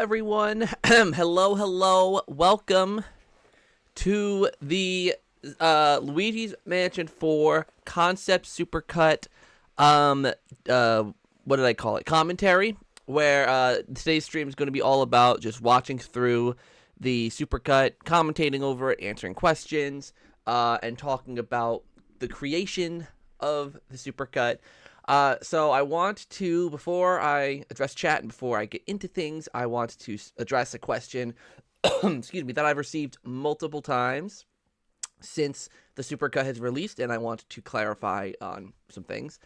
everyone. Hello. Welcome to the Luigi's Mansion 4 Concept Supercut, what did I call it? Commentary, where today's stream is going to be all about just watching through the Supercut, commentating over it, answering questions, and talking about the creation of the Supercut. So I want to, before I address chat and before I get into things, I want to address a question, excuse me, that I've received multiple times since the Supercut has released, and I want to clarify on some things.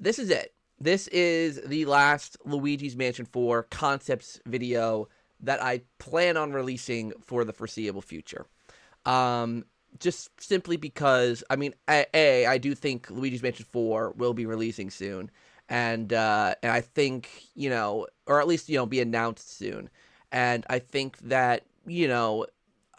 This is it. This is the last Luigi's Mansion 4 concepts video that I plan on releasing for the foreseeable future. Just simply because, I mean, I do think Luigi's Mansion 4 will be releasing soon, and I think, you know, or at least, you know, be announced soon, and I think that, you know,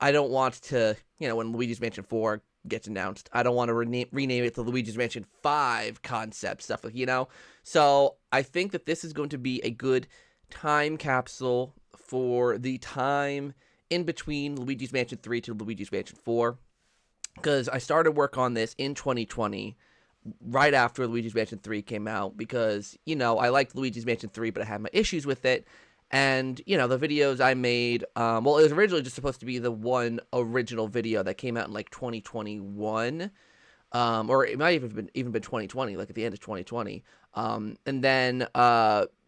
I don't want to, you know, when Luigi's Mansion 4 gets announced, I don't want to rename it to Luigi's Mansion 5 concept stuff, you know, so I think that this is going to be a good time capsule for the time in between Luigi's Mansion 3 to Luigi's Mansion 4. Because I started work on this in 2020, right after Luigi's Mansion 3 came out, because, you know, I liked Luigi's Mansion 3, but I had my issues with it, and, you know, the videos I made, well, it was originally just supposed to be the one original video that came out in, like, 2021, or it might have even been 2020, like, at the end of 2020, and then,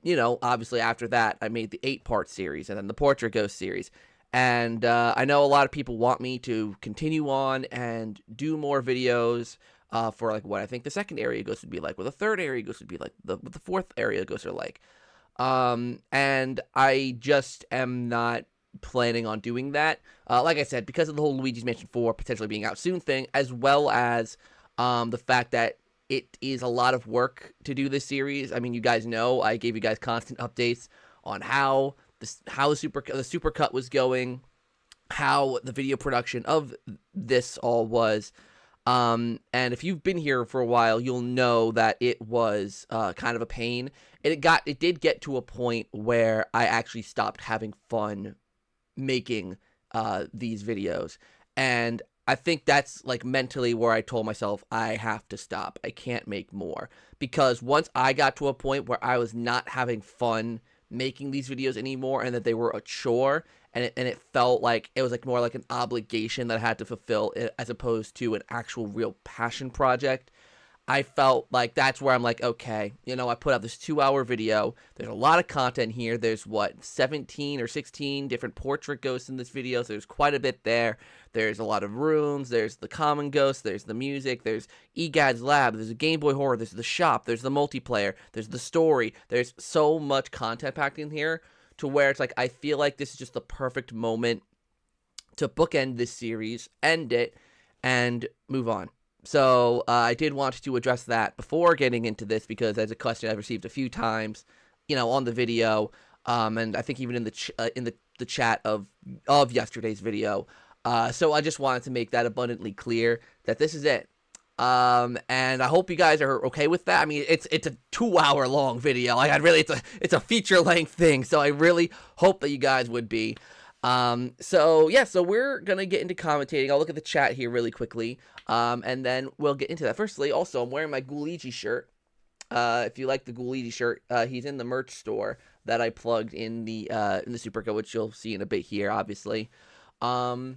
you know, obviously after that, I made the 8-part series, and then the Portrait Ghost series. And I know a lot of people want me to continue on and do more videos for, like, what I think the second area ghost would be like, what the third area ghost would be like, what the fourth area ghosts are like. And I just am not planning on doing that. Like I said, because of the whole Luigi's Mansion 4 potentially being out soon thing, as well as the fact that it is a lot of work to do this series. I mean, you guys know I gave you guys constant updates on how the Supercut was going, how the video production of this all was, and if you've been here for a while, you'll know that it was kind of a pain. It did get to a point where I actually stopped having fun making these videos, and I think that's, like, mentally where I told myself I have to stop. I can't make more, because once I got to a point where I was not having fun making these videos anymore, and that they were a chore, and it felt like it was, like, more like an obligation that I had to fulfill, as opposed to an actual real passion project, I felt like that's where I'm like, okay, you know, I put out this 2-hour video, there's a lot of content here, there's, what, 17 or 16 different portrait ghosts in this video, so there's quite a bit there. There's a lot of rooms, there's the common ghost, there's the music, there's EGAD's lab, there's a Game Boy Horror, there's the shop, there's the multiplayer, there's the story, there's so much content packed in here, to where it's like, I feel like this is just the perfect moment to bookend this series, end it, and move on. So I did want to address that before getting into this, because that's a question I've received a few times, you know, on the video, and I think even in the chat of yesterday's video. So I just wanted to make that abundantly clear that this is it. And I hope you guys are okay with that. I mean, it's a 2-hour long video. Like, it's a feature length thing. So I really hope that you guys would be. So yeah, so we're gonna get into commentating. I'll look at the chat here really quickly, and then we'll get into that. Firstly, also, I'm wearing my Luigi shirt. If you like the Luigi shirt, he's in the merch store that I plugged in the Supercut, which you'll see in a bit here, obviously. Yeah,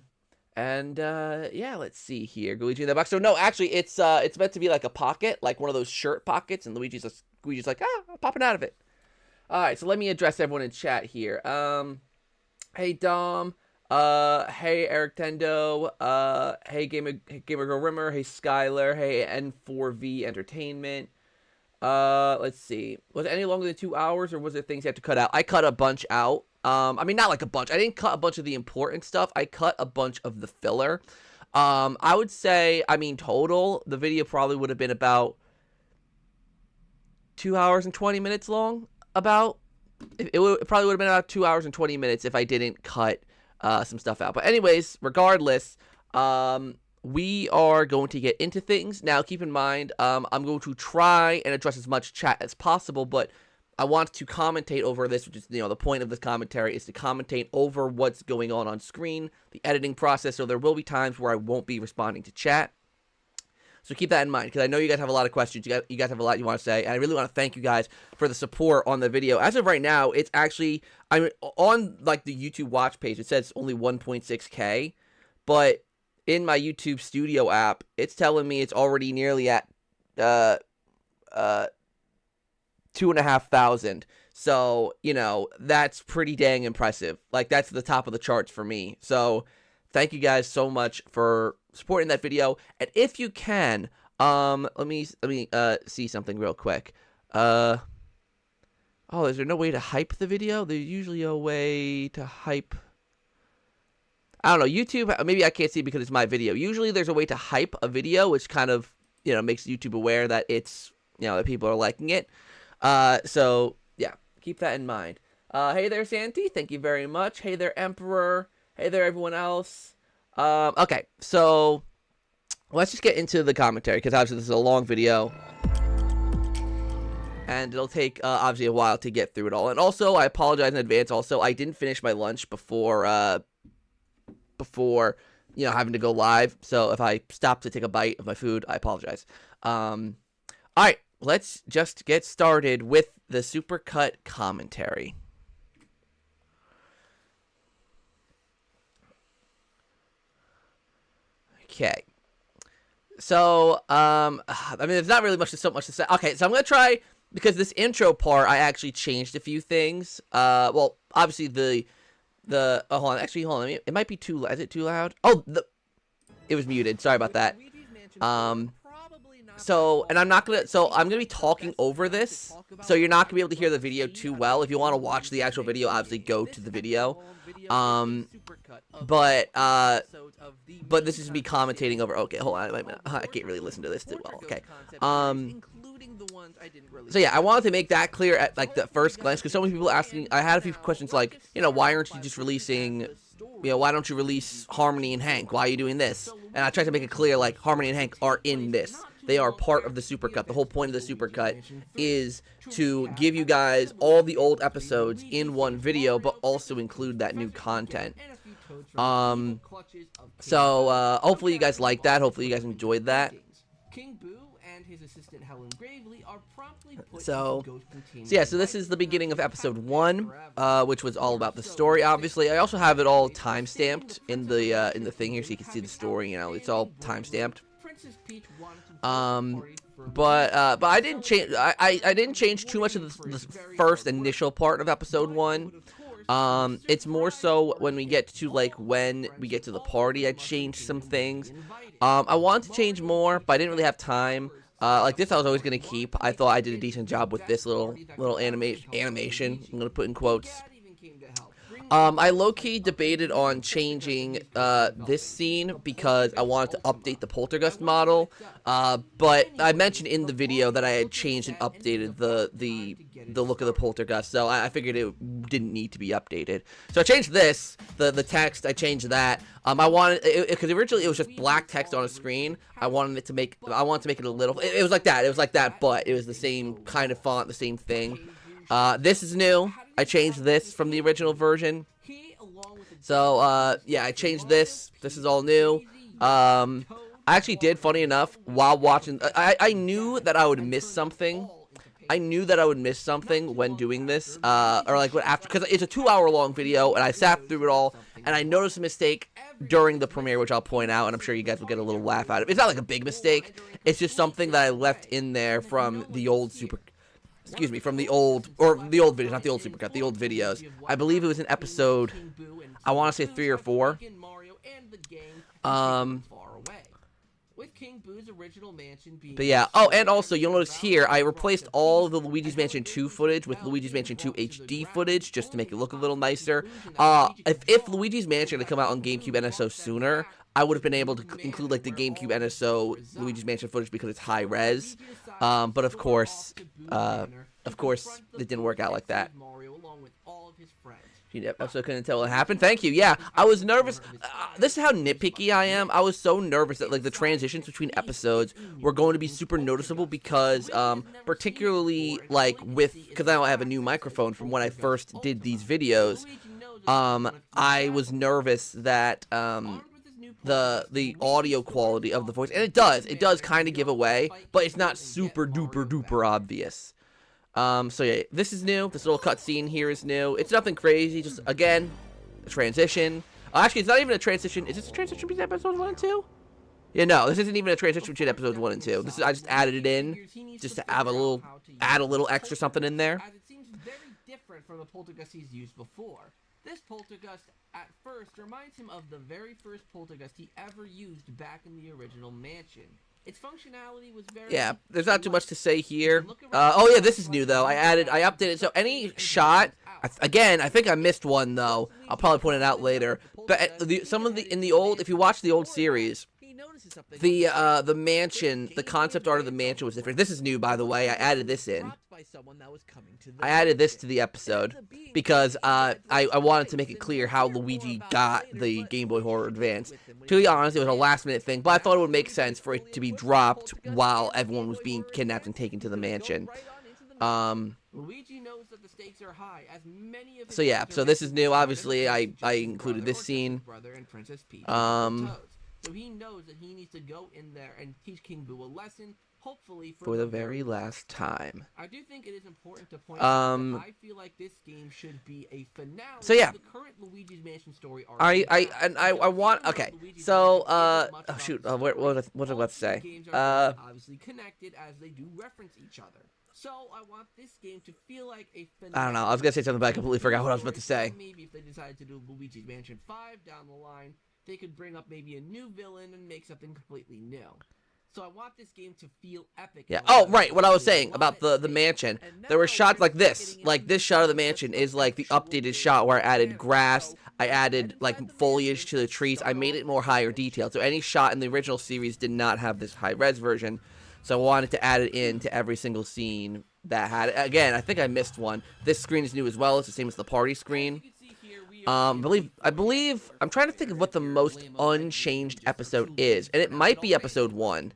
let's see here. Luigi in the box. So no, actually, it's meant to be like a pocket, like one of those shirt pockets, and Luigi's like, I'm popping out of it. All right, so let me address everyone in chat here. Hey Dom, hey Eric Tendo, hey Gamer Girl Rimmer, hey Skylar, hey N4V Entertainment. Let's see. Was it any longer than 2 hours, or was there things you had to cut out? I cut a bunch out. I mean, not like a bunch. I didn't cut a bunch of the important stuff. I cut a bunch of the filler. I would say, I mean, total, the video probably would have been about 2 hours and 20 minutes long. It probably would have been about 2 hours and 20 minutes if I didn't cut some stuff out. But anyways, regardless, we are going to get into things. Now, keep in mind, I'm going to try and address as much chat as possible, but I want to commentate over this, which is, the point of this commentary is to commentate over what's going on screen, the editing process, so there will be times where I won't be responding to chat. So keep that in mind, because I know you guys have a lot of questions. You guys have a lot you want to say, and I really want to thank you guys for the support on the video. As of right now, it's actually, I'm on, like, the YouTube watch page. It says only 1.6K, but in my YouTube Studio app, it's telling me it's already nearly at 2,500. So, that's pretty dang impressive. Like, that's the top of the charts for me. So, thank you guys so much for supporting that video. And if you can, let me see something real quick. Oh, is there no way to hype the video? There's usually a way to hype. I don't know, YouTube, maybe I can't see because it's my video. Usually there's a way to hype a video, which kind of, makes YouTube aware that it's, that people are liking it. So, yeah, keep that in mind. Hey there, Santi. Thank you very much. Hey there, Emperor. Hey there, everyone else. Okay, so let's just get into the commentary, because obviously this is a long video. And it'll take, obviously, a while to get through it all. And also, I apologize in advance. Also, I didn't finish my lunch before having to go live. So if I stop to take a bite of my food, I apologize. All right, let's just get started with the Supercut commentary. Okay. So, I mean, there's not really so much to say. Okay, so I'm going to try, because this intro part, I actually changed a few things. Well, obviously hold on, actually, hold on, it might be too loud. Is it too loud? Oh, it was muted. Sorry about that. So, and I'm going to be talking over this, so you're not going to be able to hear the video too well. If you want to watch the actual video, obviously go to the video. But this is me commentating over. Okay, hold on, wait a minute. I can't really listen to this too well. Okay. So yeah, I wanted to make that clear at like the first glance, because so many people asking. I had a few questions like, why aren't you just releasing? Why don't you release Harmony and Hank? Why are you doing this? And I tried to make it clear, like, Harmony and Hank are in this. They are part of the Supercut. The whole point of the Supercut is to give you guys all the old episodes in one video, but also include that new content. So hopefully you guys like that. Hopefully you guys enjoyed that. So this is the beginning of episode 1, which was all about the story. Obviously, I also have it all time-stamped in the thing here, so you can see the story. It's all time-stamped. But I didn't change. I didn't change too much of the first initial part of episode 1. It's more so when we get to when we get to the party, I changed some things. I wanted to change more, but I didn't really have time. Like this, I was always gonna keep. I thought I did a decent job with this little animation. I'm gonna put in quotes. I low-key debated on changing this scene because I wanted to update the Poltergeist model, but I mentioned in the video that I had changed and updated the look of the Poltergeist, so I figured it didn't need to be updated. So I changed this, the text, I changed that. I wanted, because originally it was just black text on a screen. I wanted to make it a little, it was like that, but it was the same kind of font, the same thing. This is new. I changed this from the original version. So, yeah, I changed this. This is all new. I actually did, funny enough, while watching, I knew that I would miss something. I knew that I would miss something when doing this, or like after, because it's a 2-hour-long video, and I sat through it all, and I noticed a mistake during the premiere, which I'll point out, and I'm sure you guys will get a little laugh out of it. It's not like a big mistake. It's just something that I left in there from the old from the old videos, not the old Supercut, the old videos. I believe it was in episode, I want to say 3 or 4. But yeah, oh, and also, you'll notice here, I replaced all of the Luigi's Mansion 2 footage with Luigi's Mansion 2 HD footage, just to make it look a little nicer. If Luigi's Mansion had come out on GameCube NSO sooner, I would have been able to include, like, the GameCube NSO Luigi's Mansion footage because it's high res. But of course, of course, it didn't work out like that. Episode couldn't tell what happened. Thank you. Yeah, I was nervous. This is how nitpicky I am. I was so nervous that like the transitions between episodes were going to be super noticeable because, particularly like because now I have a new microphone from when I first did these videos. I was nervous that the audio quality of the voice, and it does kind of give away, but it's not super duper obvious. So yeah, this is new. This little cutscene here is new. It's nothing crazy. Just again, a transition. Actually, it's not even a transition. Is this a transition between episodes 1 and 2? Yeah, no, this isn't even a transition between episodes 1 and 2. This is I just added it in just to have add a little extra something in there. As it seems very different from the poltergeist he's used before. This poltergeist at first reminds him of the very first poltergeist he ever used back in the original mansion. Its functionality was very... Yeah, there's not too much to say here. Oh yeah, this is new though. I updated. So any shot, again, I think I missed one though. I'll probably point it out later. But if you watch the old series, the mansion, the concept art of the mansion was different. This is new, by the way. I added this in. I added this to the episode because I wanted to make it clear how Luigi got the Game Boy Horror Advance. To be honest, it was a last-minute thing, but I thought it would make sense for it to be dropped while everyone was being kidnapped and taken to the mansion. So yeah, so this is new. Obviously, I included this scene. So he knows that he needs to go in there and teach King Boo a lesson, hopefully for the very last time. I do think it is important to point out that I feel like this game should be a finale. So yeah, to the current Luigi's Mansion story arc. I want So oh shoot, what was I about to say? Games are obviously connected as they do reference each other. So I want this game to feel like a finale. I don't know. I was gonna say something, but I completely forgot what I was about to say. Maybe if they decided to do Luigi's Mansion 5 down the line, they could bring up maybe a new villain and make something completely new. So I want this game to feel epic. Yeah. Oh, right. What I was saying about the mansion. There were shots like this. Like this shot of the mansion is like the updated shot where I added grass. I added like foliage to the trees. I made it more higher detailed. So any shot in the original series did not have this high res version. So I wanted to add it into every single scene that had it. Again, I think I missed one. This screen is new as well. It's the same as the party screen. I believe I'm trying to think of what the most unchanged episode is, and it might be episode 1.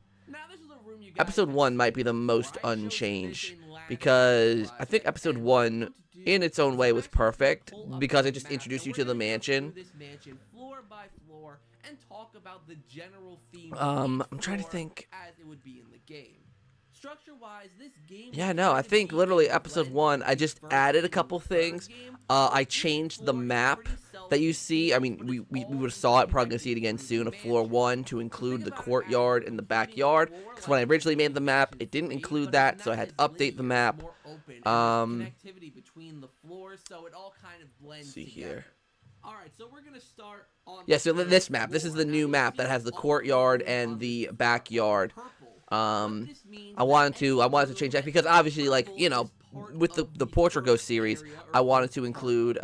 Episode 1 might be the most unchanged, because I think episode 1, in its own way, was perfect, because it just introduced you to the mansion. I'm trying to think. Yeah, no, I think literally episode 1, I just added a couple things. I changed the map that you see. I mean, we would have saw it, probably going to see it again soon, of floor 1 to include the courtyard and the backyard. Because when I originally made the map, it didn't include that, so I had to update the map. See here. Alright, so we're gonna start on... Yeah, so this map. This is the new map that has the courtyard and the backyard. I wanted to change that because obviously, like, you know, with the Portrait Ghost series, I wanted to include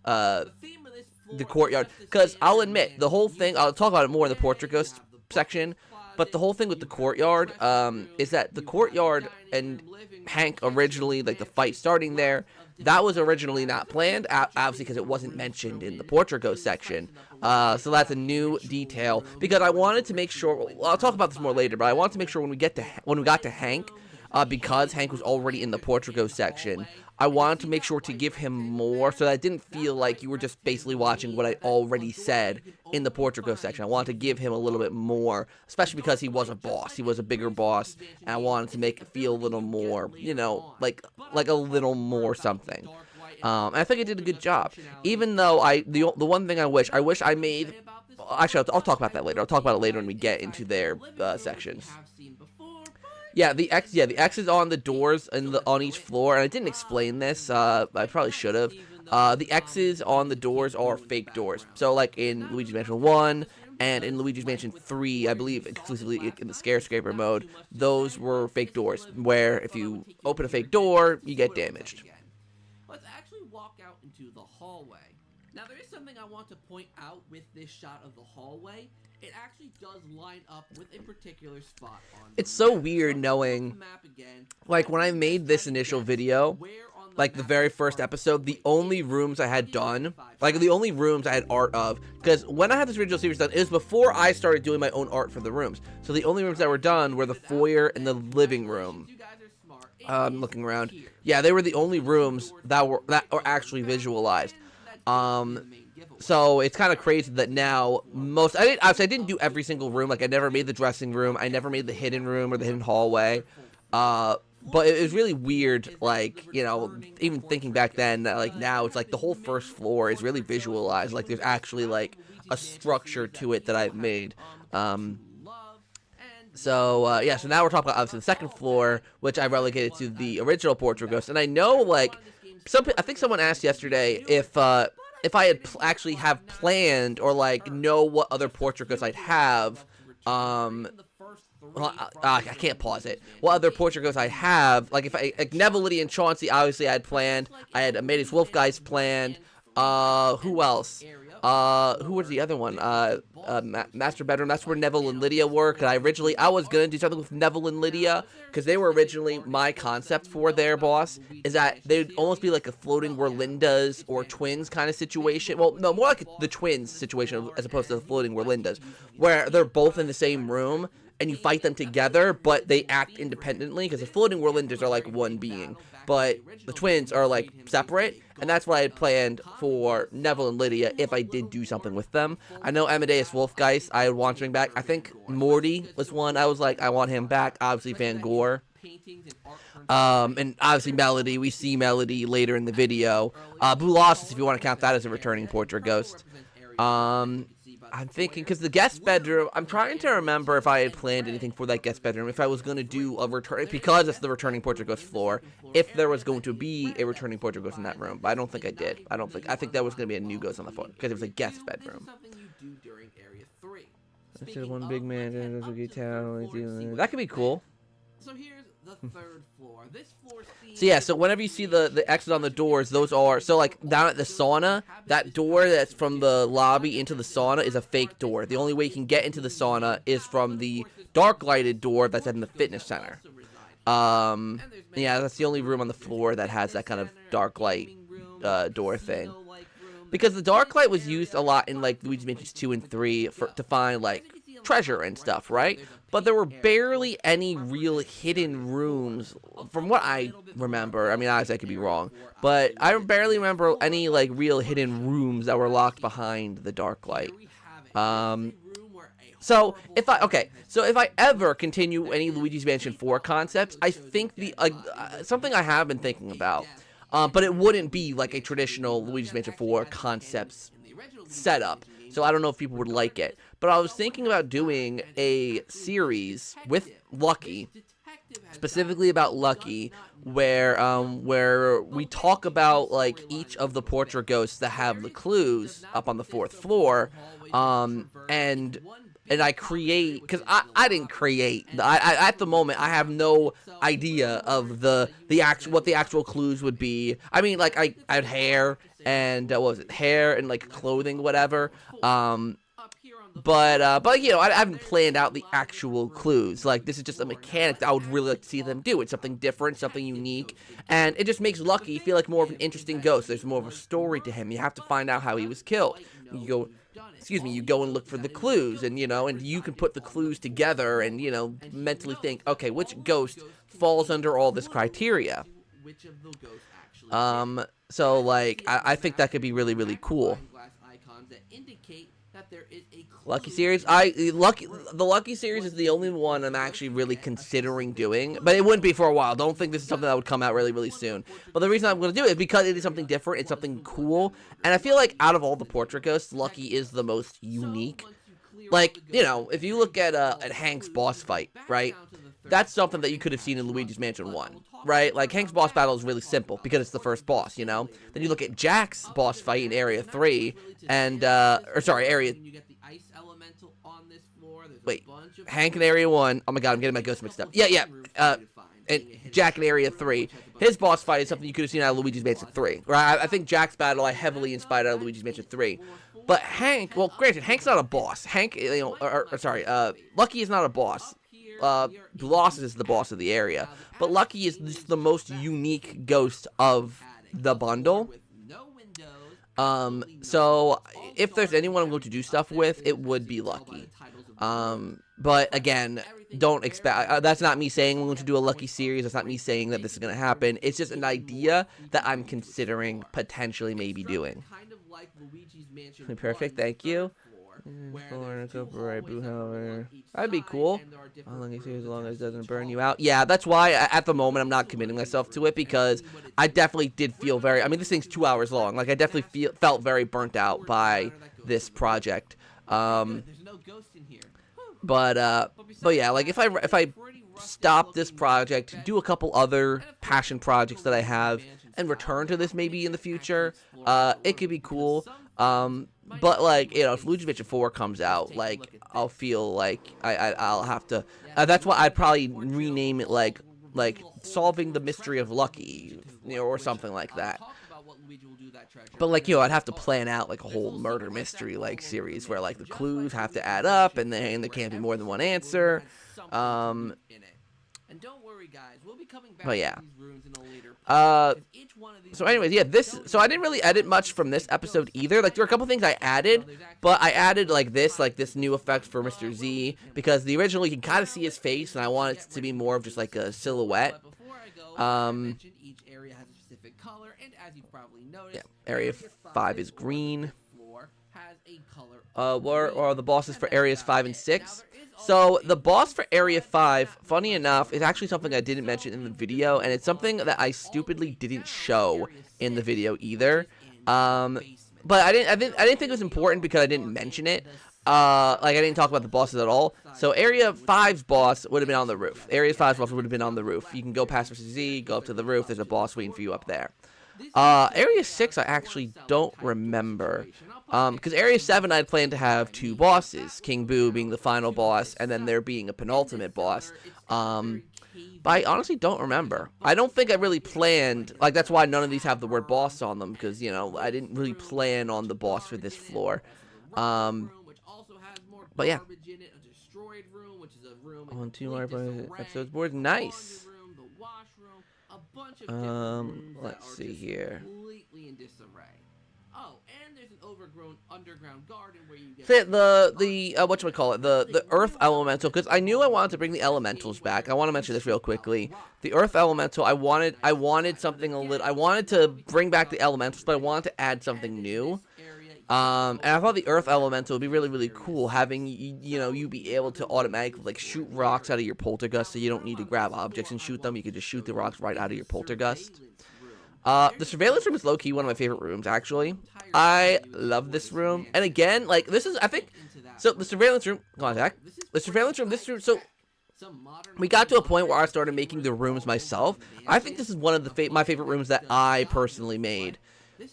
the courtyard, because I'll admit the whole thing, I'll talk about it more in the Portrait Ghost section, but the whole thing with the courtyard is that the courtyard and Hank originally, like the fight starting there, that was originally not planned, obviously, because it wasn't mentioned in the Portrait Ghost section. So that's a new detail, because I wanted to make sure, well, I'll talk about this more later, but I wanted to make sure when we got to Hank, because Hank was already in the Portrait Ghost section, I wanted to make sure to give him more, so that it didn't feel like you were just basically watching what I already said in the Portrait Ghost section. I wanted to give him a little bit more, especially because he was a boss. He was a bigger boss, and I wanted to make it feel a little more, you know, like a little more something. And I think I did a good job. Even though the one thing I wish I made. Actually, I'll talk about that later. I'll talk about it later when we get into their sections. Yeah, the X is on the doors and on each floor, and I didn't explain this. I probably should have. The X's on the doors are fake doors. So, like in Luigi's Mansion 1 and in Luigi's Mansion 3, I believe exclusively in the Scare-Scraper mode, those were fake doors, where if you open a fake door, you get damaged. Let's actually walk out into the hallway. Now, there is something I want to point out with this shot of the hallway. It actually does line up with a particular spot on the It's so map. weird So knowing, the map again, like, when I made this initial video, like the very first episode, the only rooms I had done, like the only rooms I had art of, because when I had this original series done, it was before I started doing my own art for the rooms. So the only rooms that were done were the foyer and the living room. I'm looking around. Yeah, they were the only rooms that were actually visualized. So it's kind of crazy that now I didn't do every single room. Like I never made the dressing room, I never made the hidden room or the hidden hallway. But it was really weird, like, you know, even thinking back then, that, like, now it's like the whole first floor is really visualized. Like, there's actually, like, a structure to it that I've made. So now we're talking about, obviously, the second floor, which I relegated to the original Portrait Ghost. And I know, like, I think someone asked yesterday if I had actually have planned or, like, know what other Portrait Ghosts I'd have, well, I can't pause it. What other Portrait Ghosts I have? Like like Neville, Lydia, and Chauncey, obviously I had planned. I had Amadeus Wolfgeist planned. Who else? Who was the other one? Master Bedroom. That's where Neville and Lydia were. Cause I was gonna do something with Neville and Lydia, because they were originally my concept for their boss. Is that they'd almost be like a floating Werlindas or twins kind of situation. Well, no, more like the twins situation as opposed to the floating Werlindas, where they're both in the same room. And you fight them together, but they act independently, because the floating Werlindas are like one being, but the twins are like separate, and that's what I had planned for Neville and Lydia if I did do something with them. I know Amadeus Wolfgeist, I would want him back. I think Morty was one I was like, I want him back. Obviously Van Gore. And obviously Melody, we see Melody later in the video. Blue Losses, if you want to count that as a returning Portrait Ghost. I'm thinking, because the guest bedroom, I'm trying to remember if I had planned anything for that guest bedroom, if I was going to do a return, because it's the returning Portrait Ghost floor, if there was going to be a returning Portrait Ghost in that room. But I don't think I did. I think that was going to be a new ghost on the floor, because it was a guest bedroom. This is one big man, that could be cool. So here's the third floor. This floor so yeah, so whenever you see the exit on the doors, those are, so like down at the sauna, that door that's from the lobby into the sauna is a fake door. The only way you can get into the sauna is from the dark lighted door that's in the fitness center. Yeah, that's the only room on the floor that has that kind of dark light door thing. Because the dark light was used a lot in like Luigi's Mansion 2 and 3 to find like treasure and stuff, right? But there were barely any real hidden rooms, from what I remember. I mean, obviously I could be wrong, but I barely remember any like real hidden rooms that were locked behind the dark light. So if I ever continue any Luigi's Mansion 4 concepts, I think something I have been thinking about, but it wouldn't be like a traditional Luigi's Mansion 4 concepts setup. So I don't know if people would like it. But I was thinking about doing a series with Lucky, specifically about Lucky, where we talk about like each of the Portrait Ghosts that have the clues up on the 4th floor, and I create, because I didn't create. At the moment I have no idea of what the actual clues would be. I mean, like I had hair and what was it, hair and like clothing, whatever. But you know, I haven't planned out the actual clues. Like, this is just a mechanic that I would really like to see them do. It's something different, something unique, and it just makes Lucky feel like more of an interesting ghost. There's more of a story to him. You have to find out how he was killed. You go and look for the clues, and you know, and you can put the clues together, and you know, mentally think, okay, which ghost falls under all this criteria? So like, I think that could be really, really cool. Lucky series, the Lucky series is the only one I'm actually really considering doing, but it wouldn't be for a while. Don't think this is something that would come out really, really soon. But the reason I'm going to do it is because it is something different, it's something cool, and I feel like out of all the Portrait Ghosts, Lucky is the most unique. Like, you know, if you look at Hank's boss fight, right? That's something that you could have seen in Luigi's Mansion 1, right? Like, Hank's boss battle is really simple because it's the first boss, you know? Then you look at Jack's boss fight in Area 3, and, Area... Wait, Hank in Area 1. Oh my god, I'm getting my ghosts mixed up. Yeah. and Jack in Area 3. His boss fight is something you could have seen out of Luigi's Mansion 3. Right? I think Jack's battle I heavily inspired out of Luigi's Mansion 3. But Hank, well, granted, Hank's not a boss. Hank, Lucky is not a boss. Bloss is the boss of the area. But Lucky is just the most unique ghost of the bundle. So if there's anyone I'm going to do stuff with, it would be Lucky. But again, don't expect, that's not me saying I'm going to do a Lucky series. That's not me saying that this is going to happen. It's just an idea that I'm considering potentially maybe doing. Perfect, thank you. That'd be cool. How long as it doesn't burn you out. Yeah, that's why at the moment I'm not committing myself to it, because I definitely did feel very, I mean, this thing's 2 hours long. Like, I definitely felt very burnt out by this project. But yeah, like if I stop this project, do a couple other passion projects that I have, and return to this maybe in the future, it could be cool. But like, you know, if Luigi's Mansion 4 comes out, like, I'll feel like I'll have to. That's why I'd probably rename it like Solving the Mystery of Lucky, you know, or something like that. But like, you know, I'd have to plan out like a whole murder mystery like series where like the clues have to add up, and then there can't be more than one answer. And don't worry, guys, we'll be coming back to these rooms in a later part. So anyways, yeah, so I didn't really edit much from this episode either. Like, there were a couple things I added, but I added like this new effect for Mr. Z, because the original you can kind of see his face, and I want it to be more of just like a silhouette. Each area has a specific color, and as you probably noticed, Area 5 is green. What are the bosses for Areas 5 and 6? So, the boss for Area 5, funny enough, is actually something I didn't mention in the video, and it's something that I stupidly didn't show in the video either. But I didn't think it was important because I didn't mention it. Like, I didn't talk about the bosses at all. So, Area 5's boss would have been on the roof. Area 5's boss would have been on the roof. You can go past Mr. Z, go up to the roof, there's a boss waiting for you up there. Area 6 I actually don't remember. Because Area 7 I'd planned to have 2 bosses, King Boo being the final boss, and then there being a penultimate boss. But I honestly don't remember. I don't think I really planned, like, that's why none of these have the word boss on them, because, you know, I didn't really plan on the boss for this floor. But yeah. 1, 2 more episodes board, nice. Let's see here. Oh, and there's an overgrown underground garden where you get the Earth Elemental, because I knew I wanted to bring the Elementals back. I want to mention this real quickly. The Earth Elemental, I wanted something I wanted to bring back the Elementals, but I wanted to add something new. And I thought the Earth Elemental would be really, really cool, having, you be able to automatically, like, shoot rocks out of your Poltergust, so you don't need to grab objects and shoot them. You could just shoot the rocks right out of your Poltergust. The Surveillance Room is low-key one of my favorite rooms, actually. I love this room. And again, like, this is, I think, so the Surveillance Room, come on, Zach. The Surveillance Room, this room, so we got to a point where I started making the rooms myself. I think this is one of my favorite rooms that I personally made.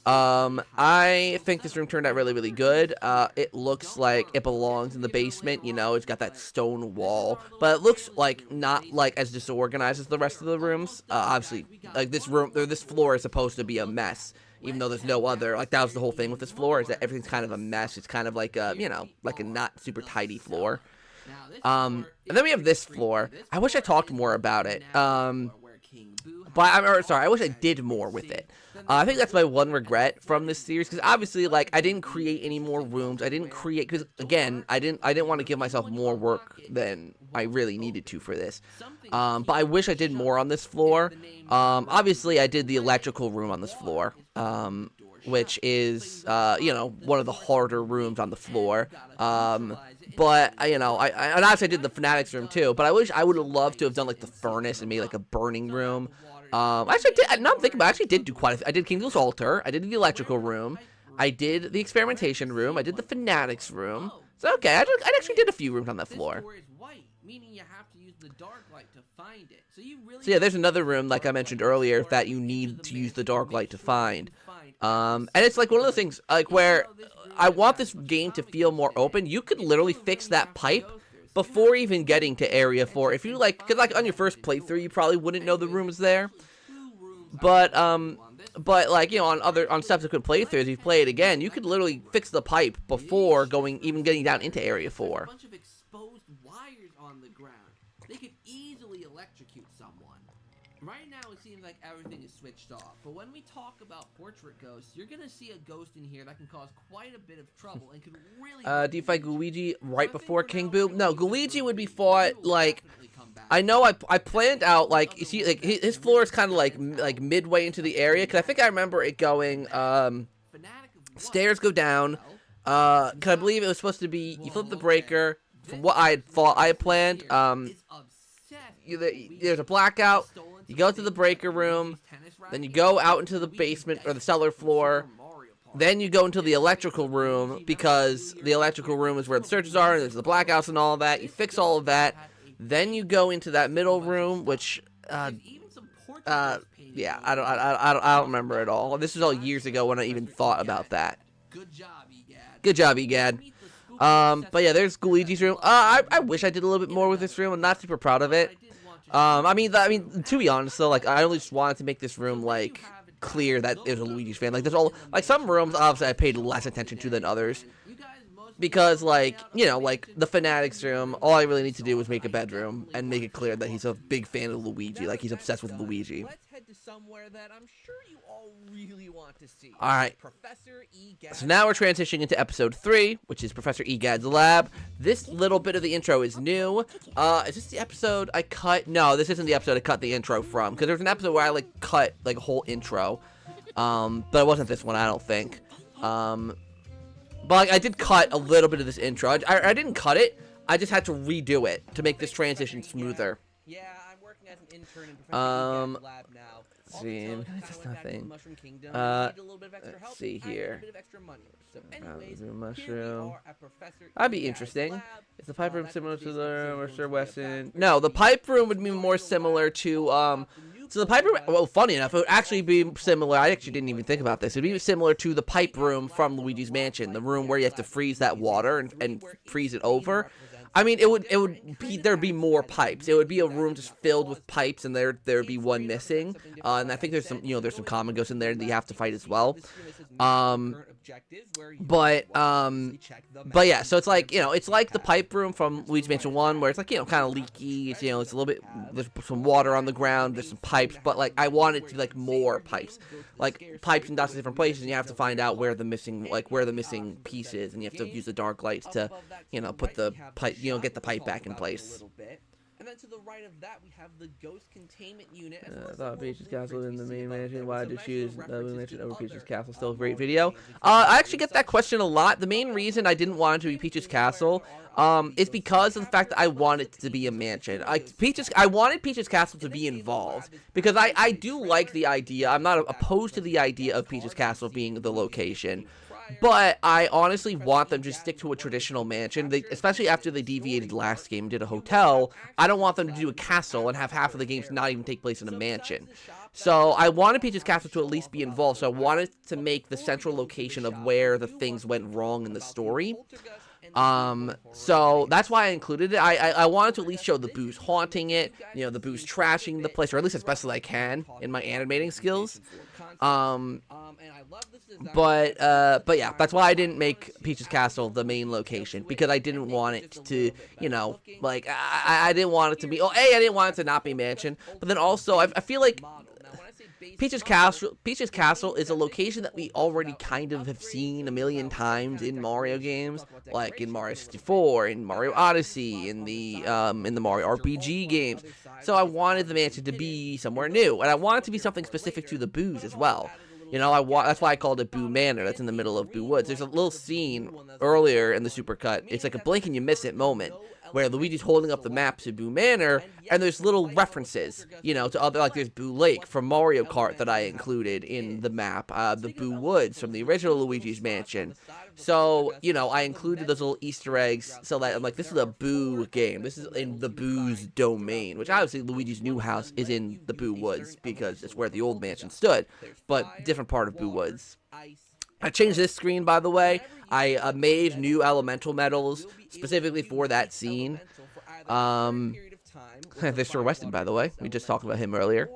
I think this room turned out really, really good. It looks like it belongs in the basement, it's got that stone wall, but it looks like not like as disorganized as the rest of the rooms. Obviously, like this floor is supposed to be a mess, even though there's no other, like that was the whole thing with this floor, is that everything's kind of a mess. It's kind of like a, like a not super tidy floor. And then we have this floor. I wish I talked more about it. But I wish I did more with it. I think that's my one regret from this series, because obviously, like, I didn't create any more rooms. I didn't create, because again, I didn't want to give myself more work than I really needed to for this. But I wish I did more on this floor. Obviously, I did the electrical room on this floor, which is, one of the harder rooms on the floor. But, and obviously I did the Fanatics room too, but I wish I would have loved to have done, like, the furnace and made, like, a burning room. Actually, now I'm thinking about it, I actually did do quite a few. I did King's Altar, I did the electrical room, I did the experimentation room, I did the Fanatics room. So, okay, I actually did a few rooms on that floor. So yeah, there's another room, like I mentioned earlier, that you need to use the dark light to find. And it's like one of those things, like, where I want this game to feel more open. You could literally fix that pipe before even getting to Area 4. If you like, because like on your first playthrough, you probably wouldn't know the rooms there. But like, you know, on subsequent playthroughs, if you play it again, you could literally fix the pipe before even getting down into Area 4. A bunch of exposed wires on the ground. They could easily electrocute someone. Right now, it seems like everything is switched off. But when we talk about portrait ghosts, you're gonna see a ghost in here that can cause quite a bit of trouble and could really. Do you fight Luigi right before King Boo? No, Luigi would be fought like. I know I planned out like, you see, like his floor is kind of like midway into the area, because I think I remember it going stairs go down, because I believe it was supposed to be you flip the breaker. From what I thought I had planned, there's a blackout. You go to the breaker room, then you go out into the basement or the cellar floor. Then you go into the electrical room, because the electrical room is where the searches are, and there's the blackouts and all that. You fix all of that. Then you go into that middle room, which, yeah, I don't remember at all. This was all years ago when I even thought about that. Good job, Egad. But yeah, there's Luigi's room. I wish I did a little bit more with this room. I'm not super proud of it. I mean, to be honest though, like, I only just wanted to make this room like clear that it was a Luigi's fan. Like, there's all like some rooms obviously I paid less attention to than others. Because, like, you know, like, the Fanatics room, all I really need to do is make a bedroom and make it clear that he's a big fan of Luigi. Like, he's obsessed with Luigi. Let's head to somewhere that I'm sure you all really want to see. Alright. Professor Egad. So now we're transitioning into episode 3, which is Professor Egad's lab. This little bit of the intro is new. Is this the episode I cut? No, this isn't the episode I cut the intro from. Because there's an episode where I, like, cut, like, a whole intro. But it wasn't this one, I don't think. But like, I did cut a little bit of this intro. I didn't cut it. I just had to redo it to make this transition smoother. Yeah, I'm working as an intern in Professor Egad's lab now. Let's see, that's nothing. Let's see here. Mushroom. That'd be interesting. Is the pipe room similar to the Sir Weston? No, the pipe room would be more similar to so the pipe room, well, funny enough, it would actually be similar. I actually didn't even think about this. It'd be similar to the pipe room from Luigi's Mansion, the room where you have to freeze that water and freeze it over. I mean, there'd be more pipes. It would be a room just filled with pipes, and there'd be one missing. And I think there's some common ghosts in there that you have to fight as well. But yeah, so it's like, it's like the pipe room from Luigi's Mansion 1, where it's like, kind of leaky. It's, it's a little bit, there's some water on the ground, there's some pipes, but like, I want it to be like more pipes. Like, pipes in lots of different places, and you have to find out where the missing piece is, and you have to use the dark lights to, put the pipe, get the pipe back in place. And then to the right of that, we have the Ghost Containment Unit. I thought Peach's Castle in the main mansion. Why did you choose the main mansion over Peach's Castle? Still a great video. I actually get that question a lot. The main reason I didn't want it to be Peach's Castle is because of the fact that I want it to be a mansion. I wanted Peach's Castle to be involved, because I do like the idea. I'm not opposed to the idea of Peach's Castle being the location. But I honestly want them to stick to a traditional mansion, especially after they deviated last game and did a hotel. I don't want them to do a castle and have half of the games not even take place in a mansion. So I wanted Peach's Castle to at least be involved, so I wanted to make the central location of where the things went wrong in the story. So that's why I included it. I wanted to at least show the Boos haunting it, the Boos trashing the place, or at least as best as I can in my animating skills. But yeah, that's why I didn't make Peach's Castle the main location, because I didn't want it to, like, I didn't want it to be, I didn't want it to not be mansion, but then also, I feel like Peach's Castle is a location that we already kind of have seen a million times in Mario games, like in Mario 64, in Mario Odyssey, in the Mario RPG games. So I wanted the mansion to be somewhere new, and I wanted it to be something specific to the Boos as well. That's why I called it Boo Manor. That's in the middle of Boo Woods. There's a little scene earlier in the Supercut. It's like a blink and you miss it moment, where Luigi's holding up the map to Boo Manor, and there's little references, to other, like there's Boo Lake from Mario Kart that I included in the map, the Boo Woods from the original Luigi's Mansion. So, I included those little Easter eggs so that I'm like, this is a Boo game. This is in the Boo's domain, which obviously Luigi's new house is in the Boo Woods, because it's where the old mansion stood, but different part of Boo Woods. I changed this screen, by the way. I made new elemental medals specifically for that scene. There's Sir Weston, by the way. We just talked about him earlier.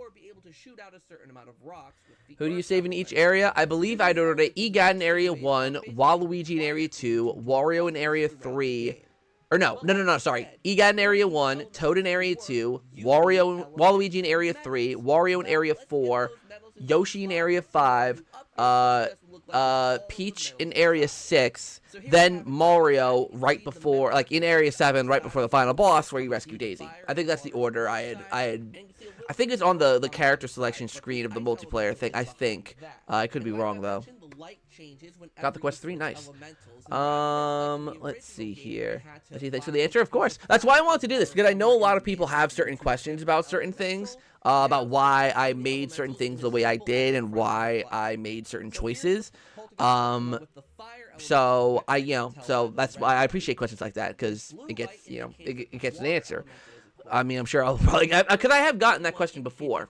Who do you save in each area? I believe I'd ordered Egad in Area 1, Waluigi in Area 2, Wario in Area 3. Or no, sorry. Egad in Area 1, Toad in Area 2, Waluigi in Area 3, Wario in Area 4, Yoshi in Area 5, Peach in Area 6, then Mario right before, like in Area 7, right before the final boss where you rescue Daisy. I think that's the order I think it's on the character selection screen of the multiplayer thing, I think. I could be wrong, though. Got the quest 3, nice. Let's see here. Let's see, thanks for the answer, of course. That's why I wanted to do this, because I know a lot of people have certain questions about certain things, about why I made certain things the way I did and why I made certain choices. So that's why I appreciate questions like that, because it gets, it gets an answer. I mean, I'm sure I'll probably, because I have gotten that question before,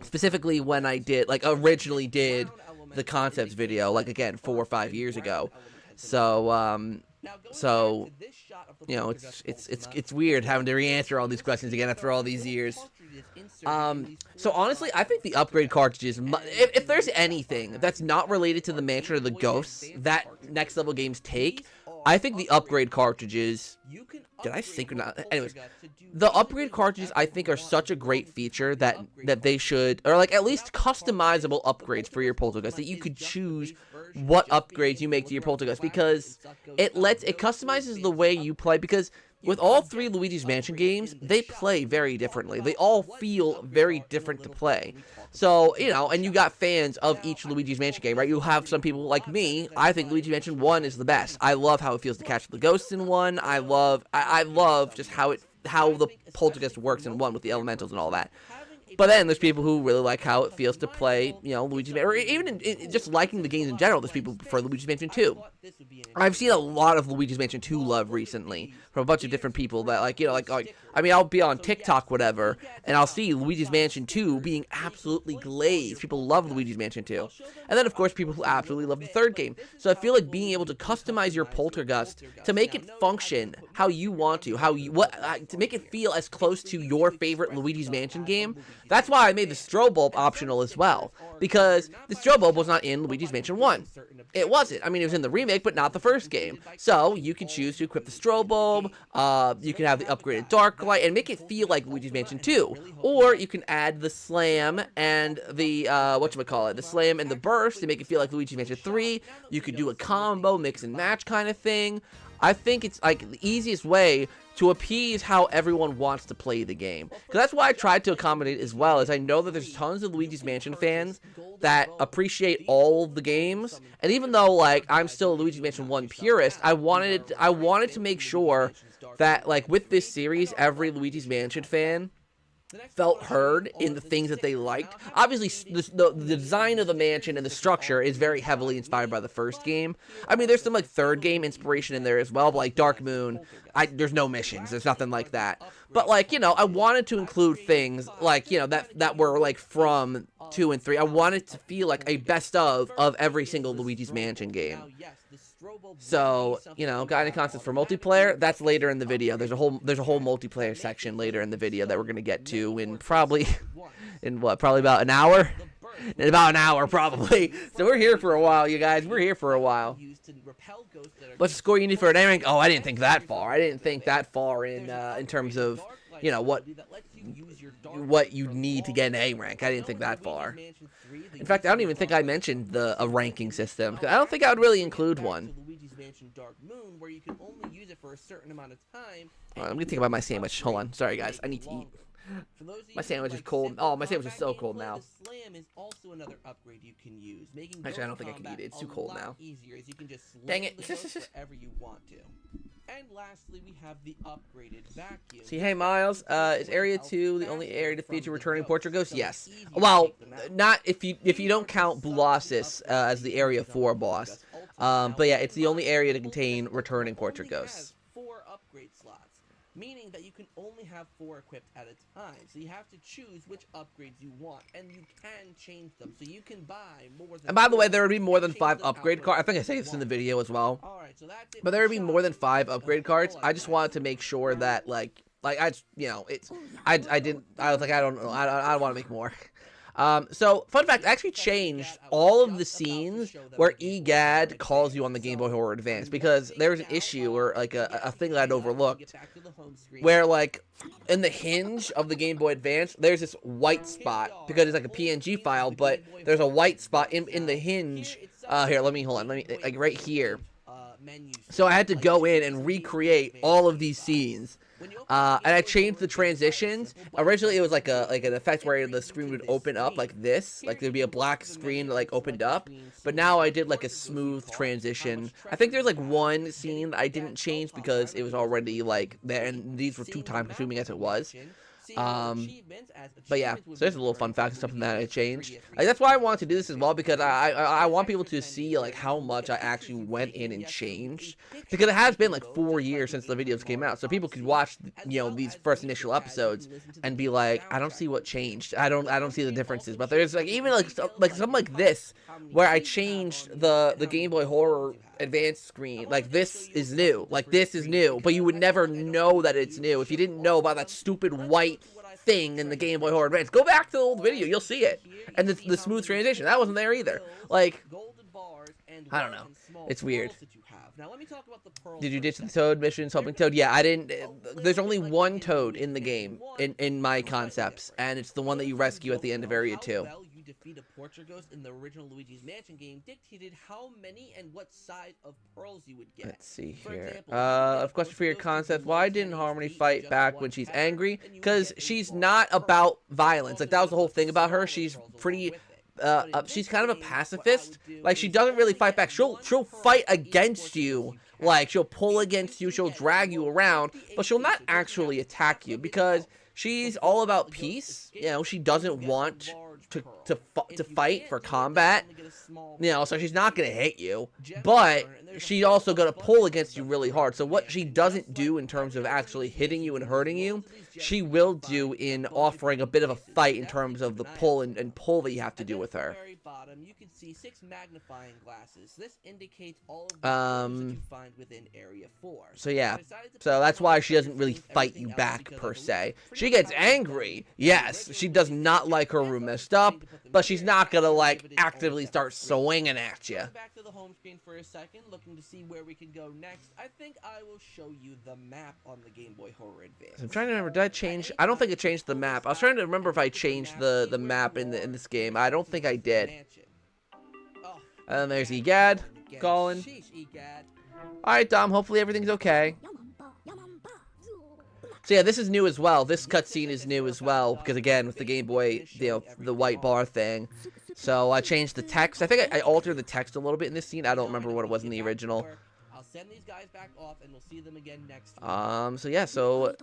specifically when I did, like, originally did the concepts video, like, again, 4 or 5 years ago. So, it's weird having to re-answer all these questions again after all these years. So honestly, I think the upgrade cartridges, if there's anything that's not related to the Mansion or the Ghosts that next level games take, I think the upgrade cartridges, did I sync or not? Anyways, the upgrade cartridges I think are such a great feature that they should, or like at least customizable upgrades for your Poltergeist, that you could choose what upgrades you make to your Poltergeist, because it customizes the way you play, because with all 3 Luigi's Mansion games, they play very differently. They all feel very different to play. So, and you got fans of each Luigi's Mansion game, right? You have some people like me. I think Luigi's Mansion 1 is the best. I love how it feels to catch the ghosts in 1. I love just how the Poltergeist works in 1 with the elementals and all that. But then there's people who really like how it feels to play, Luigi's Mansion, or even just liking the games in general. There's people who prefer Luigi's Mansion 2. I've seen a lot of Luigi's Mansion 2 love recently from a bunch of different people that, I mean, I'll be on TikTok, whatever, and I'll see Luigi's Mansion 2 being absolutely glazed. People love Luigi's Mansion 2. And then, of course, people who absolutely love the 3rd game. So I feel like being able to customize your Poltergeist to make it function how you want to, to make it feel as close to your favorite Luigi's Mansion game. That's why I made the strobe bulb optional as well, because the strobe bulb was not in Luigi's Mansion 1. It wasn't. I mean, it was in the remake, but not the first game. So you can choose to equip the strobe bulb, you can have the upgraded dark light, and make it feel like Luigi's Mansion 2. Or you can add the slam and the, the slam and the burst to make it feel like Luigi's Mansion 3. You could do a combo, mix and match kind of thing. I think it's like the easiest way to appease how everyone wants to play the game. Because that's why I tried to accommodate as well, as I know that there's tons of Luigi's Mansion fans that appreciate all the games. And even though, like, I'm still a Luigi's Mansion 1 purist, I wanted to make sure that, like, with this series, every Luigi's Mansion fan felt heard in the things that they liked. Obviously, the design of the mansion and the structure is very heavily inspired by the first game. I mean, there's some, like, 3rd game inspiration in there as well, but, like, Dark Moon, there's no missions. There's nothing like that. But, like, I wanted to include things, like, that were, like, from 2 and 3. I wanted to feel like a best of every single Luigi's Mansion game. So, got any concepts for multiplayer? That's later in the video. There's a whole multiplayer section later in the video that we're going to get to in probably about an hour? In about an hour, probably. So we're here for a while, you guys. We're here for a while. What's the score you need for an A rank? Oh, I didn't think that far. I didn't think that far in terms of, what you need to get an A rank. I didn't think that far. In fact, I don't even think I mentioned a ranking system, because I don't think I would really include one. I'm going to think about my sandwich. Hold on. Sorry, guys. I need to eat. My sandwich is cold. Oh, my sandwich is so cold now. Actually, I don't think I can eat it. It's too cold now. Dang it. And lastly, we have the upgraded vacuum. See, hey Miles, is Area 2 the only area to feature returning portrait ghosts? Yes. Well, not if you don't count Blossus as the Area 4 boss. But yeah, it's the only area to contain returning portrait ghosts. 4 upgrade slots, meaning that you can only have 4 equipped at a time. So you have to choose which upgrades you want, and you can change them. So you can buy more than. And by the way, there would be more than 5 upgrade cards. I think I say this in the video as well. Alright, so that's it. But there would be more than 5 upgrade cards. I just wanted to make sure that, like, Like, I was like, I don't know. I want to make more. So, fun fact, I actually changed all of the scenes where EGAD calls you on the Game Boy Horror Advance, because there was an issue, or like a thing that I'd overlooked, where like in the hinge of the Game Boy Advance, there's this white spot, because it's like a PNG file, but there's a white spot in the hinge. Here, hold on, like right here. So I had to go in and recreate all of these scenes. And I changed the transitions. Originally, it was like an effect where the screen would open up like this, like there'd be a black screen that like opened up. But now I did like a smooth transition. I think there's like one scene that I didn't change because it was already like there, and these were too time consuming as it was. But yeah, so there's a little fun fact, something that I changed. Like, that's why I wanted to do this as well, because I want people to see like how much I actually went in and changed, because it has been like 4 years since the videos came out, so people could watch, you know, these first initial episodes and be like, I don't see what changed. I don't see the differences. But there's like even like something like this where I changed the Game Boy Horror Advanced screen. Like, this is new. Like, this is new, but you would never know that it's new if you didn't know about that stupid white thing in the Game Boy Horror Advance. Go back to the old video, you'll see it. And the smooth transition, that wasn't there either. Like, I don't know. It's weird. Did you ditch the Toad missions, helping Toad? Yeah, I didn't. There's only one Toad in the game, in my concepts, and it's the one that you rescue at the end of Area 2. Defeat a Portrait Ghost in the original Luigi's Mansion game dictated how many and what size of pearls you would get. Let's see here. Of question for your concept. Why didn't Harmony fight back when she's angry? Because she's not about violence. Like, that was the whole thing about her. She's pretty... she's kind of a pacifist. Like, she doesn't really fight back. She'll fight against you. Like, she'll pull against you. She'll drag you around. But she'll not actually attack you, because she's all about peace. You know, she doesn't want to fight for combat, you know, so she's not gonna hit you, but she's also gonna pull against you really hard. So what she doesn't do in terms of actually hitting you and hurting you, she will do in offering a bit of a fight in terms of the pull and pull that you have to do with her. You can see 6 magnifying glasses. This indicates all of the that you find within Area 4. So yeah, so that's why she doesn't really fight you back per se. She gets angry, yes. She does not like her room messed up, but she's not gonna like actively start swinging at you. Back to the home screen for a second, looking to see where we can go next. I think I will show you the map on the Game Boy Horror Advance. I'm trying to remember. Did I change? I don't think it changed the map. I was trying to remember if I changed the map in this game. I don't think I did. And then there's EGAD calling. Alright, Dom, hopefully everything's okay. So yeah, this is new as well. This cutscene is new as well, because again, with the Game Boy, you know, the white bar thing. So I changed the text. I think I altered the text a little bit in this scene. I don't remember what it was in the original. I'll send these guys back off, and we'll see them again next week. So yeah, so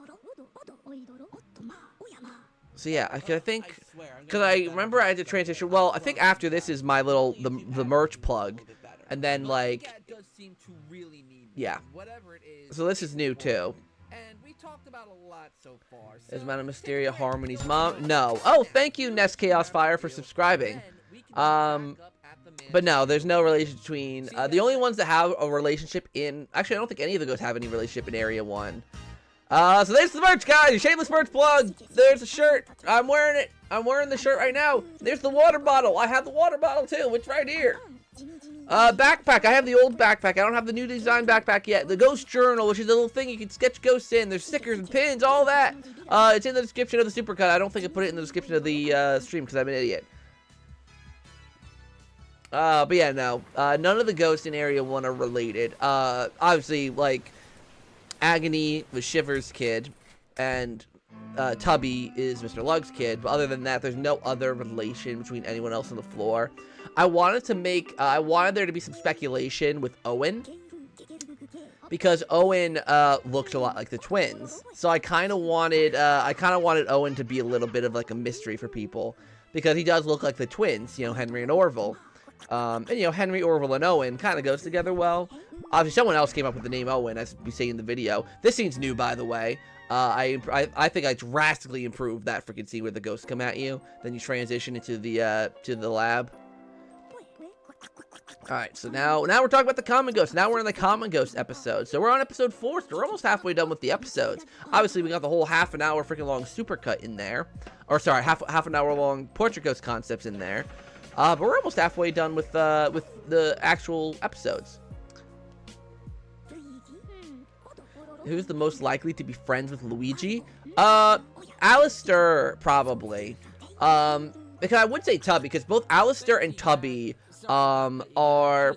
yeah, I think, because I remember I had to transition. Well, I think after this is my little the merch plug, and then like, yeah. So this is new too. And we talked about a lot so far. Is Madame Mysteria Harmony's mom? No. Oh, thank you, Nest Chaos Fire, for subscribing. But no, there's no relation between the only ones that have a relationship in. Actually, I don't think any of the ghosts have any relationship in Area 1. So there's the merch, guys. Shameless merch plug. There's a shirt. I'm wearing it. I'm wearing the shirt right now. There's the water bottle. I have the water bottle too. It's right here. Backpack. I have the old backpack. I don't have the new design backpack yet. The ghost journal, which is a little thing you can sketch ghosts in. There's stickers and pins, all that. It's in the description of the Supercut. I don't think I put it in the description of the stream because I'm an idiot. But yeah, no. None of the ghosts in Area 1 are related. Obviously, like, Agony was Shiver's kid, and Tubby is Mr. Lug's kid, but other than that, there's no other relation between anyone else on the floor. I wanted there to be some speculation with Owen, because Owen looked a lot like the twins, so I kind of wanted Owen to be a little bit of like a mystery for people, because he does look like the twins, you know, Henry and Orville. And you know, Henry, Orville, and Owen kind of goes together well. Obviously, someone else came up with the name Owen, as we see in the video. This scene's new, by the way. I think I drastically improved that freaking scene where the ghosts come at you, then you transition into the lab. All right, so now we're talking about the Common Ghost. Now we're in the Common Ghost episode. So we're on episode 4, so we're almost halfway done with the episodes. Obviously, we got the whole half an hour freaking long Supercut in there. Or sorry, half an hour long Portrait Ghost concepts in there. But we're almost halfway done with the actual episodes. Who's the most likely to be friends with Luigi? Alistair, probably. Because I would say Tubby, because both Alistair and Tubby are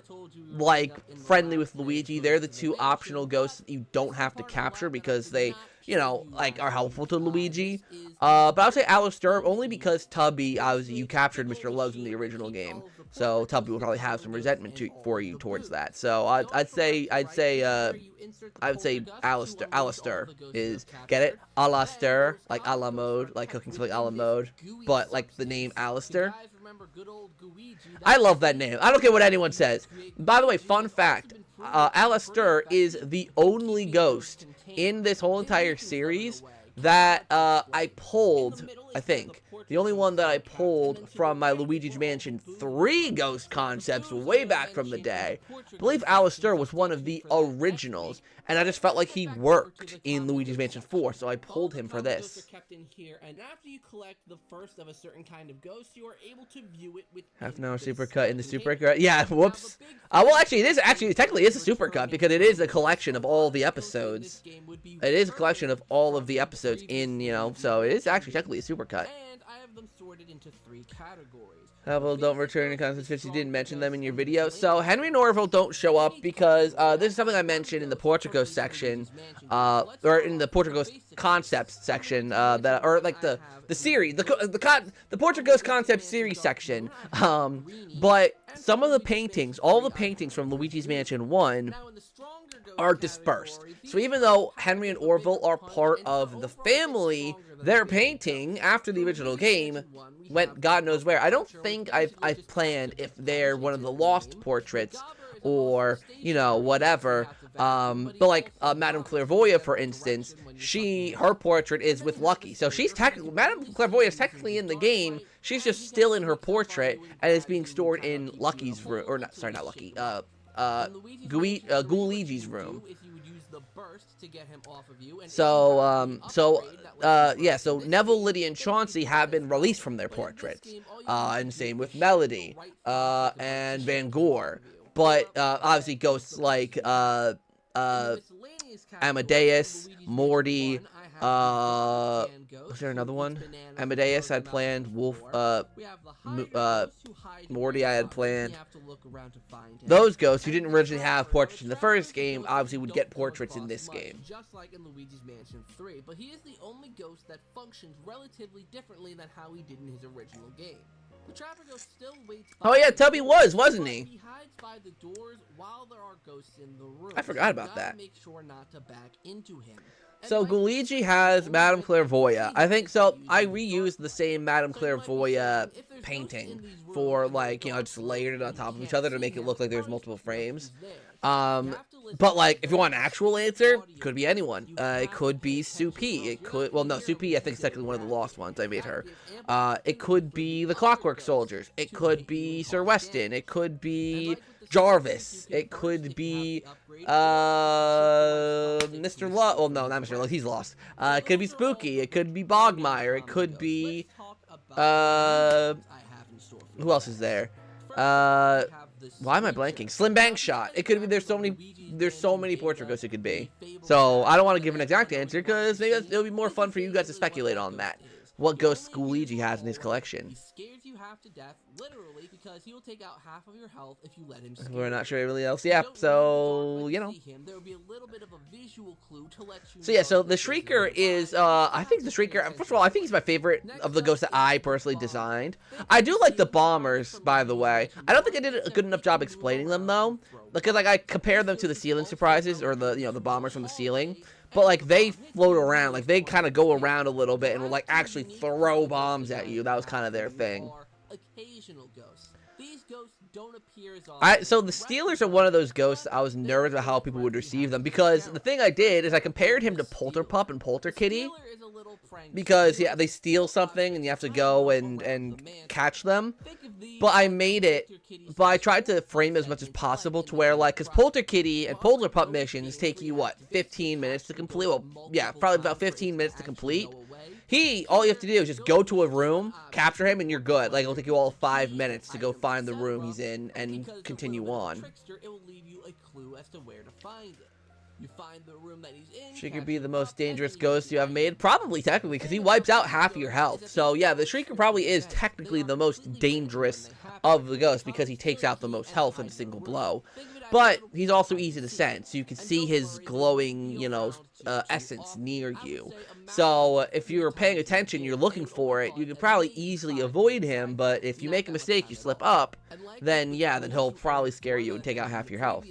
like friendly with Luigi. They're the two optional ghosts that you don't have to capture because they, you know, like are helpful to Luigi. But I would say Alistair only because Tubby, obviously, you captured Mr. Loves in the original game, so Tubby will probably have some resentment for you towards that. So I'd say Alistair is, get it? Alastair, like a la mode, like cooking something a la mode, but like the name Alistair. I love that name. I don't care what anyone says. By the way, fun fact, Alistair is the only ghost in this whole entire series that I pulled, I think. The only one that I pulled from my Luigi's Mansion 3 ghost concepts way back from the day. I believe Alistair was one of the originals, and I just felt like he worked in Luigi's Mansion 4, so I pulled him for this. Half an hour supercut in the supercut. Yeah, whoops. Well, actually, technically it's a supercut because it is a collection of all the episodes. It is a collection of all of the episodes in, you know, so it is actually technically a supercut. I have them sorted into 3 categories. Well, don't return to concepts if you didn't mention them in your video. So Henry and Orville don't show up because this is something I mentioned in the Portrait Ghost section, or in the Portrait Ghost concepts section, or like the series, the Portrait Ghost concept series section. But some of the paintings, all the paintings from Luigi's Mansion 1 are dispersed. So even though Henry and Orville are part of the family, their painting after the original game went God knows where. I don't think I've planned if they're one of the lost portraits or, you know, whatever. But like Madame Clairvoyant, for instance, her portrait is with Lucky. So she's technically, Madame Clairvoyant is technically in the game. She's just still in her portrait and is being stored in Lucky's room, or not, sorry, not Lucky. Luigi's room. So Neville, Lydia, and Chauncey have been released from their portraits, and same with Melody, and Van Gore. But obviously ghosts like Amadeus, Morty. Was there another one? Amadeus I had planned. Wolf. Morty I had planned. Those ghosts who didn't originally have portraits in the first game obviously would get portraits in this game. Just like in Luigi's Mansion 3, but he is the only ghost that functions relatively differently than how he did in his original game. The Trapper Ghost still waits. Oh yeah, Tubby wasn't he? He hides by the doors while there are ghosts in the room. I forgot about that. Make sure not to back into him. So Luigi has Madame Clairvoyant. I think so. I reused the same Madame Clairvoyant painting for, like, you know, just layered it on top of each other to make it look like there's multiple frames. But like, if you want an actual answer, it could be anyone. It could be Sue P. It could, well, no, Sue P. I think is technically one of the lost ones. I made her. It could be the Clockwork Soldiers. It could be Sir Weston. It could be Jarvis. It could be Mr. Love. Well, no, not Mr. Love. He's lost. It could be Spooky. It could be Bogmire. It could be who else is there? Why am I blanking? Slim Bank Shot. It could be. There's so many portrait ghosts it could be. So I don't want to give an exact answer because maybe it'll be more fun for you guys to speculate on that. What ghost Luigi has in his collection. He scares you half to death, literally, because he will take out half of your health if you let him scare We're not sure everybody else. Yeah, so, you know. There will be a little bit of a visual clue to let you so yeah, so the Shrieker is, I think the Shrieker, first of all, I think he's my favorite of the ghosts that I personally designed. I do like the Bombers, by the way. I don't think I did a good enough job explaining them, though, because, like, I compared them to the ceiling surprises, or the, you know, the bombers from the ceiling. But, like, they float around. Like, they kind of go around a little bit and will, like, actually throw bombs at you. That was kind of their thing. Occasional ghosts. These ghosts don't appear as often. So the Steelers are one of those ghosts I was nervous about how people would receive them, because the thing I did is I compared him to Polterpup and Polterkitty, because yeah, they steal something and you have to go and catch them. But I tried to frame it as much as possible to where, like, because Polterkitty and Polterpup missions take you, what, 15 minutes to complete? Well, yeah, probably about 15 minutes to complete. All you have to do is just go to a room, capture him, and you're good. Like, it'll take you all 5 minutes to go find the room he's in and continue on. It will leave you a clue as to where to find it. You find the room that he's in. Shrieker be the most dangerous ghost you have made? Probably, technically, because he wipes out half of your health. So, yeah, the Shrieker probably is technically the most dangerous of the ghosts, because he takes out the most health in a single blow. But he's also easy to sense. You can see his glowing, essence near you. So if you're paying attention, you're looking for it, you can probably easily avoid him. But if you make a mistake, you slip up, then yeah, then he'll probably scare you and take out half your health.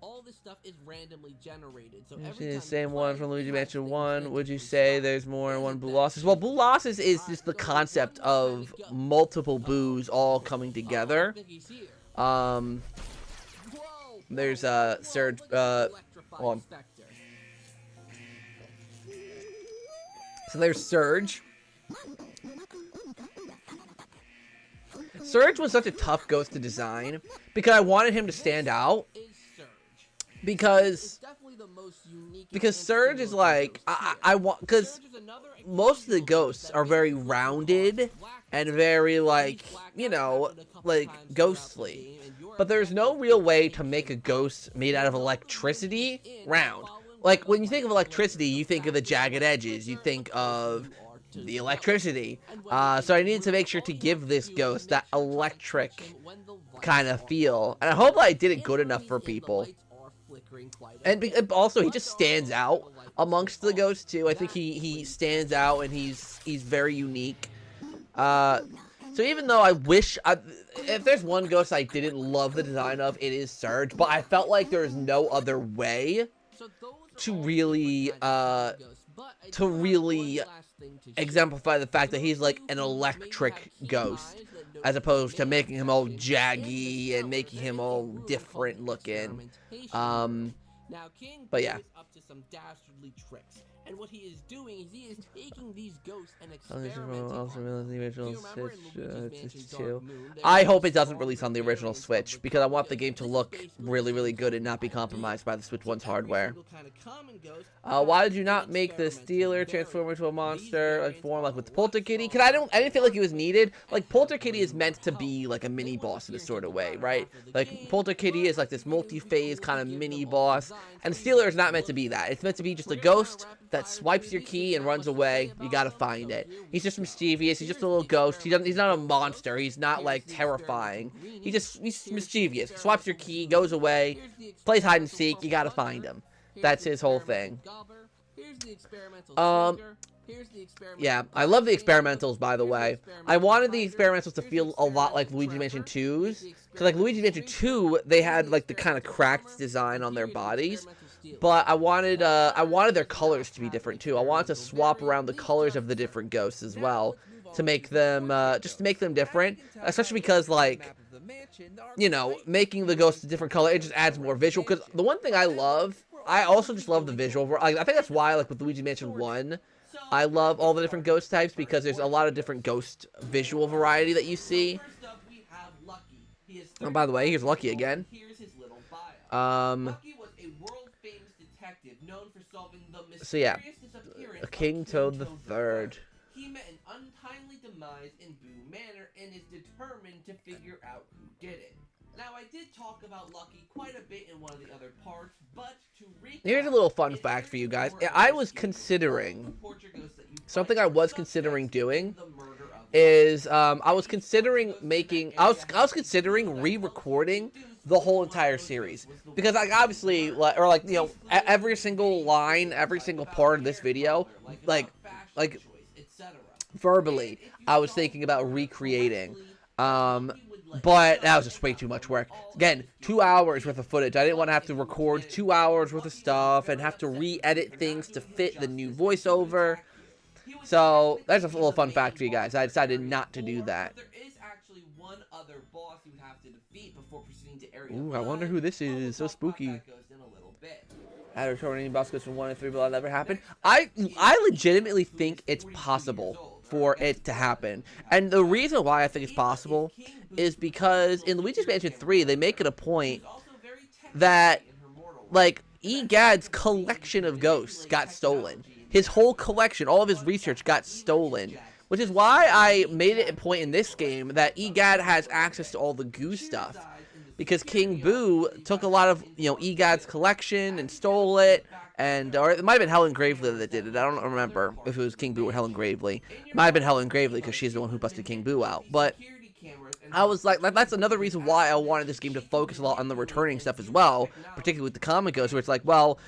All this stuff is randomly generated. So the same one from Luigi Mansion 1. Would you say there's more than one Blue Losses? Well, Blue Losses is just the concept of multiple Boos all coming together. There's Surge. Hold on. So there's Surge. Surge was such a tough ghost to design because I wanted him to stand out. Because Surge is like I want, because most of the ghosts are very rounded and very like ghostly, but there's no real way to make a ghost made out of electricity round. Like, when you think of electricity, you think of the jagged edges, you think of the electricity. So I needed to make sure to give this ghost that electric kind of feel, and I hope I did it good enough for people. And also, he just stands out amongst the ghosts too. I think he stands out, and he's very unique. So even though I wish, if there's one ghost I didn't love the design of, it is Surge. But I felt like there's no other way to really exemplify the fact that he's like an electric ghost, as opposed to making him all jaggy and making him all different looking. But yeah. Up to some dastardly tricks. And what he is doing is he is taking these ghosts and experimenting on the original Switch. I hope it doesn't release on the original Switch, because I want the game to look really, really good and not be compromised by the Switch 1's hardware. Why did you not make the Steeler transform into a monster form like with the Polterkitty? Because I didn't feel like it was needed. Like, Polterkitty is meant to be like a mini boss in a sort of way, right? Like, Polterkitty is like this multi-phase kind of mini boss, and Steeler is not meant to be that. It's meant to be just a ghost that swipes your key and runs away. You gotta find it. He's just mischievous. He's just a little ghost. He's not a monster. He's not like terrifying. He's mischievous. Swipes your key, goes away, plays hide and seek. You gotta find him. That's his whole thing. Yeah, I love the experimentals, by the way. I wanted the experimentals to feel a lot like Luigi Mansion 2's, because like Luigi Mansion 2, they had like the kind of cracked design on their bodies. But I wanted their colors to be different too. I wanted to swap around the colors of the different ghosts as well to make them just to make them different. Especially because, like, making the ghosts a different color, it just adds more visual. Because the one thing I also just love the visual. I think that's why, like with Luigi Mansion 1, I love all the different ghost types, because there's a lot of different ghost visual variety that you see. Oh, by the way, here's Lucky again. Known for solving the So yeah, disappearance King Toad the Third. He met an untimely demise in Boo Manor and is determined to figure out who did it. Now, I did talk about Lucky quite a bit in one of the other parts, but to recap, here's a little fun fact for you guys. I was considering something I was considering doing is I was considering re-recording the whole entire series, because like obviously every single line, every single part of this video, like verbally I was thinking about recreating, but that was just way too much work. Again, 2 hours worth of footage. I didn't want to have to record 2 hours worth of stuff and have to re-edit things to fit the new voiceover. So that's a little fun fact for you guys. I decided not to do that. There is actually one other boss you would have defeat before proceeding to area Ooh, I wonder who this is. So spooky. Had a returning boss goes from 1 to 3, but that never happened. I legitimately think it's possible for it to happen. And the reason why I think it's possible is because in Luigi's Mansion 3, they make it a point that, like, Egad's collection of ghosts got stolen. His whole collection, all of his research got stolen. Which is why I made it a point in this game that Egad has access to all the goo stuff. Because King Boo took a lot of, Egad's collection and stole it. And, or it might have been Helen Gravely that did it. I don't remember if it was King Boo or Helen Gravely. It might have been Helen Gravely because she's the one who busted King Boo out. But I was like, that's another reason why I wanted this game to focus a lot on the returning stuff as well. Particularly with the comic ghosts, where it's like, well,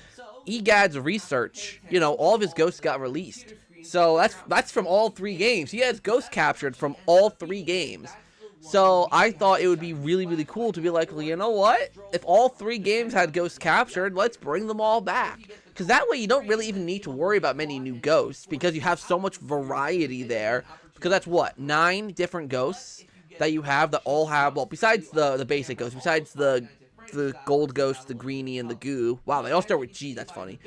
Egad's research, all of his ghosts got released. So that's from all 3 games. He has ghosts captured from all 3 games. So I thought it would be really, really cool to be like, well, you know what? If all 3 games had ghosts captured, let's bring them all back. Because that way you don't really even need to worry about many new ghosts. Because you have so much variety there. Because that's what? 9 different ghosts that you have that all have, well, besides the basic ghosts, besides the gold ghost, the greenie, and the goo. Wow, they all start with G. That's funny.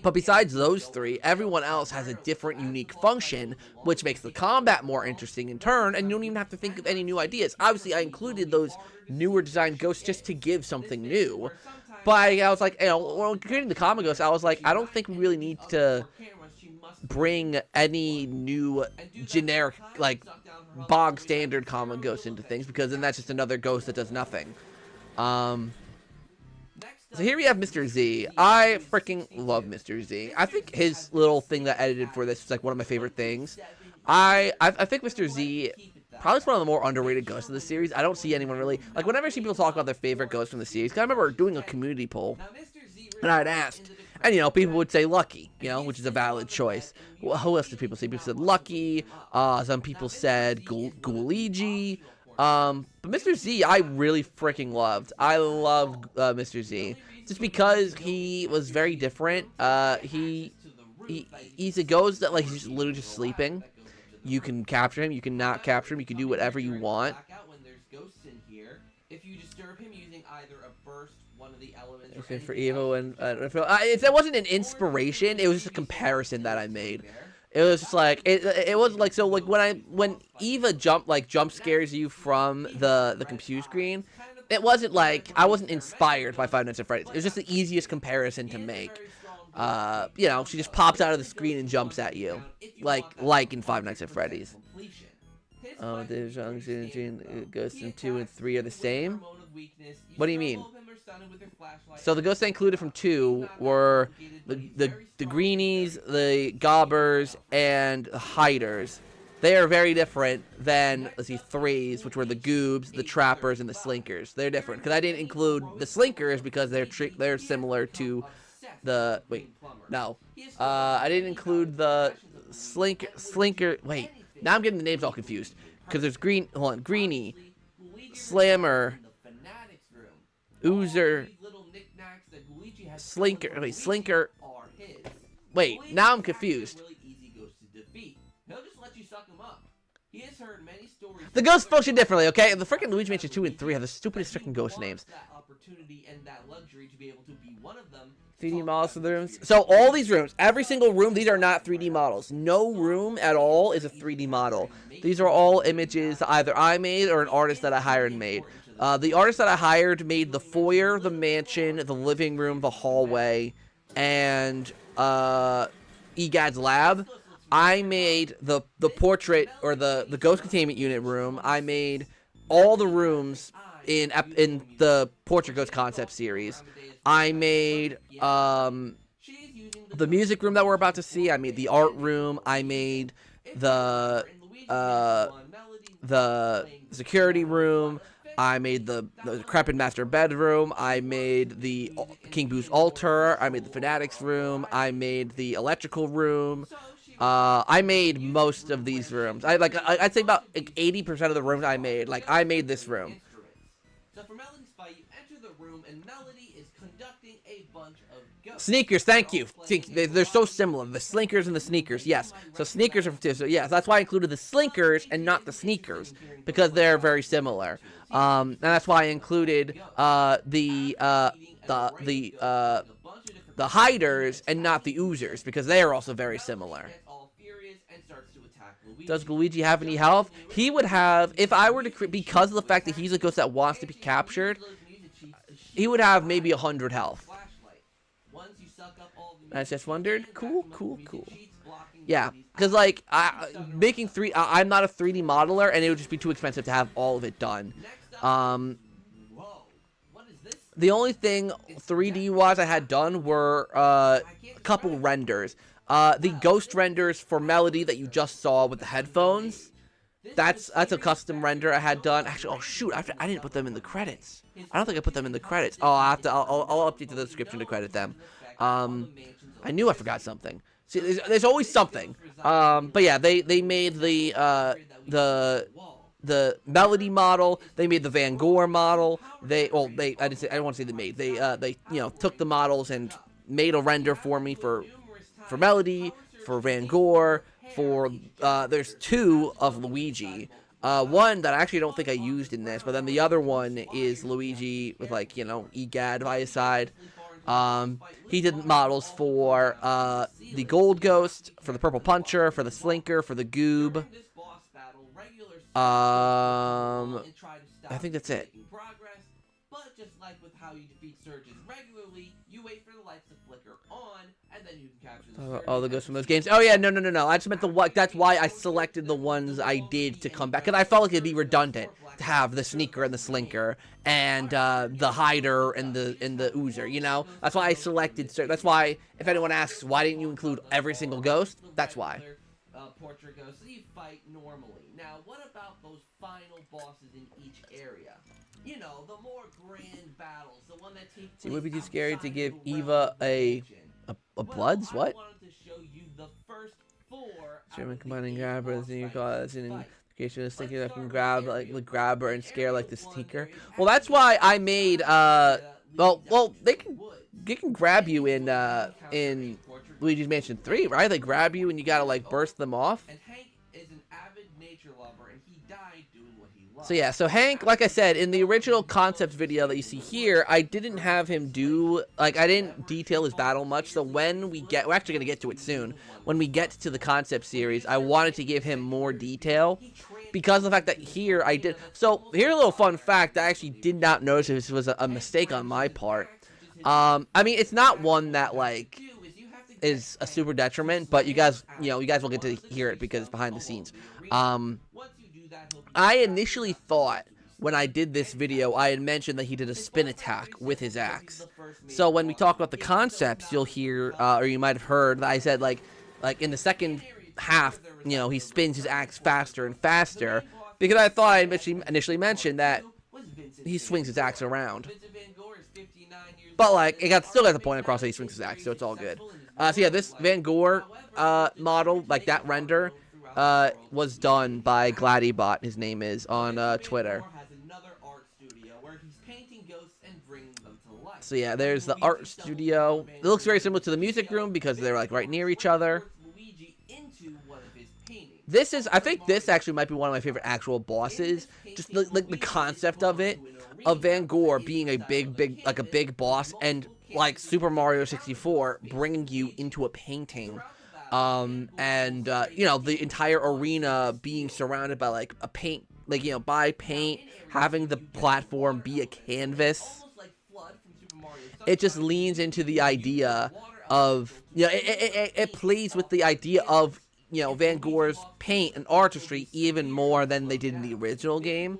But besides those 3, everyone else has a different, unique function, which makes the combat more interesting in turn, and you don't even have to think of any new ideas. Obviously, I included those newer designed ghosts just to give something new. But I was like, when creating the comic ghosts, I was like, I don't think we really need to bring any new generic, like, bog standard common ghost into things, because then that's just another ghost that does nothing. So here we have Mr. Z. I freaking love Mr. Z. I think his little thing that I edited for this is like one of my favorite things. I think Mr. Z probably is one of the more underrated ghosts of the series. I don't see anyone really, like, whenever I see people talk about their favorite ghosts from the series, because I remember doing a community poll, and I'd asked, and people would say Lucky, which is a valid choice. Well, who else did people say? People said Lucky, some people said Luigi, but Mr. Z, I really freaking loved. I loved Mr. Z, just because he was very different. He's a ghost that, like, he's just literally just sleeping. You can capture him, you can not capture him, you can do whatever you want. If you disturb him using either a burst, one of the elements, or for Evo, and it wasn't an inspiration, it was just a comparison that I made. It was just like it was like, so like when Eva jump scares you from the computer screen, it wasn't like I wasn't inspired by Five Nights at Freddy's. It was just the easiest comparison to make. She just pops out of the screen and jumps at you, like in Five Nights at Freddy's. Oh, the Ghosts in 2 and 3 are the same? What do you mean? So the ghosts I included from 2 were the greenies, the gobbers, and the hiders. They are very different than, let's see, 3s, which were the goobs, the trappers, and the slinkers. They're different, because I didn't include the slinkers because they're similar to the, wait, no. I didn't include the slinker, wait, now I'm getting the names all confused. Because there's Greenie, Slammer, Oozer, Slinker. Wait, now I'm confused. The ghosts function differently, okay? The freaking Luigi Mansion 2 and 3 have the stupidest freaking ghost names. 3D models for the rooms. So all these rooms, every single room, these are not 3D models. No room at all is a 3D model. These are all images that either I made or an artist that I hired made. The artist that I hired made the foyer, the mansion, the living room, the hallway, and Egad's lab. I made the portrait, or the ghost containment unit room. I made all the rooms in the Portrait Ghost concept series. I made the music room that we're about to see. I made the art room. I made the security room. I made the Decrepit Master bedroom. I made the King Boo's altar. I made the Fanatics room. I made the electrical room. I made most of these rooms. I'd say about 80% of the rooms I made. Like, I made this room. So for Melody's fight, you enter the room and Melody is conducting a bunch Sneakers, thank you. They're so similar. The slinkers and the sneakers, yes. So sneakers are so yes. That's why I included the slinkers and not the sneakers because they're very similar. And that's why I included the hiders and not the oozers because they are also very similar. Does Luigi have any health? He would have, if I were to, because of the fact that he's a ghost that wants to be captured, he would have maybe 100 health. I just wondered. Cool. Yeah, because like making I'm not a 3D modeler, and it would just be too expensive to have all of it done. The only thing 3D wise I had done were a couple renders. The ghost renders for Melody that you just saw with the headphones. That's a custom render I had done. Actually, oh shoot, I didn't put them in the credits. I don't think I put them in the credits. Oh, I'll update the description to credit them. I knew I forgot something. See, there's always something. But yeah, they made the Melody model. They made the Van Gogh model. I don't want to say they made. They took the models and made a render for me for Melody, for Van Gogh, for there's two of Luigi. One that I actually don't think I used in this, but then the other one is Luigi with EGAD by his side. He did models for the Gold Ghost, for the Purple Puncher, for the Slinker, for the Goob. I think that's it. But just like with how you defeat surges regularly, you wait for the lights to flicker on, and then you can capture the surge. All the ghosts from those games. Oh yeah, no. I just meant that's why I selected the ones I did to come back, because I felt like it'd be redundant to have the Sneaker and the Slinker and the Hider and the Oozer. That's why I selected. That's why if anyone asks why didn't you include every single ghost, that's why. Portrait ghosts that you fight normally. Now, what about those final bosses in each area? The more grand battles, the one that takes place. It would be too scary to give Eva a Bloods? What? I wanted to show you the first 4. German combining grabbers and you call it an indication of thinking that can grab grab her and scare like the Sneaker. Well, that's why I made well they can grab you in Luigi's Mansion 3, right? They grab you and you gotta burst them off. And Hank is an avid nature lover and he died doing what he loved. So yeah, so Hank, like I said, in the original concept video that you see here, I didn't have him do, I didn't detail his battle much, so when we're actually going to get to it soon, when we get to the concept series, I wanted to give him more detail, because of the fact that here I did, so here's a little fun fact, I actually did not notice if this was a mistake on my part. I mean, it's not one that, is a super detriment, but you guys will get to hear it because it's behind the scenes. I initially thought when I did this video, I had mentioned that he did a spin attack with his axe. So when we talk about the concepts, you'll hear, or you might have heard, that I said like in the second half, he spins his axe faster and faster, because I thought I initially mentioned that he swings his axe around. But it still got the point across that he swings his axe, so it's all good. So yeah, this Van Gogh model, that render, was done by Gladdybot, his name is, on Twitter. So yeah, there's the art studio. It looks very similar to the music room because they're right near each other. I think this actually might be one of my favorite actual bosses. Just the concept of it, of Van Gogh being a big boss, and Super Mario 64 bringing you into a painting. The entire arena being surrounded by a paint, by paint, having the platform be a canvas. It just leans into the idea of, it plays with the idea of, Van Gogh's paint and artistry even more than they did in the original game.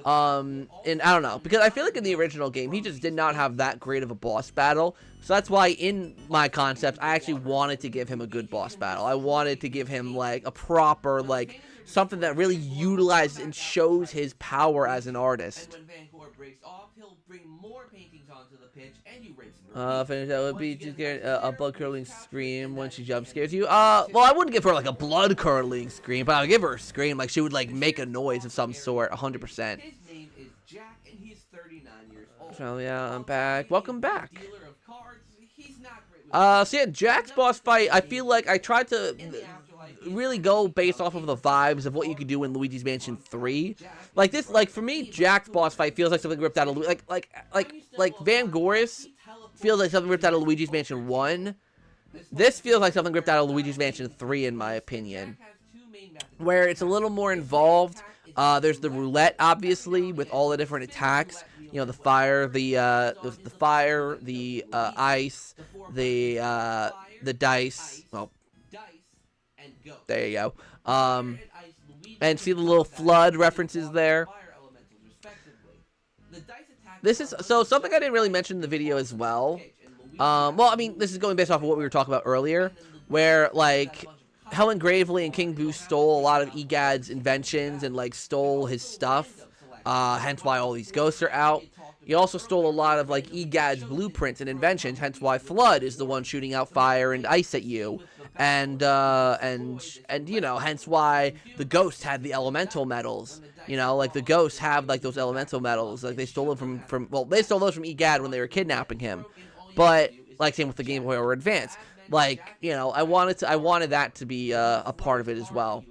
And I don't know, because I feel like in the original game, he just did not have that great of a boss battle. So that's why in my concept, I actually wanted to give him a good boss battle. I wanted to give him a proper, something that really utilizes and shows his power as an artist. And when Van Gogh breaks off, he'll bring more paintings onto the pitch, and you rinse and finish that would be just get a blood curdling scream when she jump scares you. Well, I wouldn't give her a blood curdling scream, but I would give her a scream she would make a noise of some sort, 100%. His name is Jack, and he's 39 years old. So yeah, I'm back. Welcome back. Dealer of cards, he's not great with So yeah, Jack's boss fight, I feel like I tried to really go based off of the vibes of what you could do in Luigi's Mansion 3. Like this, like for me, Jack's boss fight feels like something ripped out of like Van Goris feels like something ripped out of Luigi's Mansion 1. This feels like something ripped out of Luigi's Mansion 3 in my opinion, where it's a little more involved. There's the roulette, obviously, with all the different attacks. You know, the fire, the ice, the dice. Well, there you go. And see the little flood references there. This is so something I didn't really mention in the video as well. Well, I mean, this is going based off of what we were talking about earlier, where like Helen Gravely and King Boo stole a lot of Egad's inventions and like stole his stuff, hence why all these ghosts are out. He also stole a lot of like Egad's blueprints and inventions, hence why Flood is the one shooting out fire and ice at you, and you know, hence why the ghosts had the elemental metals. You know, like the ghosts have like those elemental metals, like they stole them from well, they stole those from Egad when they were kidnapping him, but like same with the Game Boy or Advance. Like, you know, I wanted that to be a part of it as well,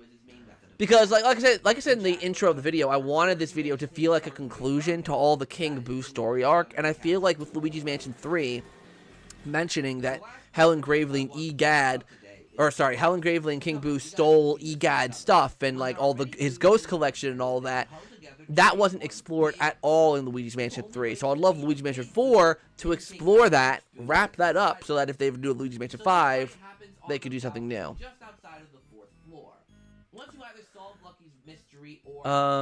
because like I said in the intro of the video, I wanted this video to feel like a conclusion to all the King Boo story arc, and I feel like with Luigi's Mansion 3, mentioning that Helen Gravely and Helen Gravely and King Boo stole Egad's stuff and like all his ghost collection and all that. That wasn't explored at all in Luigi's Mansion 3. So I'd love Luigi's Mansion 4 to explore that, wrap that up, so that if they do a Luigi's Mansion 5, they could do something new.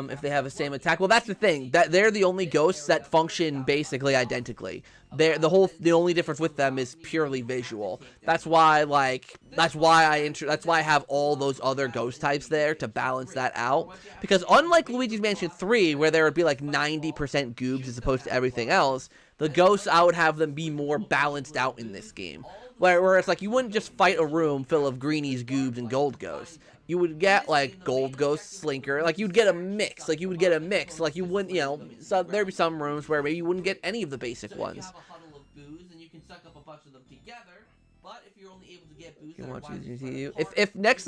If they have the same attack, well, that's the thing. That they're the only ghosts that function basically identically. The only difference with them is purely visual. That's why I have all those other ghost types there to balance that out. Because unlike Luigi's Mansion 3, where there would be like 90% goobs as opposed to everything else, the ghosts, I would have them be more balanced out in this game. Where it's like you wouldn't just fight a room full of greenies, goobs, and gold ghosts. You would get like gold ghost, slinker, like you'd get a mix, like you wouldn't, you know, there'd be some rooms where maybe you wouldn't get any of the basic ones.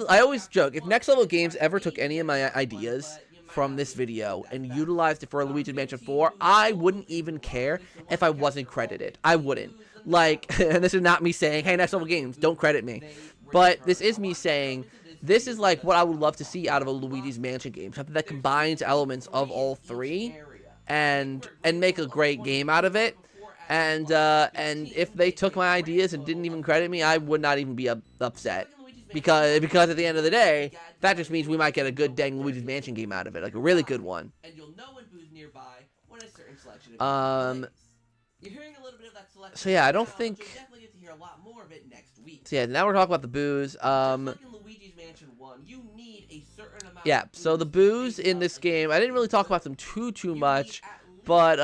I always joke, if Next Level Games ever took any of my ideas from this video and utilized it for a Luigi's Mansion 4, I wouldn't even care if I wasn't credited. I wouldn't. Like, and this is not me saying, hey, Next Level Games, don't credit me. But this is me saying, this is like what I would love to see out of a Luigi's Mansion game. Something that combines elements of all three and make a great game out of it. And if they took my ideas and didn't even credit me, I would not even be upset. Because at the end of the day, that just means we might get a good dang Luigi's Mansion game out of it. Like a really good one. So yeah, I don't think... So yeah, now we're talking about the boos. Yeah, so the boos in this game, I didn't really talk about them too much, but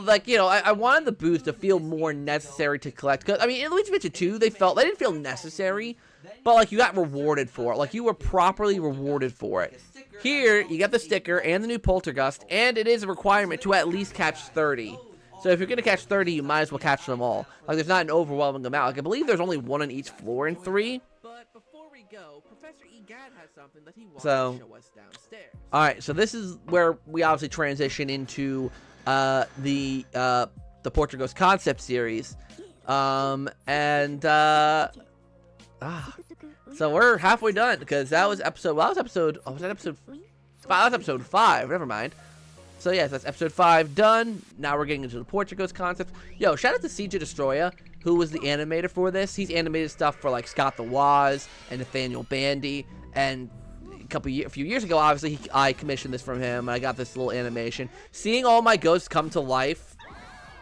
like, you know, I wanted the boos to feel more necessary to collect. Cause I mean, in Luigi's Mansion 2, they didn't feel necessary, but like you got rewarded for it. Like you were properly rewarded for it. Here, you got the sticker and the new Poltergust, and it is a requirement to at least catch 30. So if you're going to catch 30, you might as well catch them all. Like, there's not an overwhelming amount. Like, I believe there's only one on each floor in 3. But before we go, Professor Egad has something that he wants to show us downstairs. Alright, so this is where we obviously transition into the Poltergust concept series. So we're halfway done, because that was episode... Well, was that episode 5? That was episode 5. Never mind. So yeah, that's episode 5 done. Now we're getting into the Poltergust concept. Yo, shout out to CJ Destroya, who was the animator for this. He's animated stuff for like Scott the Woz and Nathaniel Bandy. And a few years ago, obviously, I commissioned this from him. And I got this little animation. Seeing all my ghosts come to life,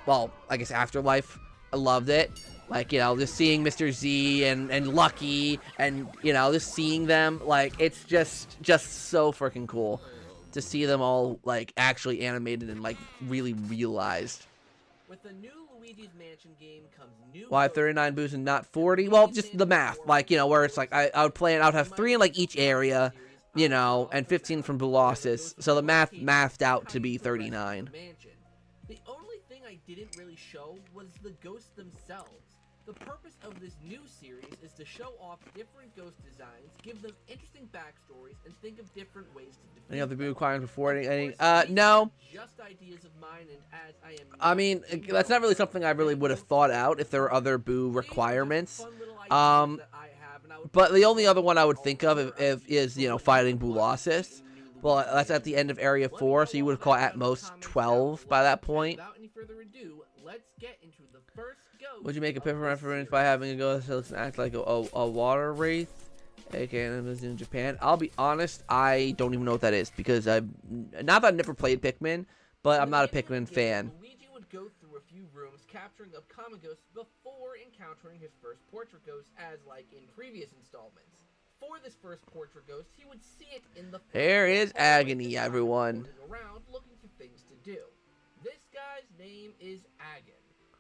well, I guess afterlife, I loved it. Like, you know, just seeing Mr. Z and Lucky and, you know, just seeing them, like, it's just so freaking cool to see them all, like, actually animated and, like, really realized. With the new Luigi's Mansion game comes new... Why 39 boos and not 40? Well, just the math. Like, you know, where it's like, I would have 3 in, like, each area, you know, and 15 from Bulossus. So the mathed out to be 39. The only thing I didn't really show was the ghosts themselves. The purpose of this new series is to show off different ghost designs, give them interesting backstories, and think of different ways to defeat Any other boo them. requirements before any? Of course, these No. are just ideas of mine, and as I am I not mean, a that's not really something I really ghost would have thought out if there were other boo these are just requirements. fun little ideas that I have, and I would But the love only to other one I would all think of over is fighting Boolossus. Well, that's at the end of Area 4, so you would call at most 12 by that point. Without any further ado, let's get into the first ghost. Would you make a of pivot this reference series. by having a ghost that looks and act like a water wraith? aka in Japan. I'll be honest, I don't even know what that is because not that I've never played Pikmin, but I'm not a Pikmin fan. Luigi would go through a few rooms capturing up common ghosts before encountering his first portrait ghost, as like in previous installments. For this first portrait ghost, he would see it in the There is Agony, everyone. Around looking for things to do. This guy's name is Agon.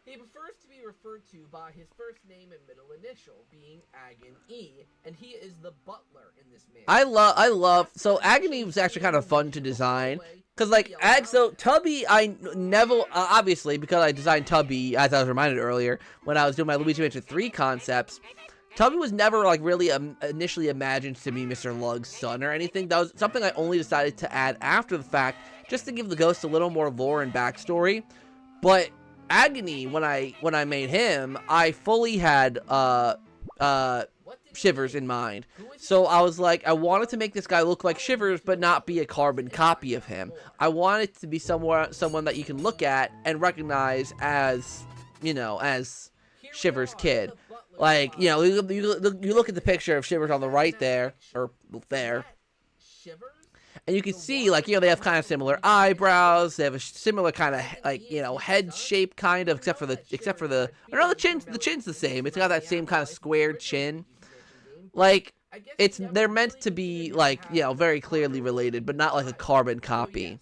He prefers to be referred to by his first name and middle initial, being Agon E, and he is the butler in this man. I love. So Agony was actually kind of fun to design, cause like so Tubby, I never obviously because I designed Tubby as I was reminded earlier when I was doing my Luigi Mansion 3 concepts. Tubby was never like really initially imagined to be Mr. Lug's son or anything. That was something I only decided to add after the fact, just to give the ghost a little more lore and backstory. But Agony, when I made him, I fully had Shivers in mind. So I was like, I wanted to make this guy look like Shivers, but not be a carbon copy of him. I wanted to be someone that you can look at and recognize as, as Shivers' kid. Like, you look at the picture of Shivers on the right there, or there, and you can see, like, they have kind of similar eyebrows. They have a similar kind of, like, head shape, kind of, except for the, no, the chin's the same. It's got that same kind of squared chin. Like, they're meant to be, like, very clearly related, but not like a carbon copy.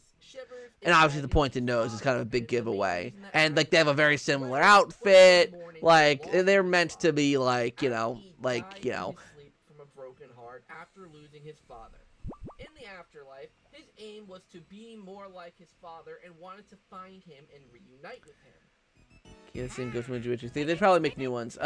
And obviously the pointed nose is kind of a big giveaway. And, like, they have a very similar outfit. Like, they're meant to be, like, from a broken heart after losing his father. In the afterlife, his aim was to be more like his father and wanted to find him and reunite with him. Yeah, the same goes for Luigi. They'd probably make new ones.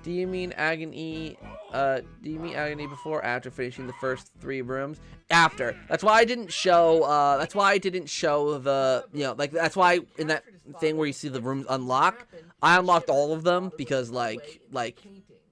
Do you mean Agony? Do you mean Agony before or after finishing the first 3 rooms? After. That's why I didn't show. That's why I didn't show the. That's why in that thing where you see the rooms unlock, I unlocked all of them because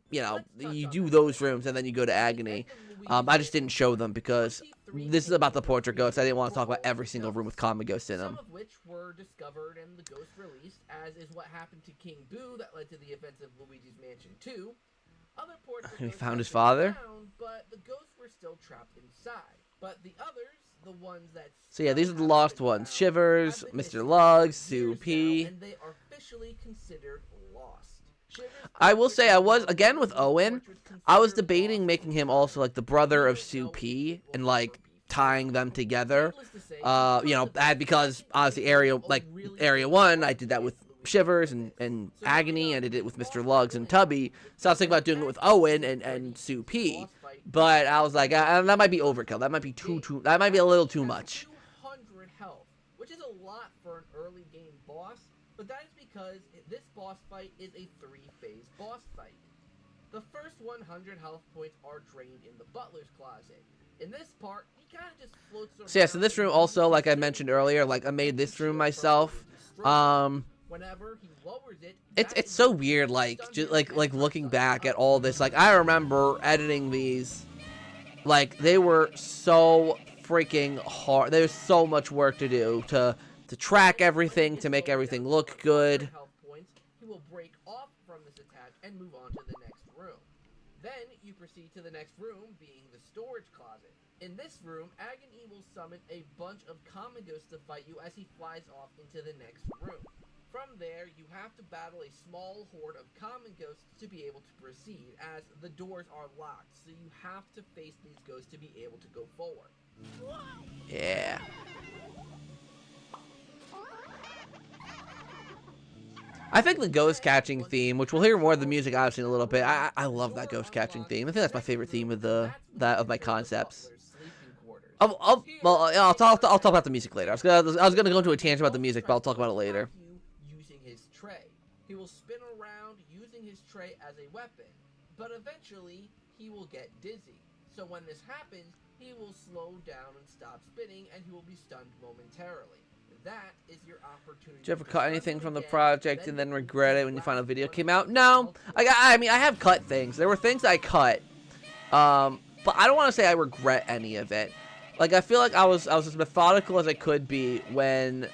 you do those rooms and then you go to Agony. I just didn't show them because this is about the portrait ghosts. I didn't want to talk about every single room with common ghosts in them. Some of which were discovered and the ghost released, as is what happened to King Boo that led to the events of Luigi's Mansion 2. Other portrait He ghosts found his have been father? found, but the ghosts were still trapped inside. But the others, the ones that So yeah, these are the still lost haven't been ones. found, Shivers, have been Mr. missing Lug, for Sue years P. now, and they are officially considered lost. Shivers I will say I was, again with Owen, I was debating making him also like the brother of Sue P and like tying them together. Because obviously Area 1, I did that with Shivers and Agony, I did it with Mr. Lugs and Tubby. So I was thinking about doing it with Owen and Sue P. But I was like, that might be overkill. That might be that might be a little too much. 200 health, which is a lot for an early game boss, but that is because this boss fight is a 3-phase boss fight. The first 100 health points are drained in the butler's closet. In this part, he kind of just floats around. So yeah, so this room also, like I mentioned earlier, like I made this room myself. Whenever he lowers it, It's so weird, like just like looking back at all this. Like I remember editing these, like they were so freaking hard. There's so much work to do to track everything, to make everything look good. He will break off from this attack and move on to the next room. Then you proceed to the next room, being the storage closet. In this room, Agony will summon a bunch of common ghosts to fight you as he flies off into the next room. From there, you have to battle a small horde of common ghosts to be able to proceed, as the doors are locked, so you have to face these ghosts to be able to go forward. Yeah. I think the ghost catching theme, which we'll hear more of the music obviously in a little bit. I love that ghost catching theme. I think that's my favorite theme of of my concepts. I'll talk about the music later. I was gonna go into a tangent about the music, but I'll talk about it later. Using his tray, he will spin around using his tray as a weapon, but eventually he will get dizzy. So when this happens, he will slow down and stop spinning, and he will be stunned momentarily. That is your opportunity. Did you ever cut anything from the project and then regret it when your final video came out? No. I mean, I have cut things. There were things I cut, but I don't want to say I regret any of it. Like, I feel like I was as methodical as I could be when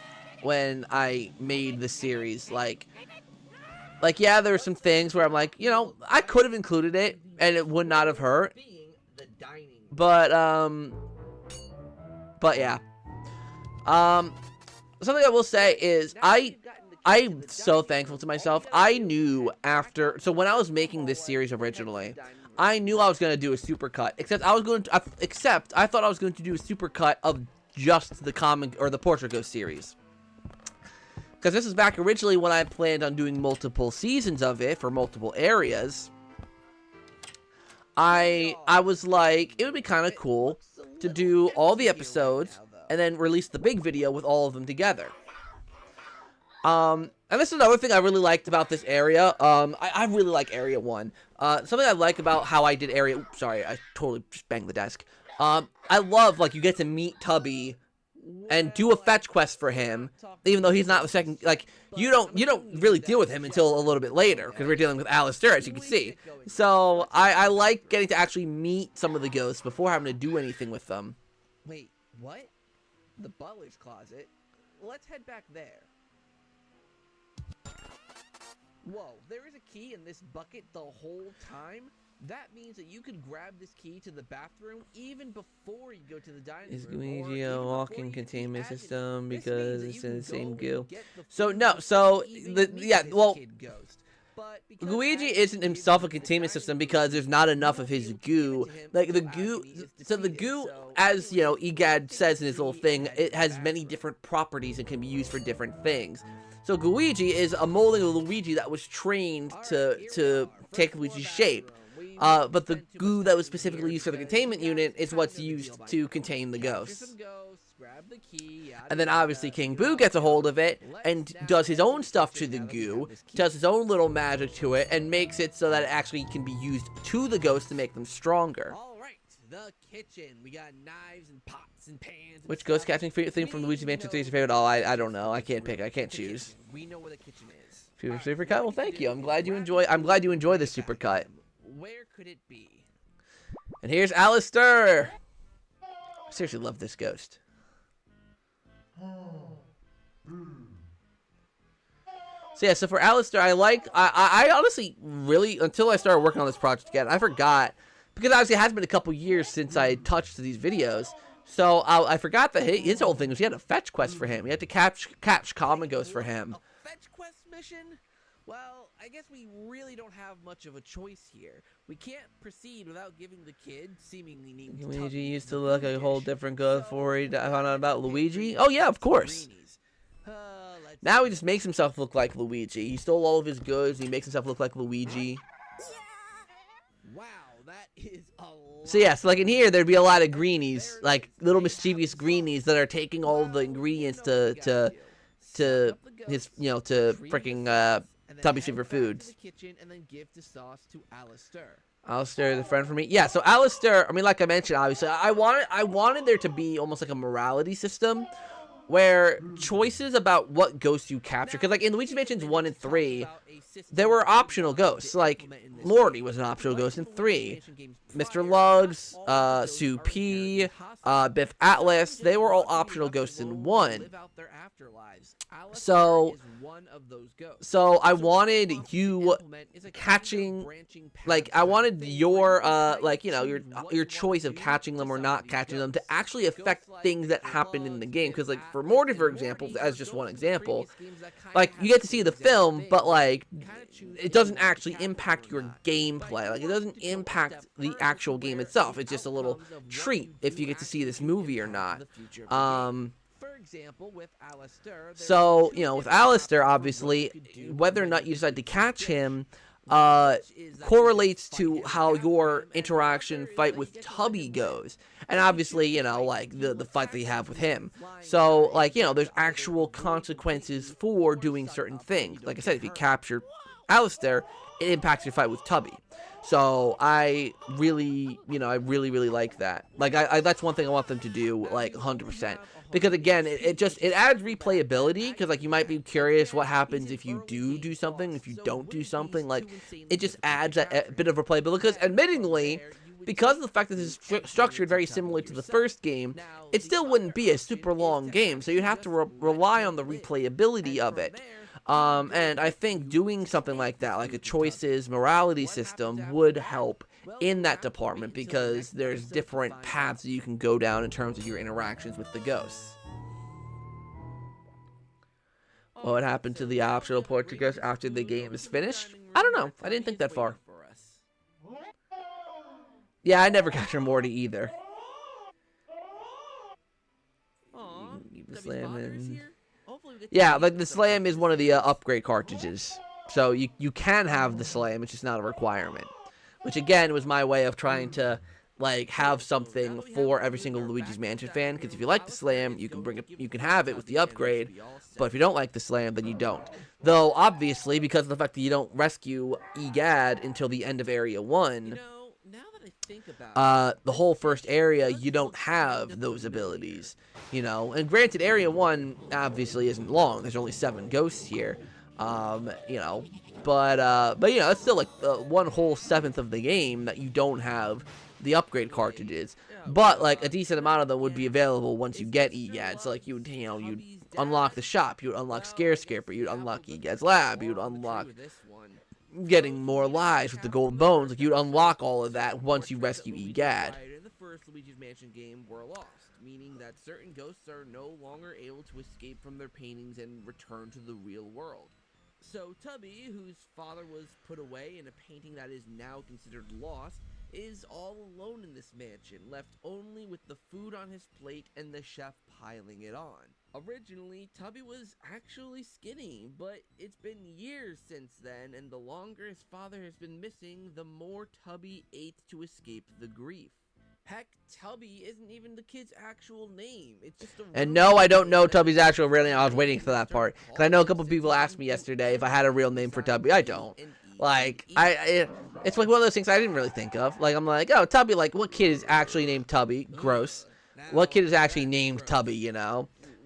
I made the series. Like, yeah, there were some things where I'm like, you know, I could have included it and it would not have hurt. But yeah. Something I will say is I'm so thankful to myself. I knew after, so when I was making this series originally, I knew I was going to do a supercut, except I thought I was going to do a supercut of just the comic or the Portrait Ghost series. Because this is back originally when I planned on doing multiple seasons of it for multiple areas. I was like, it would be kind of cool to do all the episodes and then release the big video with all of them together. And this is another thing I really liked about this area. I really like Area 1. Something I like about how I did Area... Oops, sorry, I totally just banged the desk. I love, like, you get to meet Tubby and do a fetch quest for him, even though he's not the second... Like, you don't really deal with him until a little bit later, because we're dealing with Alistair, as you can see. So, I like getting to actually meet some of the ghosts before having to do anything with them. Wait, what? The butler's closet? Let's head back there. Whoa, there is a key in this bucket the whole time? That means that you could grab this key to the bathroom even before you go to the dining room. Is Luigi a walking containment system because it's in the same goo? So, no, so, yeah, well, Luigi isn't himself a containment system because there's not enough of his goo. Like, the goo, so the goo, as, you know, Egad says in his little thing, it has many different properties and can be used for different things. So Luigi is a molding of Luigi that was trained to take Luigi's shape. But the goo that was specifically used for the containment unit is what's used to contain the ghosts. And then obviously King Boo gets a hold of it and does his own stuff to the goo, does his own little magic to it, and makes it so that it actually can be used to the ghosts to make them stronger. The kitchen. We got knives and pots and pans. Which ghost catching thing from Luigi's Mansion 3 is your favorite? Oh, I don't know. I can't pick. I can't choose. We know where the kitchen is. Favorite supercut? Well, thank you. I'm glad you enjoy the supercut. Where could it be? And here's Alistair. I seriously love this ghost. So yeah, so for Alistair, I honestly really, until I started working on this project again, I forgot. Because obviously it has been a couple years since I touched these videos, so I forgot that his whole thing was he had a fetch quest for him. He had to catch common ghosts for him. A fetch quest mission? Well, I guess we really don't have much of a choice here. We can't proceed without giving the kid, seemingly named Luigi used to look like a whole different ghost before he found out about Luigi. Oh yeah, of course. Now he just makes himself look like Luigi. He stole all of his goods. And he makes himself look like Luigi. Wow. That is a lot. So yeah, so like in here, there'd be a lot of greenies, like little mischievous greenies that are taking all the ingredients to his, you know, to freaking Tubby's favorite foods. Alistair is a friend for me. Yeah, so Alistair, I mean, like I mentioned, obviously, I wanted there to be almost like a morality system where choices about what ghosts you capture, because like in Luigi's Mansions 1 and 3, there were optional ghosts. Like Morty was an optional ghost in 3. Mr. Lugs, Sue P, Biff Atlas, they were all optional ghosts in 1. So I wanted you catching, like, I wanted your, like, you know, your choice of catching them or not catching them to actually affect things that happen in the game. Because, like, for Morty, for example, as just one example, like, you get to see the film, but, like, it doesn't actually impact your gameplay. Like, it doesn't impact the actual game itself. It's just a little treat if you get to see this movie or not. So, you know, with Alistair, obviously, whether or not you decide to catch him correlates to how your interaction fight with Tubby goes. And obviously, you know, like, the fight that you have with him. So, like, you know, there's actual consequences for doing certain things. Like I said, if you capture Alistair, it impacts your fight with Tubby. So I really, I really like that. Like, I that's one thing I want them to do, like, 100%. Because, again, it adds replayability, because, like, you might be curious what happens if you do something, if you don't do something. Like, it just adds a bit of replayability, because, admittingly, because of the fact that this is structured very similar to the first game, it still wouldn't be a super long game, so you'd have to rely on the replayability of it. And I think doing something like that, like a choices morality system, would help in that department, because there's different paths that you can go down in terms of your interactions with the ghosts. What would happen to the optional Portuguese after the game is finished? I don't know. I didn't think that far. Yeah, I never captured Morty either. The slam in. Yeah, like the slam is one of the upgrade cartridges. So you can have the slam, it's just not a requirement. Which again was my way of trying to like have something for every single Luigi's Mansion fan. Because if you like the slam, you can have it with the upgrade. But if you don't like the slam, then you don't. Though obviously, because of the fact that you don't rescue Egad until the end of Area 1. The whole first area, you don't have those abilities, and granted, Area 1 obviously isn't long. There's only 7 ghosts here, but it's still like 1/7 of the game that you don't have the upgrade cartridges. But like a decent amount of them would be available once you get Egad. So like you'd unlock the shop, you'd unlock Scare Scraper, you'd unlock Egad's lab, you'd unlock getting more lives with the gold bones. Like you'd unlock all of that once you rescue Egad. In the first Luigi's Mansion game were lost, meaning that certain ghosts are no longer able to escape from their paintings and return to the real world. So Tubby, whose father was put away in a painting that is now considered lost, is all alone in this mansion, left only with the food on his plate and the chef piling it on. Originally, Tubby was actually skinny, but it's been years since then, and the longer his father has been missing, the more Tubby ate to escape the grief. Heck, Tubby isn't even the kid's actual name. It's just a And no, I don't know Tubby's actual real name. I was waiting for that part. Because I know a couple people asked me yesterday if I had a real name for Tubby. I don't. Like, it's like one of those things I didn't really think of. Like, I'm like, oh, Tubby, like, what kid is actually named Tubby? Gross. What kid is actually named Tubby,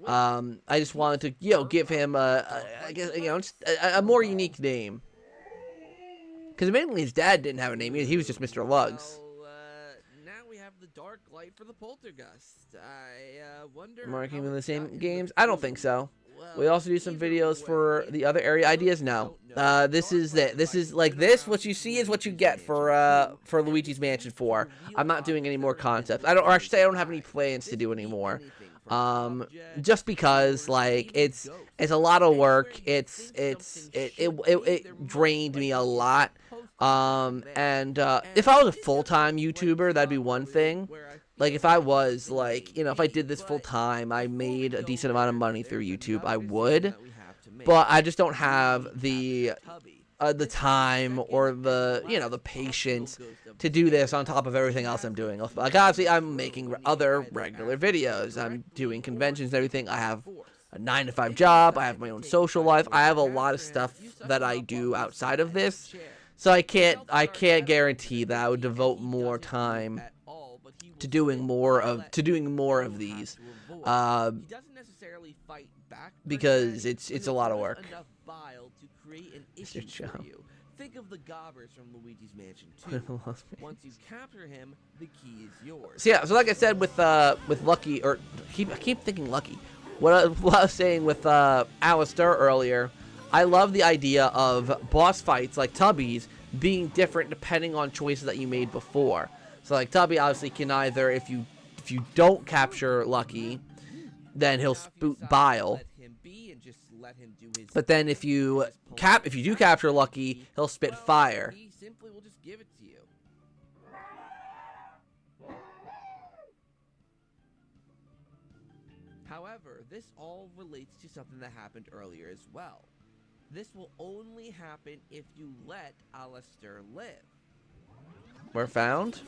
I just wanted to, give him a more unique name. Because mainly his dad didn't have a name. He was just Mr. Lugs. Now we have the dark light for the poltergeist. I wonder. Marking in the same games? I don't think so. We also do some videos for the other area ideas. No, this is it. This is like this. What you see is what you get for Luigi's Mansion 4. I'm not doing any more concepts. I should say I don't have any plans to do anymore. Just because like it's a lot of work. It drained me a lot. And if I was a full-time YouTuber, that'd be one thing. Like, if I was, like, if I did this full-time, I made a decent amount of money through YouTube, I would. But I just don't have the time or the patience to do this on top of everything else I'm doing. Like, obviously, I'm making other regular videos. I'm doing conventions and everything. I have a 9-to-5 job. I have my own social life. I have a lot of stuff that I do outside of this. So I can't guarantee that I would devote more time to doing more of these, because it's a lot of work. Mr. Cho. Think of the gobbers from Luigi's Mansion 2. Once you capture him, the key is yours. So yeah, so like I said with Lucky, or I keep thinking Lucky. What I was saying with Alistair earlier, I love the idea of boss fights like Tubby's being different depending on choices that you made before. So like Tubby obviously can either, if you don't capture Lucky, then he'll spout bile. But then if you do capture Lucky, he'll spit fire. He simply will just give it to you. However, this all relates to something that happened earlier as well. This will only happen if you let Alistair live. We're found.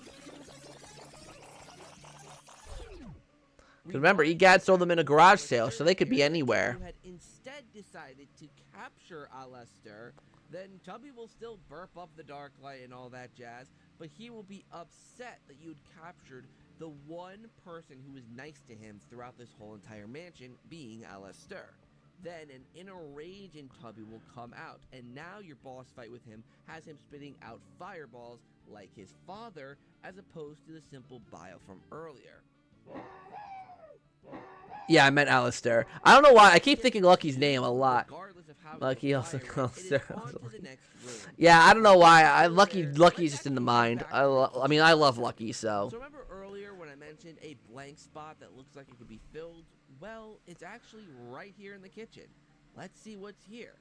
Because remember, Egad sold them in a garage sale, so they could be anywhere. If you had instead decided to capture Alistair, then Tubby will still burp up the dark light and all that jazz, but he will be upset that you'd captured the one person who was nice to him throughout this whole entire mansion, being Alistair. Then an inner rage in Tubby will come out, and now your boss fight with him has him spitting out fireballs like his father, as opposed to the simple bile from earlier. Yeah, I meant Alistair. I don't know why. I keep thinking Lucky's name a lot. Lucky also calls Yeah, I don't know why. Lucky's just in the mind. I mean, I love Lucky, so. So remember earlier when I mentioned a blank spot that looks like it could be filled? Well, it's actually right here in the kitchen. Let's see what's here.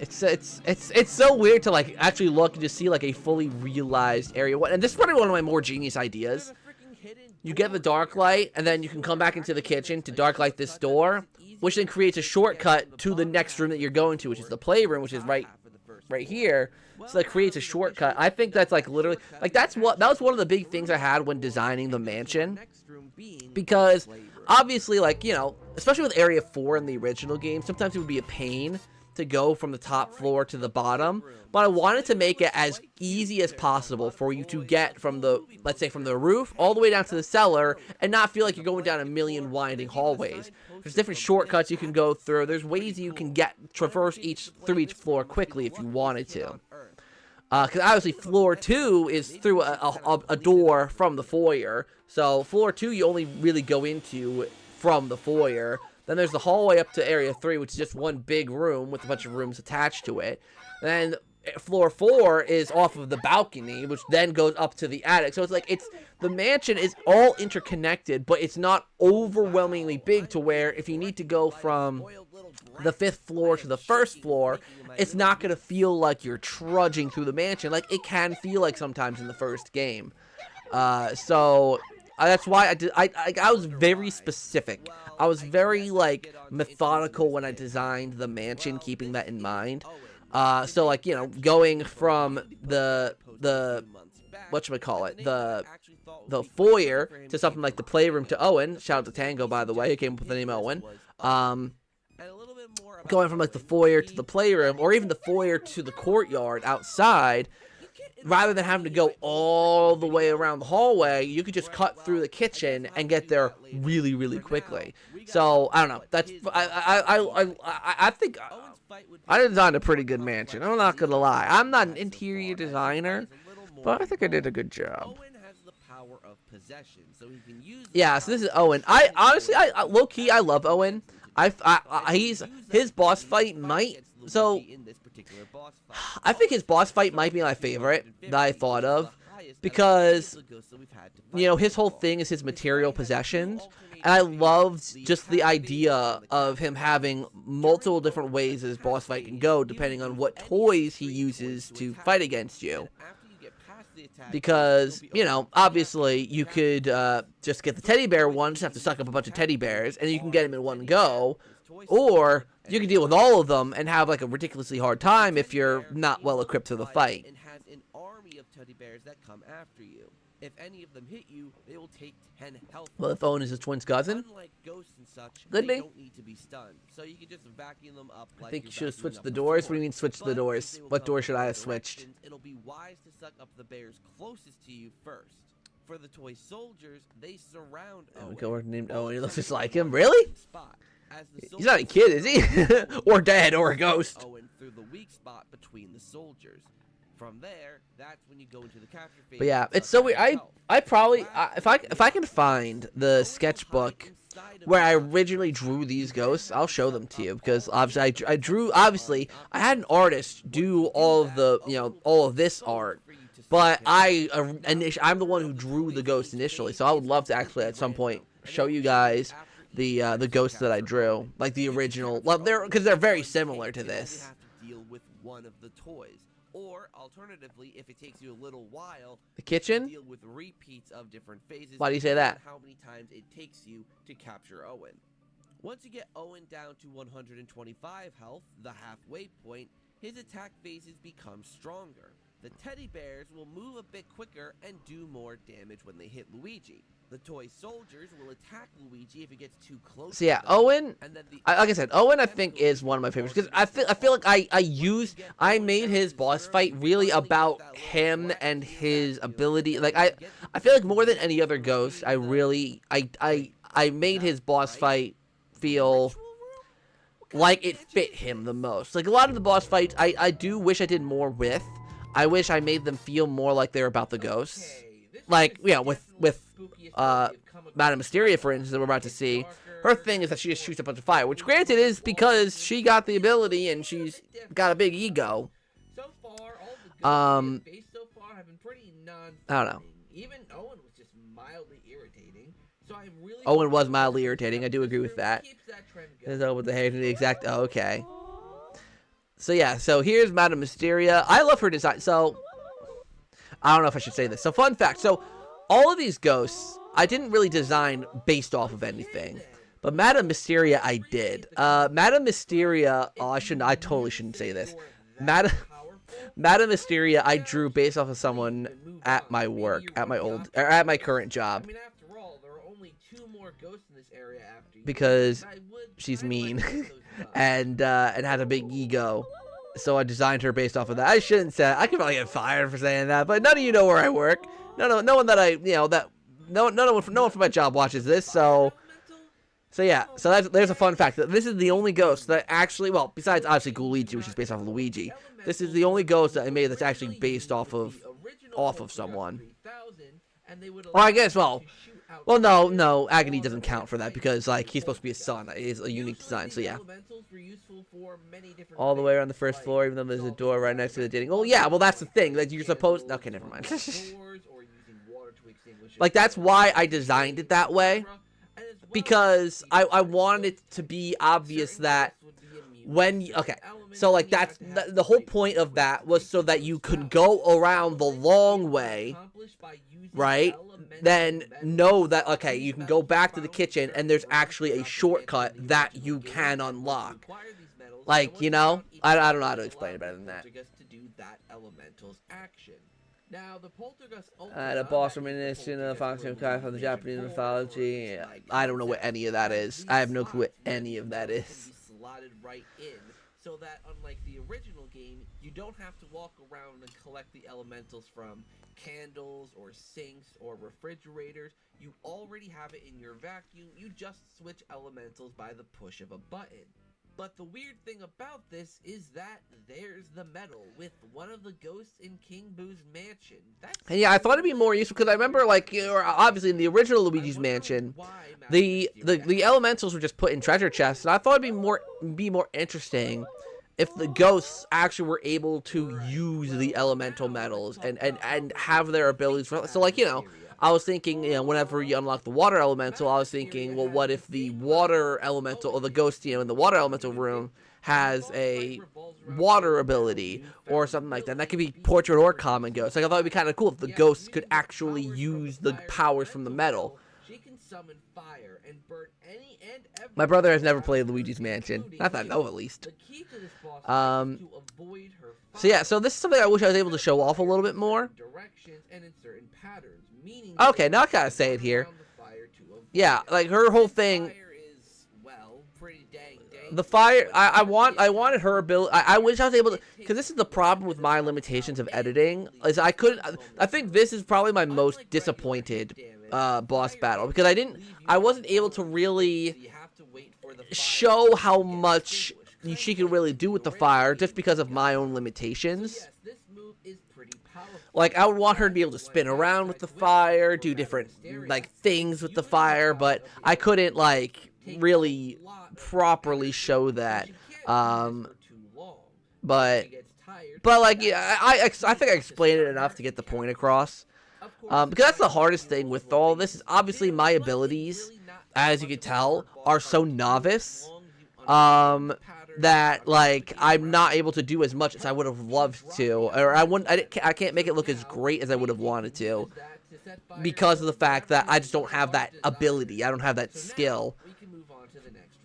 It's so weird to like actually look and just see like a fully realized area. And this is probably one of my more genius ideas. You get the dark light, and then you can come back into the kitchen to dark light this door, which then creates a shortcut to the next room that you're going to, which is the playroom, which is right here. So that creates a shortcut. I think that's like literally like that was one of the big things I had when designing the mansion, because obviously, like, you know, especially with Area 4 in the original game, sometimes it would be a pain to go from the top floor to the bottom, but I wanted to make it as easy as possible for you to get from the, let's say, from the roof all the way down to the cellar and not feel like you're going down a million winding hallways. There's different shortcuts you can go through. There's ways you can traverse through each floor quickly if you wanted to. Because obviously floor 2 is through a door from the foyer. So floor 2 you only really go into from the foyer. Then there's the hallway up to Area 3, which is just one big room with a bunch of rooms attached to it. Then floor 4 is off of the balcony, which then goes up to the attic. So it's like the mansion is all interconnected, but it's not overwhelmingly big to where if you need to go from the 5th floor to the 1st floor, it's not going to feel like you're trudging through the mansion like it can feel like sometimes in the first game. So that's why I was very specific. I was very like methodical when I designed the mansion, keeping that in mind. So like, you know, going from the whatchamacallit, the foyer to something like the playroom to Owen. Shout out to Tango, by the way, who came up with the name Owen. Going from like the foyer to the playroom, or even the foyer to the courtyard outside, rather than having to go all the way around the hallway, you could just cut through the kitchen and get there really, really quickly. So I don't know. That's I think I designed a pretty good mansion. I'm not gonna lie. I'm not an interior designer, but I think I did a good job. Yeah. So this is Owen. I honestly, low key, I love Owen. His boss fight might. So I think his boss fight might be my favorite that I thought of, because, you know, his whole thing is his material possessions, and I loved just the idea of him having multiple different ways his boss fight can go depending on what toys he uses to fight against you. Because, you know, obviously you could just get the teddy bear one, just have to suck up a bunch of teddy bears, and you can get him in one go. Or you can deal with all of them and have like a ridiculously hard time if you're not well equipped for the fight. And has an army of teddy bears that come after you. If any of them hit you, they will take 10 health. Well, if Owen is his twin's cousin, unlike ghosts and such, they don't need to be stunned. So you can just vacuum them up. I think you should have switched the doors. What do you mean switch the doors? What door should I have switched? It'll be wise to suck up the bears closest to you first. For the toy soldiers, they surround Owen. Go named Owen. He looks just like him. Really? He's not a kid, is he? Or dead, or a ghost. Owen through the weak spot between the soldiers. From there, that's when you go into the capture phase. But yeah, it's so weird. I probably if I can find the sketchbook where I originally drew these ghosts, I'll show them to you, because obviously I drew. Obviously, I had an artist do all of the, you know, all of this art, but I'm the one who drew the ghost initially. So I would love to actually at some point show you guys the ghosts that I drew, like the original. Well, because they're very similar to this. Have to deal with one of the toys. Or, alternatively, if it takes you a little while, the kitchen? Deal with repeats of different phases. Why do you say that? How many times it takes you to capture Owen. Once you get Owen down to 125 health, the halfway point, his attack phases become stronger. The teddy bears will move a bit quicker and do more damage when they hit Luigi. The toy soldiers will attack Luigi if he gets too close. So yeah, Owen, like I said, Owen I think is one of my favorites because I feel like I made his boss fight really about him and his ability. Like I feel like more than any other ghost, I made his boss fight feel like it fit him the most. Like a lot of the boss fights, I do wish I did more with. I wish I made them feel more like they're about the ghosts. Like, yeah, with Madame Mysteria, for instance, that we're about to see, her thing is that she just shoots a bunch of fire, which granted is because she got the ability and she's got a big ego. So far, all the ghosts we have faced so far have been pretty I don't know. Even Owen was just mildly irritating. So I really Owen was mildly irritating. I do agree with that. Keeps that trend There's going. with the hair to the exact. Oh, okay. So yeah, so here's Madame Mysteria. I love her design. So I don't know if I should say this. So fun fact. So all of these ghosts, I didn't really design based off of anything. But Madame Mysteria, I did. Madame Mysteria, I totally shouldn't say this. Madame Mysteria, I drew based off of someone at my work, at my current job. I mean, after all, there are only 2 more ghosts in this area after you. Because I would she's kinda mean like those guys. and has a big ego. So I designed her based off of that. I shouldn't say. I could probably get fired for saying that, but none of you know where I work. No one that I, no one from my job watches this. So yeah. So there's a fun fact that this is the only ghost that actually, well, besides obviously Luigi, which is based off of Luigi, this is the only ghost that I made that's actually based off of someone. Or I guess, well, no, Agony doesn't count for that because like he's supposed to be a son. It's a unique design. So yeah. All the way around the first floor, even though there's a door right next to the dating. Oh yeah, well that's the thing. Like you're supposed. Okay, never mind. Like that's why I designed it that way, because I wanted it to be obvious that so like that's the whole point of that was so that you could go around the long way, right? Then know that okay, you can go back to the kitchen and there's actually a shortcut that you can unlock. Like, I don't know how to explain it better than that. Now, the Poltergeist The boss reminiscent of Foxy Kai from the Japanese mythology. I don't know what any of that is. I have no clue what any of that is. Slotted right in, so that unlike the original game, you don't have to walk around and collect the elementals from candles or sinks or refrigerators. You already have it in your vacuum. You just switch elementals by the push of a button. But the weird thing about this is that there's the medal with one of the ghosts in King Boo's mansion. And yeah, I thought it'd be more useful because I remember, like, obviously in the original Luigi's Mansion, the elementals were just put in treasure chests, and I thought it'd be more interesting if the ghosts actually were able to use the elemental medals and have their abilities. So, like, I was thinking, whenever you unlock the water elemental, I was thinking, well, what if the water elemental, or the ghost, in the water elemental room has a water ability or something like that? And that could be portrait or common ghost. Like, I thought it'd be kind of cool if the ghosts could actually use the powers from the medal. She can summon fire and burn any and every. My brother has never played Luigi's Mansion. Not that I know, at least. The key to this boss is to avoid her So yeah, so this is something I wish I was able to show off a little bit more. Directions and in certain patterns. Okay, now I gotta say it here. Yeah, like her whole thing. The fire, I wanted her ability. I wish I was able to, because this is the problem with my limitations of editing. Is I think this is probably my most disappointed boss battle because I wasn't able to really show how much she could really do with the fire just because of my own limitations. Like, I would want her to be able to spin around with the fire, do different, like, things with the fire, but I couldn't, like, really properly show that. But like, yeah, I think I explained it enough to get the point across. Because that's the hardest thing with all this is obviously my abilities, as you can tell, are so novice. That like I'm not able to do as much as I would have loved to, or I can't make it look as great as I would have wanted to, because of the fact that I just don't have that ability. I don't have that skill.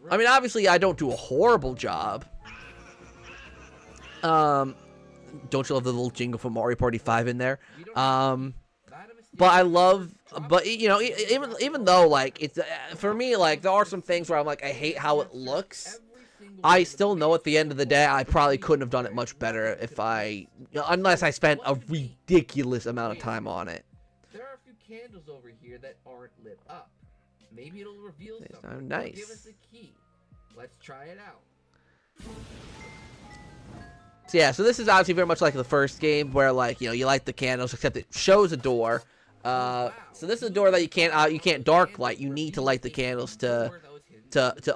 I mean, obviously, I don't do a horrible job. don't you love the little jingle from Mario Party 5 in there? We don't have to But I love, but you know, even though like it's for me, like there are some things where I'm like I hate how it looks. I still know at the end of the day I probably couldn't have done it much better if unless I spent a ridiculous amount of time on it. There are a few candles over here that aren't lit up. Maybe it'll reveal something. Oh, nice. Give us a key. Let's try it out. So yeah, so this is obviously very much like the first game where like, you know, you light the candles, except it shows a door. So this is a door that you can't dark light. You need to light the candles to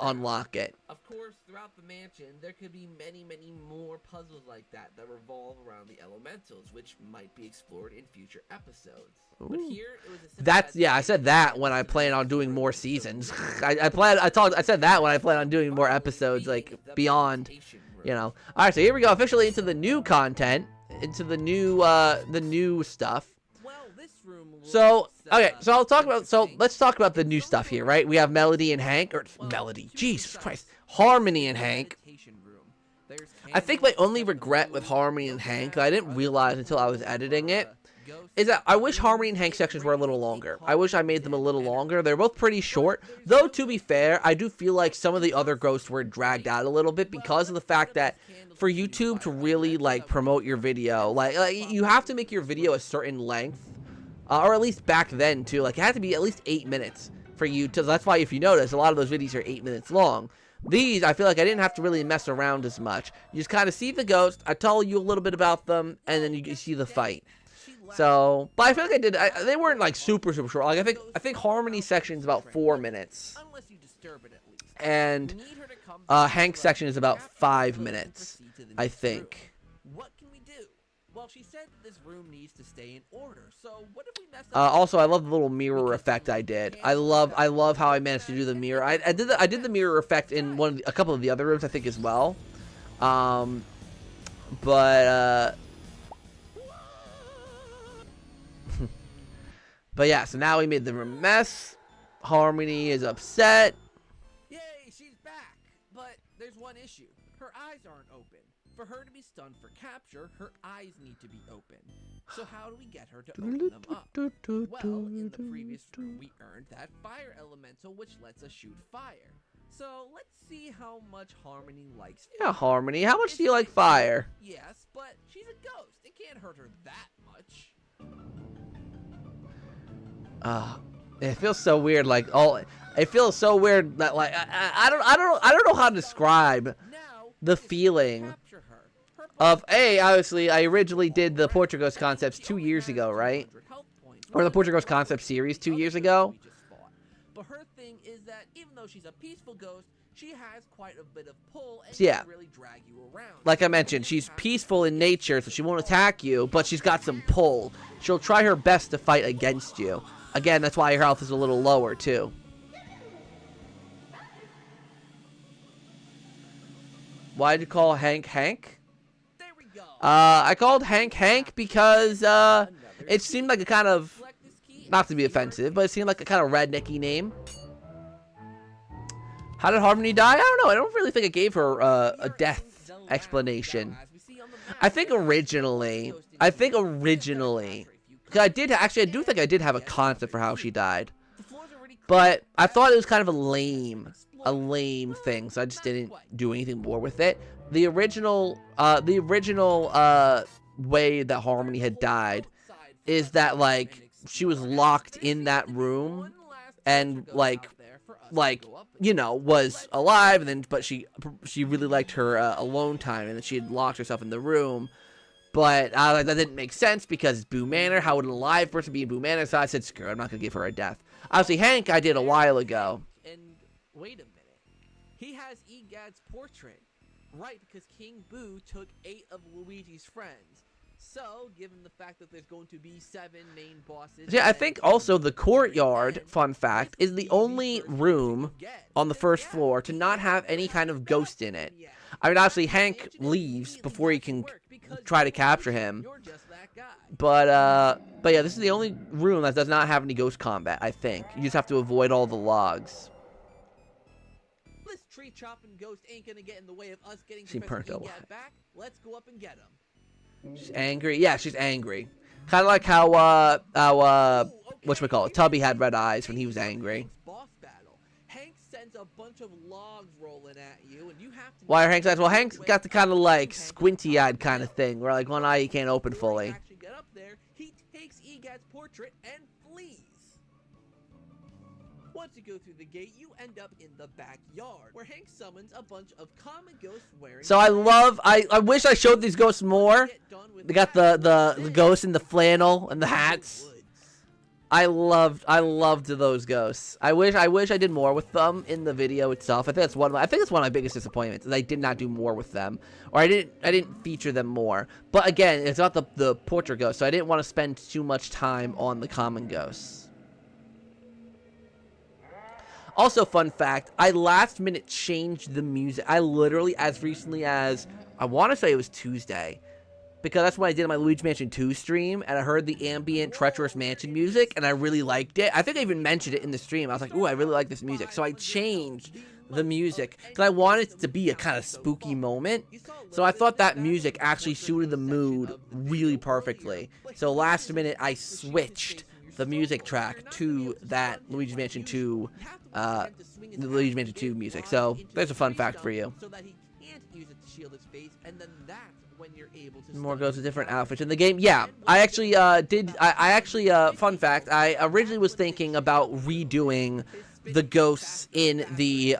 unlock it. Of course, throughout the mansion, there could be many, many more puzzles like that revolve around the elementals, which might be explored in future episodes. But here, it was I said that when I plan on doing more seasons. I said that when I plan on doing more episodes, like beyond, you know. All right, so here we go, officially into the new content, into the new stuff. So, okay, so let's talk about the new stuff here, right? We have Melody and Hank, Jesus Christ, Harmony and Hank. I think my only regret with Harmony and Hank, I didn't realize until I was editing it, is that I wish Harmony and Hank sections were a little longer. I wish I made them a little longer. They're both pretty short, though to be fair, I do feel like some of the other ghosts were dragged out a little bit because of the fact that for YouTube to really, like, promote your video, like you have to make your video a certain length. Or at least back then, too. Like, it had to be at least 8 minutes for you to... That's why, if you notice, a lot of those videos are 8 minutes long. These, I feel like I didn't have to really mess around as much. You just kind of see the ghost, I tell you a little bit about them, and then you see the fight. So, but I feel like they weren't, like, super short. Like, I think Harmony section's about 4 minutes. And Hank's section is about 5 minutes, I think. Well, she said that this room needs to stay in order, so what if we mess up? Also, I love the little mirror effect I did. I love how I managed to do the mirror. I did the mirror effect in a couple of the other rooms, I think, as well. But yeah, so now we made the room mess. Harmony is upset. Yay, she's back. But there's one issue. Her eyes aren't open. For her to be stunned for capture, her eyes need to be open. So how do we get her to open them up? Well, in the previous room, we earned that fire elemental, which lets us shoot fire. So let's see how much Harmony likes fire. Yeah, Harmony, how much do you like fire? Yes, but she's a ghost. It can't hurt her that much. It feels so weird. It feels so weird that like I don't know how to describe the feeling of obviously I originally did the Portrait Ghost concepts 2 years ago, right? Or the Portrait Ghost concept series 2 years ago. But her thing is that even though she's a peaceful ghost, she has quite a bit of pull and yeah. can really drag you around. Like I mentioned, she's peaceful in nature, so she won't attack you, but she's got some pull. She'll try her best to fight against you. Again, that's why her health is a little lower too. Why did you call Hank Hank? There we go. I called Hank Hank because it seemed like a kind of, not to be offensive, but it seemed like a kind of rednecky name. How did Harmony die? I don't know. I don't really think it gave her a death explanation. I think originally, because I do think I did have a concept for how she died, but I thought it was kind of a lame thing, so I just didn't do anything more with it. The original way that Harmony had died is that like she was locked in that room and like you know was alive, and then but she really liked her alone time, and then she had locked herself in the room. But that didn't make sense because it's Boo Manor. How would an alive person be in Boo Manor? So I said, screw it, I'm not going to give her a death. Obviously, Hank I did a while ago. And wait a minute. He has Egad's portrait. Right, because King Boo took 8 of Luigi's friends. So, given the fact that there's going to be 7 main bosses... Yeah, I think also the courtyard, fun fact, is the only room on the first floor to not have any kind of ghost in it. I mean, obviously, Hank leaves before you can try to capture him. But yeah, this is the only room that does not have any ghost combat, I think. You just have to avoid all the logs. This tree chopping ghost ain't gonna get in the way of us getting She Professor burnt Egad back. Let's go up and get him. She's angry. Yeah, she's angry. Kind of like how whatchamacallit, Tubby had red eyes when he was angry. Boss battle. Hank sends a bunch of logs rolling at you, and you have to. Why are Hank's eyes? Well, Hank's got the kind of like squinty-eyed kind of thing, where like one eye you can't open fully. Actually get up there, he takes Egad's portrait and flees. Once you go through the gate, you end up in the backyard, where Hank summons a bunch of common ghosts wearing. So I wish I showed these ghosts more. They got the ghosts in the flannel and the hats. I loved those ghosts. I wish I did more with them in the video itself. I think it's one of my biggest disappointments. Is I did not do more with them, or I didn't feature them more. But again, it's not the portrait ghosts, so I didn't want to spend too much time on the common ghosts. Also, fun fact, I last minute changed the music. I literally, as recently as, I want to say it was Tuesday, because that's when I did my Luigi Mansion 2 stream, and I heard the ambient Treacherous Mansion music, and I really liked it. I think I even mentioned it in the stream. I was like, ooh, I really like this music. So I changed the music, because I wanted it to be a kind of spooky moment. So I thought that music actually suited the mood really perfectly. So last minute, I switched the music track to that Luigi Mansion 2, the Luigi Mansion 2 music. So there's a fun fact for you. More goes to different outfits in the game. Yeah, I actually fun fact, I originally was thinking about redoing the ghosts in the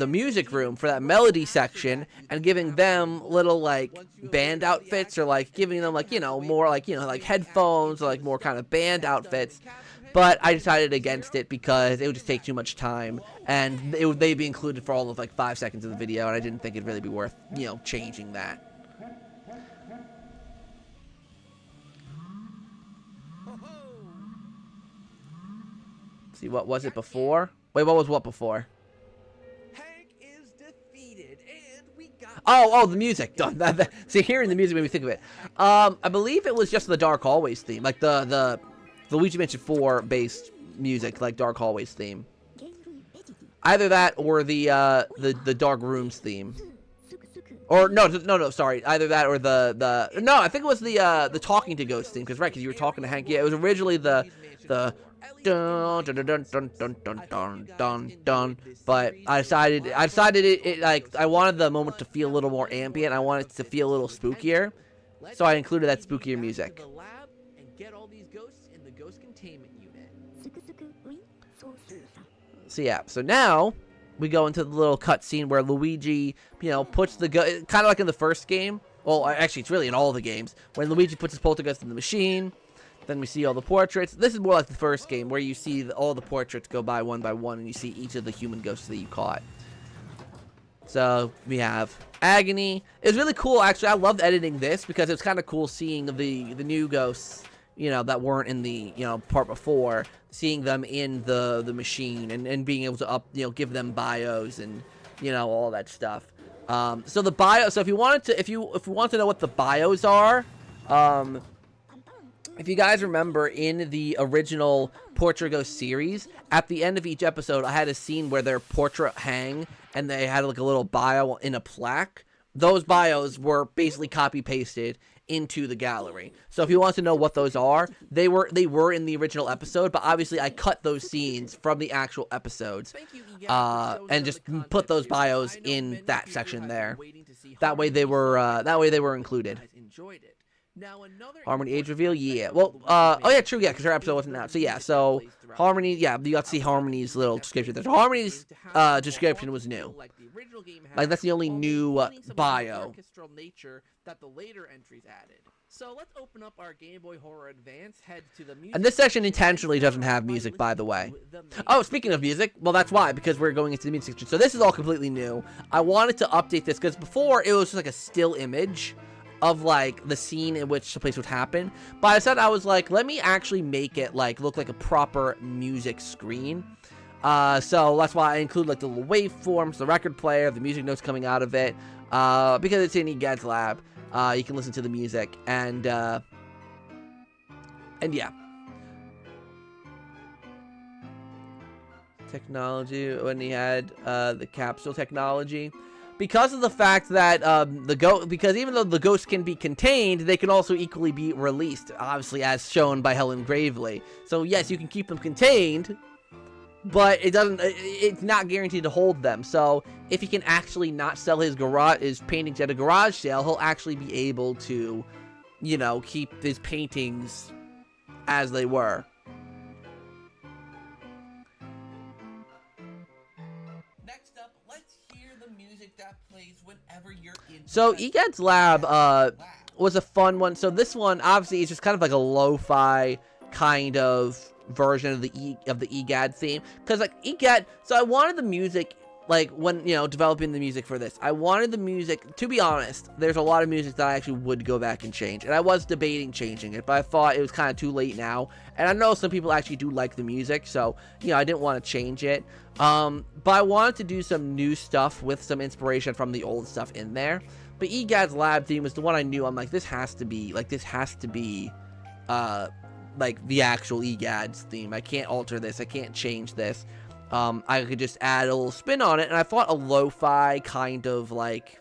music room for that melody section and giving them little like band outfits, or like giving them like, you know, more like, you know, like headphones, or like more kind of band outfits. But I decided against it because it would just take too much time, and they'd be included for all of like 5 seconds of the video, and I didn't think it'd really be worth, you know, changing that. See, what was it before? Wait, what was what before? Oh, the music. See, hearing the music made me think of it. I believe it was just the Dark Hallways theme, like the Luigi Mansion 4 based music, like Dark Hallways theme. Either that or the Dark Rooms theme. Or no, sorry. Either that or no, I think it was the Talking to Ghosts theme, because you were talking to Hank. Yeah, it was originally the dun dun dun dun dun dun dun dun dun. But I decided it like I wanted the moment to feel a little more ambient. I wanted it to feel a little spookier, so I included that spookier music. So yeah, so now we go into the little cutscene where Luigi, you know, puts the kind of like in the first game. Well, actually, it's really in all the games when Luigi puts his poltergeist in the machine. Then we see all the portraits. This is more like the first game, where you see all the portraits go by, and you see each of the human ghosts that you caught. So we have Agony. It was really cool, actually. I loved editing this because it was kind of cool seeing the new ghosts, you know, that weren't in the, you know, part before, seeing them in the machine and being able to give them bios and, you know, all that stuff. So the bio. So if you want to know what the bios are, if you guys remember in the original Portrait Ghost series, at the end of each episode, I had a scene where their portrait hang and they had like a little bio in a plaque. Those bios were basically copy pasted into the gallery. So if you want to know what those are, they were in the original episode, but obviously I cut those scenes from the actual episodes and just put those bios in that section there. That way they were included. Harmony age reveal, yeah. Well, oh yeah, true, yeah, because her episode wasn't out. So yeah, so Harmony, yeah, you got to see Harmony's little description there. So Harmony's description was new. Like that's the only new bio. That the later entries added. So let's open up our Game Boy Horror Advance, head to the music. And this section intentionally doesn't have music, by the way. Oh, speaking of music, well, that's why, because we're going into the music section. So this is all completely new. I wanted to update this because before it was just like a still image of like the scene in which the place would happen. But I said, I was like, let me actually make it like look like a proper music screen. So that's why I include like the little waveforms, the record player, the music notes coming out of it. Because it's in Egad's lab, you can listen to the music and yeah. Technology when he had the capsule technology. because of the fact that because even though the ghosts can be contained, they can also equally be released, obviously as shown by Helen Gravely. So yes, you can keep them contained, but it's not guaranteed to hold them. So if he can actually not sell his paintings at a garage sale, he'll actually be able to, you know, keep his paintings as they were. Next up, let's hear the music that plays whenever you're in. So EGAD's Lab was a fun one. So this one obviously is just kind of like a lo-fi kind of version of the EGAD theme, because like EGAD, so I wanted the music, like when, you know, developing the music for this, I wanted the music, to be honest, there's a lot of music that I actually would go back and change, and I was debating changing it, but I thought it was kind of too late now, and I know some people actually do like the music, so, you know, I didn't want to change it, but I wanted to do some new stuff with some inspiration from the old stuff in there. But EGAD's Lab theme was the one I knew, I'm like, this has to be like the actual EGAD's theme. I can't alter this. I can't change this. I could just add a little spin on it, and I thought a lo-fi kind of like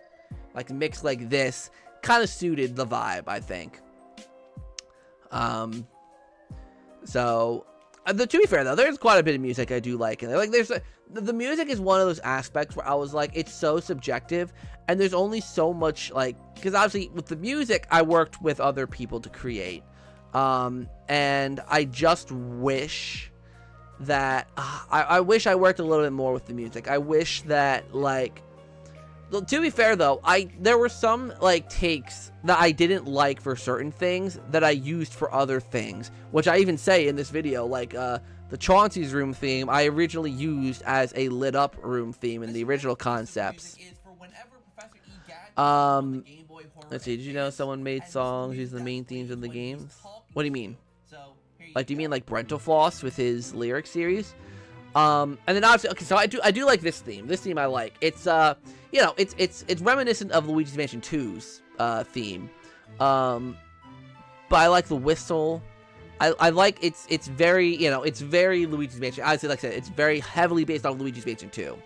mix like this kind of suited the vibe, I think. So to be fair though, there's quite a bit of music I do like, and like the music is one of those aspects where I was like, it's so subjective, and there's only so much, like, because obviously with the music I worked with other people to create. And I just wish that I wish I worked a little bit more with the music. I wish that, like, to be fair though, there were some like takes that I didn't like for certain things that I used for other things, which I even say in this video, like the Chauncey's room theme I originally used as a lit up room theme in the original concepts. Let's see, did you know someone made songs using the main themes of the games? What do you mean? Like, do you mean like Brentalfloss with his lyric series? And then obviously, okay, so I do like this theme. This theme I like. It's you know, it's reminiscent of Luigi's Mansion 2's theme. But I like the whistle. I like it's very, you know, it's very Luigi's Mansion. Obviously, like I said, it's very heavily based on Luigi's Mansion 2.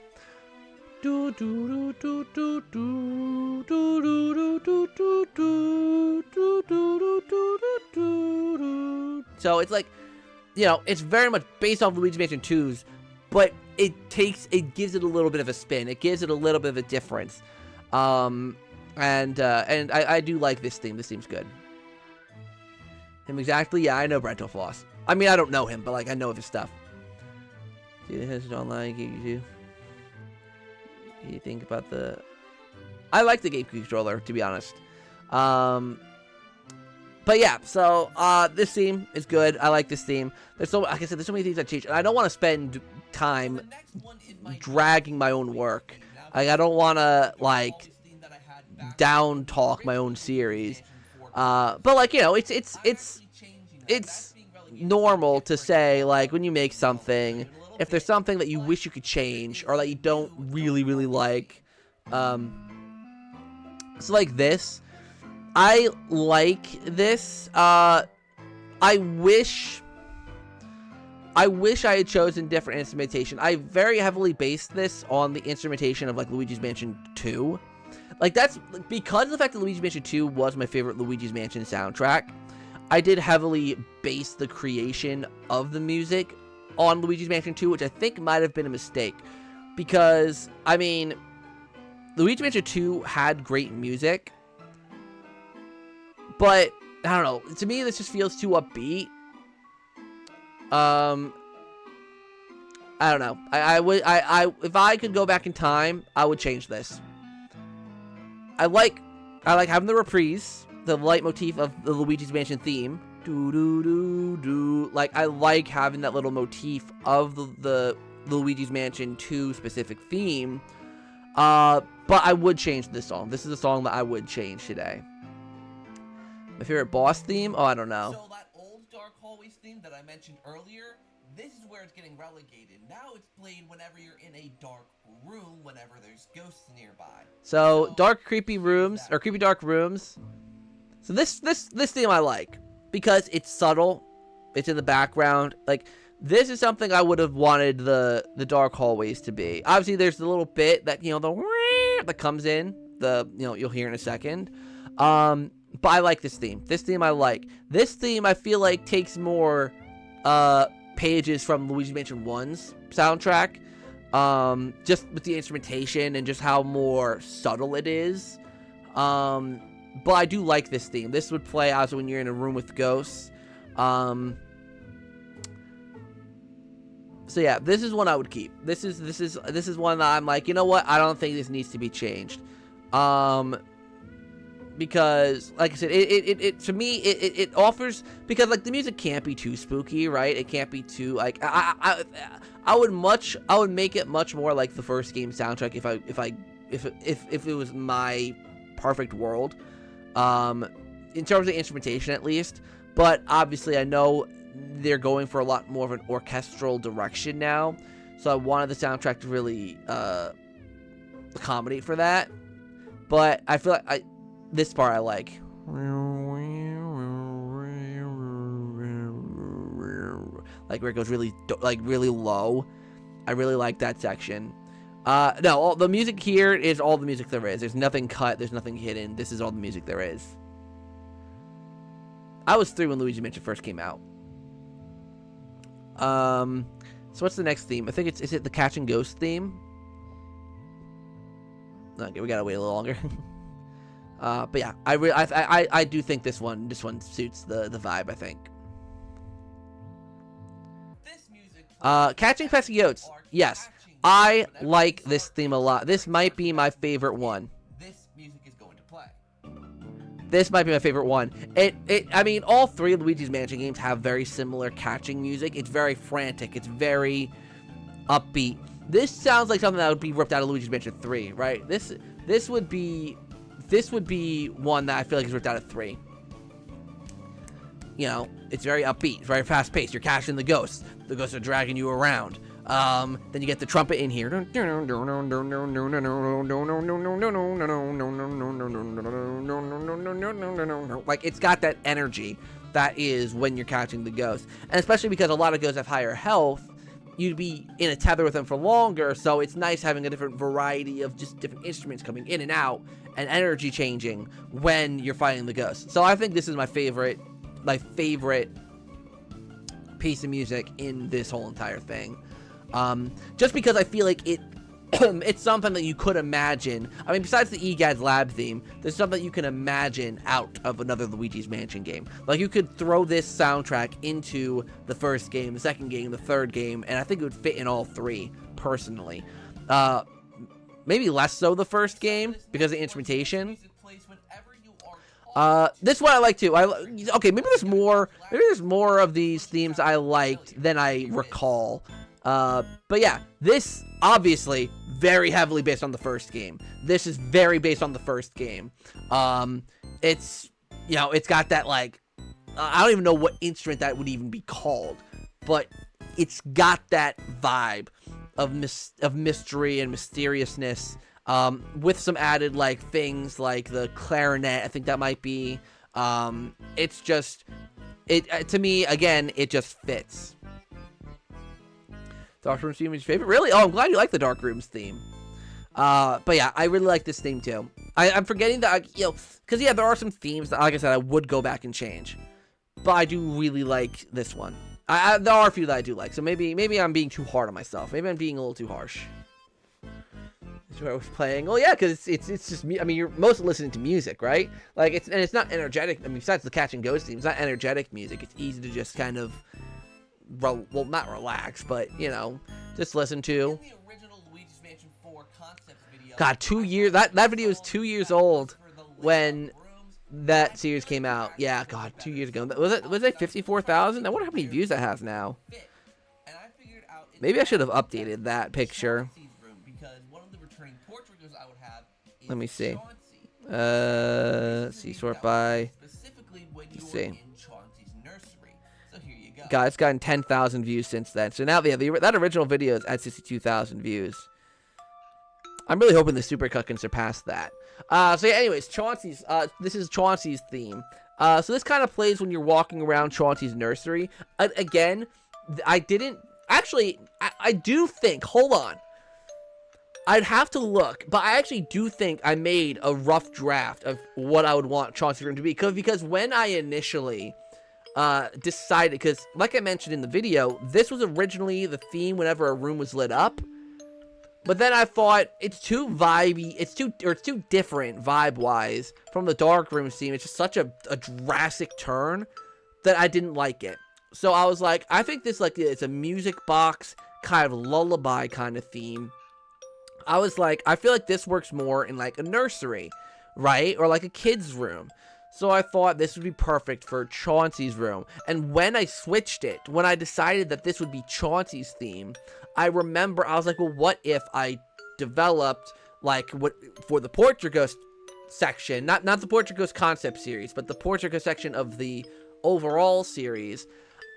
So it's like, you know, it's very much based off Luigi's Mansion 2's, but it gives it a little bit of a spin. It gives it a little bit of a difference. And I do like this theme. This theme's good. Him exactly? Yeah, I know Brentalfloss. I mean, I don't know him, but like I know of his stuff. See, this is online. You think about the... I like the GameCube controller, to be honest. But yeah, so this theme is good. I like this theme. There's so, like I said, there's so many things that change, and I don't want to spend time dragging my own work. Like, I don't want to like down talk my own series. But like, you know, it's normal to say, like, when you make something, if there's something that you wish you could change or that you don't really like, so like this, I like this. I wish I had chosen different instrumentation. I very heavily based this on the instrumentation of like Luigi's Mansion 2. Like, that's because of the fact that Luigi's Mansion 2 was my favorite Luigi's Mansion soundtrack. I did heavily base the creation of the music on Luigi's Mansion 2, which I think might have been a mistake, because I mean, Luigi's Mansion 2 had great music, but I don't know, to me this just feels too upbeat. I don't know. I would if I could go back in time, I would change this. I like having the reprise, the leitmotif of the Luigi's Mansion theme. Do do do do. Like, I like having that little motif of the Luigi's Mansion 2 specific theme. But I would change this song. This is a song that I would change today. My favorite boss theme? Oh, I don't know. So that old Dark Hallways theme that I mentioned earlier, this is where it's getting relegated. Now it's played whenever you're in a dark room, whenever there's ghosts nearby. So dark, creepy rooms, or creepy dark rooms. So this theme I like, because it's subtle, it's in the background. Like, This is something I would have wanted the dark hallways to be. Obviously, there's the little bit that, that comes in. You'll hear in a second. But I like this theme. This theme I like. This theme I feel like takes more pages from Luigi's Mansion 1's soundtrack. Just with the instrumentation and just how more subtle it is. But I do like this theme. This would play also when you're in a room with ghosts. So yeah, this is one I would keep. This is one that I'm like, you know what? I don't think this needs to be changed. Because like I said, it to me it offers, because like the music can't be too spooky, right? It can't be too like I would make it much more like the first game soundtrack if it was my perfect world, in terms of instrumentation at least. But obviously I know they're going for a lot more of an orchestral direction now, so I wanted the soundtrack to really accommodate for that. But I feel like this part I like. Like where it goes really low. I really like that section. No, the music here is all the music there is. There's nothing cut. There's nothing hidden. This is all the music there is. I was 3 when Luigi Mansion first came out. So what's the next theme? I think is it the Catch and Ghost theme? Okay, we gotta wait a little longer. But yeah, I do think this one suits the vibe, I think. Catching Pesky Goats. Yes, I like this theme a lot. This might be my favorite one. This music is going to play. This might be my favorite one. I mean, all 3 Luigi's Mansion games have very similar catching music. It's very frantic. It's very upbeat. This sounds like something that would be ripped out of Luigi's Mansion 3, right? This would be one that I feel like is ripped out of 3. You know, it's very upbeat, it's very fast paced. You're catching the ghosts. The ghosts are dragging you around. Then you get the trumpet in here. Like, it's got that energy that is when you're catching the ghosts. And especially because a lot of ghosts have higher health, you'd be in a tether with them for longer, so it's nice having a different variety of just different instruments coming in and out and energy changing when you're fighting the ghosts. So I think this is my favorite piece of music in this whole entire thing. Just because I feel like it's something that you could imagine. I mean, besides the EGAD's Lab theme, there's something you can imagine out of another Luigi's Mansion game. Like, you could throw this soundtrack into the first game, the second game, the third game, and I think it would fit in all 3, personally. Maybe less so the first game, because of instrumentation. This one I like too. Okay, maybe there's more of these themes I liked than I recall. But yeah, this obviously very heavily based on the first game. This is very based on the first game. It's got that, like, I don't even know what instrument that would even be called, but it's got that vibe of mystery and mysteriousness, with some added, like, things like the clarinet. I think that might be. It's just, to me, again, it just fits. Dark Rooms theme is your favorite? Really? Oh, I'm glad you like the Dark Rooms theme. But yeah, I really like this theme too. I'm forgetting that, because yeah, there are some themes that, like I said, I would go back and change. But I do really like this one. There are a few that I do like, so maybe I'm being too hard on myself. Maybe I'm being a little too harsh. That's what I was playing. Oh yeah, because it's just me. I mean, you're mostly listening to music, right? Like, it's not energetic. I mean, besides the Catch and Ghost theme, it's not energetic music. It's easy to just kind of, well, not relax, but just listen to. God, 2 years. That video is 2 years old when that series came out. Yeah, God, 2 years ago. Was it 54,000? I wonder how many views that has now. Maybe I should have updated that picture. Let me see. See, sort by. Let's see. God, it's gotten 10,000 views since then. So now, yeah, that original video is at 62,000 views. I'm really hoping the Supercut can surpass that. So yeah, anyways, Chauncey's, this is Chauncey's theme. So this kind of plays when you're walking around Chauncey's nursery. Again, I didn't actually. I do think. Hold on. I'd have to look, but I actually do think I made a rough draft of what I would want Chauncey's room to be. Because when I initially decided, because like I mentioned in the video, this was originally the theme whenever a room was lit up. But then I thought it's too vibey, it's too different vibe-wise from the dark room theme. It's just such a drastic turn that I didn't like it. So I was like, I think this it's a music box kind of lullaby kind of theme. I was like, I feel like this works more in like a nursery, right? Or like a kid's room. So I thought this would be perfect for Chauncey's room. And when I switched it, when I decided that this would be Chauncey's theme, I remember I was like, well, what if I developed like what for the Portrait Ghost section, not the Portrait Ghost concept series, but the Portrait Ghost section of the overall series.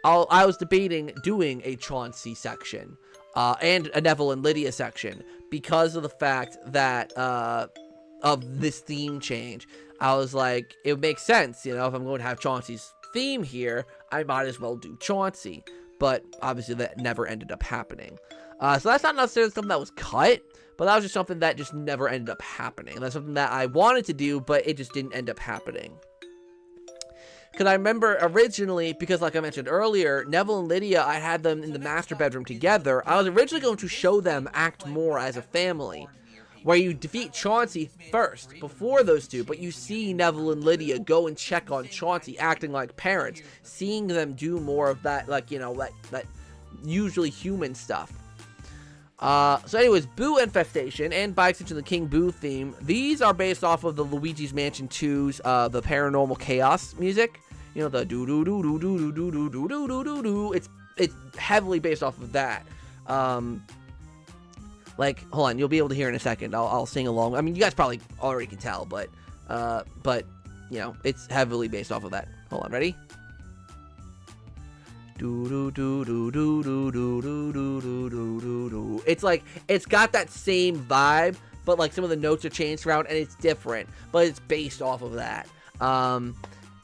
I was debating doing a Chauncey section and a Neville and Lydia section because of the fact that of this theme change. I was like, it would make sense, you know, if I'm going to have Chauncey's theme here, I might as well do Chauncey. But obviously that never ended up happening. So that's not necessarily something that was cut, but that was just something that just never ended up happening. That's something that I wanted to do, but it just didn't end up happening. Because I remember originally, because like I mentioned earlier, Neville and Lydia, I had them in the master bedroom together. I was originally going to show them act more as a family, where you defeat Chauncey first, before those two, but you see Neville and Lydia go and check on Chauncey, acting like parents, seeing them do more of that, like, you know, that usually human stuff. So anyways, Boo Infestation, and by extension the King Boo theme, these are based off of the Luigi's Mansion 2's, the Paranormal Chaos music. You know, the do-do-do-do-do-do-do-do-do-do-do. It's heavily based off of that. Like, hold on, you'll be able to hear in a second. I'll sing along. I mean, you guys probably already can tell, but you know, it's heavily based off of that. Hold on, ready? It's like, it's got that same vibe, but like some of the notes are changed around and it's different, but it's based off of that.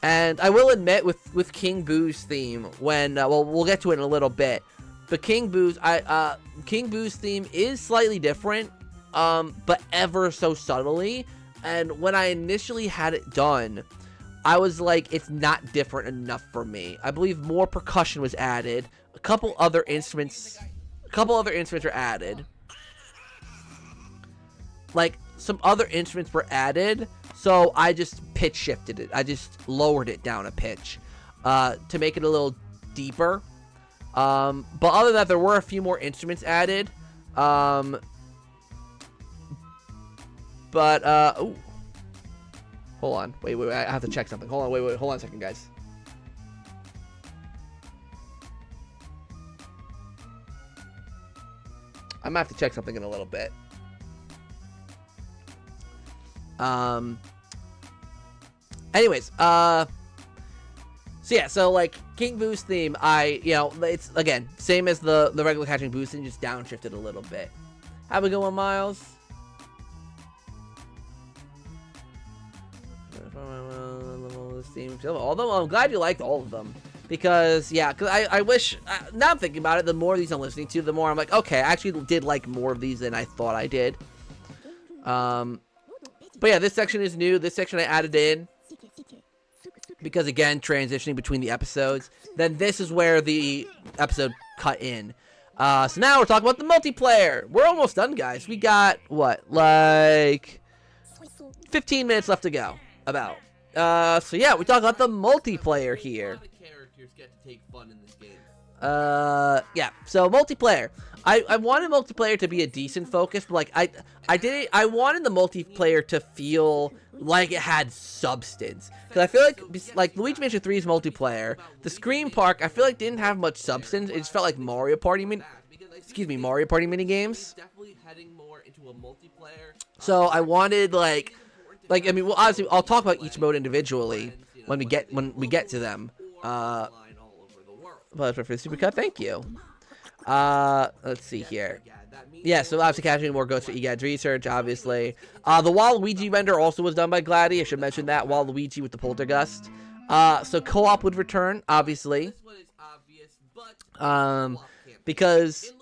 And I will admit with King Boo's theme, when well, we'll get to it in a little bit. But King Boo's theme is slightly different, but ever so subtly. And when I initially had it done, I was like, it's not different enough for me. I believe more percussion was added. A couple other instruments were added. Like, some other instruments were added, so I just pitch shifted it. I just lowered it down a pitch to make it a little deeper. But other than that, there were a few more instruments added. Ooh. Hold on. Wait, I have to check something. Hold on, wait, hold on a second, guys. I might have to check something in a little bit. Anyways, so yeah, so like King Boo's theme, it's again same as the regular Catching Boo's theme, just downshifted a little bit. Have a good one, Miles. Although I'm glad you liked all of them, because I wish, now I'm thinking about it, the more of these I'm listening to, the more I'm like, okay, I actually did like more of these than I thought I did. But yeah, this section is new. This section I added in because, again, transitioning between the episodes. Then this is where the episode cut in. So now we're talking about the multiplayer. We're almost done, guys. We got, what, like 15 minutes left to go. About. So yeah, we talk about the multiplayer here. A lot of characters get to take fun in this game. Yeah, so multiplayer. I wanted multiplayer to be a decent focus, but like I wanted the multiplayer to feel like it had substance. Because I feel like Luigi Mansion 3's multiplayer, the Scream Park, I feel like didn't have much substance. It just felt like Mario Party mini games. Definitely heading more into a multiplayer. So I wanted I mean, well, obviously I'll talk about each mode individually when we get to them. But for the Supercut, thank you. Let's see here. Yeah, so obviously catching more goes for eGad's research, obviously. The Waluigi render also was done by Gladdy. I should mention that. Waluigi with the Poltergust. So co-op would return, obviously. This one is obvious, but Because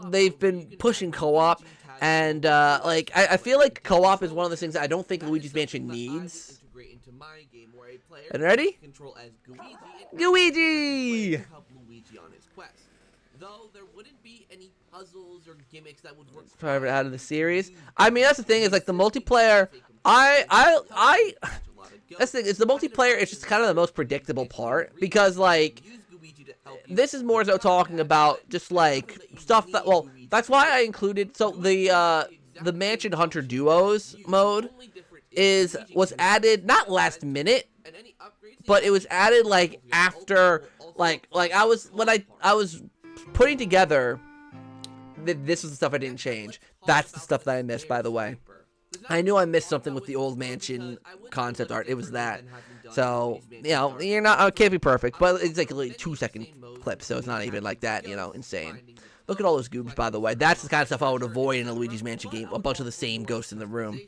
they've been pushing co-op, and like I feel like co-op is one of those things that I don't think Luigi's Mansion needs. And ready? Luigi! Though there wouldn't be any puzzles or gimmicks that would work private out of the series. I mean, that's the thing, is like the multiplayer. That's the thing, is the multiplayer is just kind of the most predictable part, because like this is more so talking about just like stuff that, well, that's why I included, so the Mansion Hunter Duos mode was added not last minute, but it was added like after like I was putting together. This was the stuff I didn't change. That's the stuff that I missed, by the way. I knew I missed something with the old mansion concept art. It was that. So, you know, it can't be perfect, but it's like a 2-second clip, so it's not even like that, you know, insane. Look at all those goobs, by the way. That's the kind of stuff I would avoid in a Luigi's Mansion game. A bunch of the same ghosts in the room.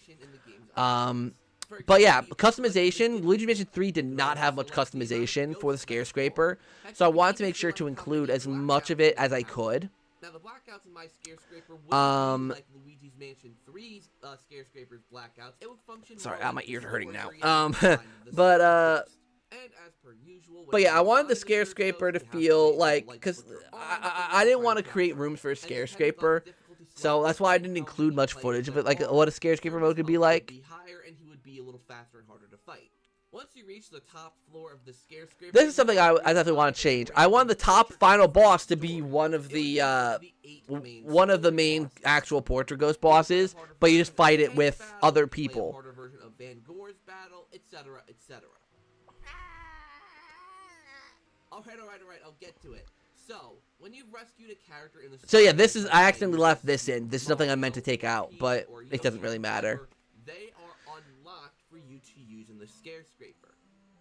But yeah, customization. Luigi's Mansion 3 did not have much customization for the Scarescraper, so I wanted to make sure to include as much of it as I could. Now the blackouts in my Scarescraper wouldn't be like Luigi's Mansion 3's Scarescraper's blackouts. It would function. Sorry, my ears are hurting now. But yeah, I wanted the Scarescraper to feel like, because I didn't want to create rooms for a Scarescraper, so that's why I didn't include much footage of it, like what a Scarescraper mode could be like. And he would be a little faster and harder to fight. Once you reach the top floor of the Scarescraper, this is something I definitely want to change. I want the top final boss to be one of the main actual Portrait Ghost bosses, but you just fight it with other people. Harder version of Van Gore's battle, etc., etc. All right, I'll get to it. So, when you've rescued a character in the... So yeah, I accidentally left this in. This is something I meant to take out, but it doesn't really matter. They are unlocked for you to use in the Scarescraper.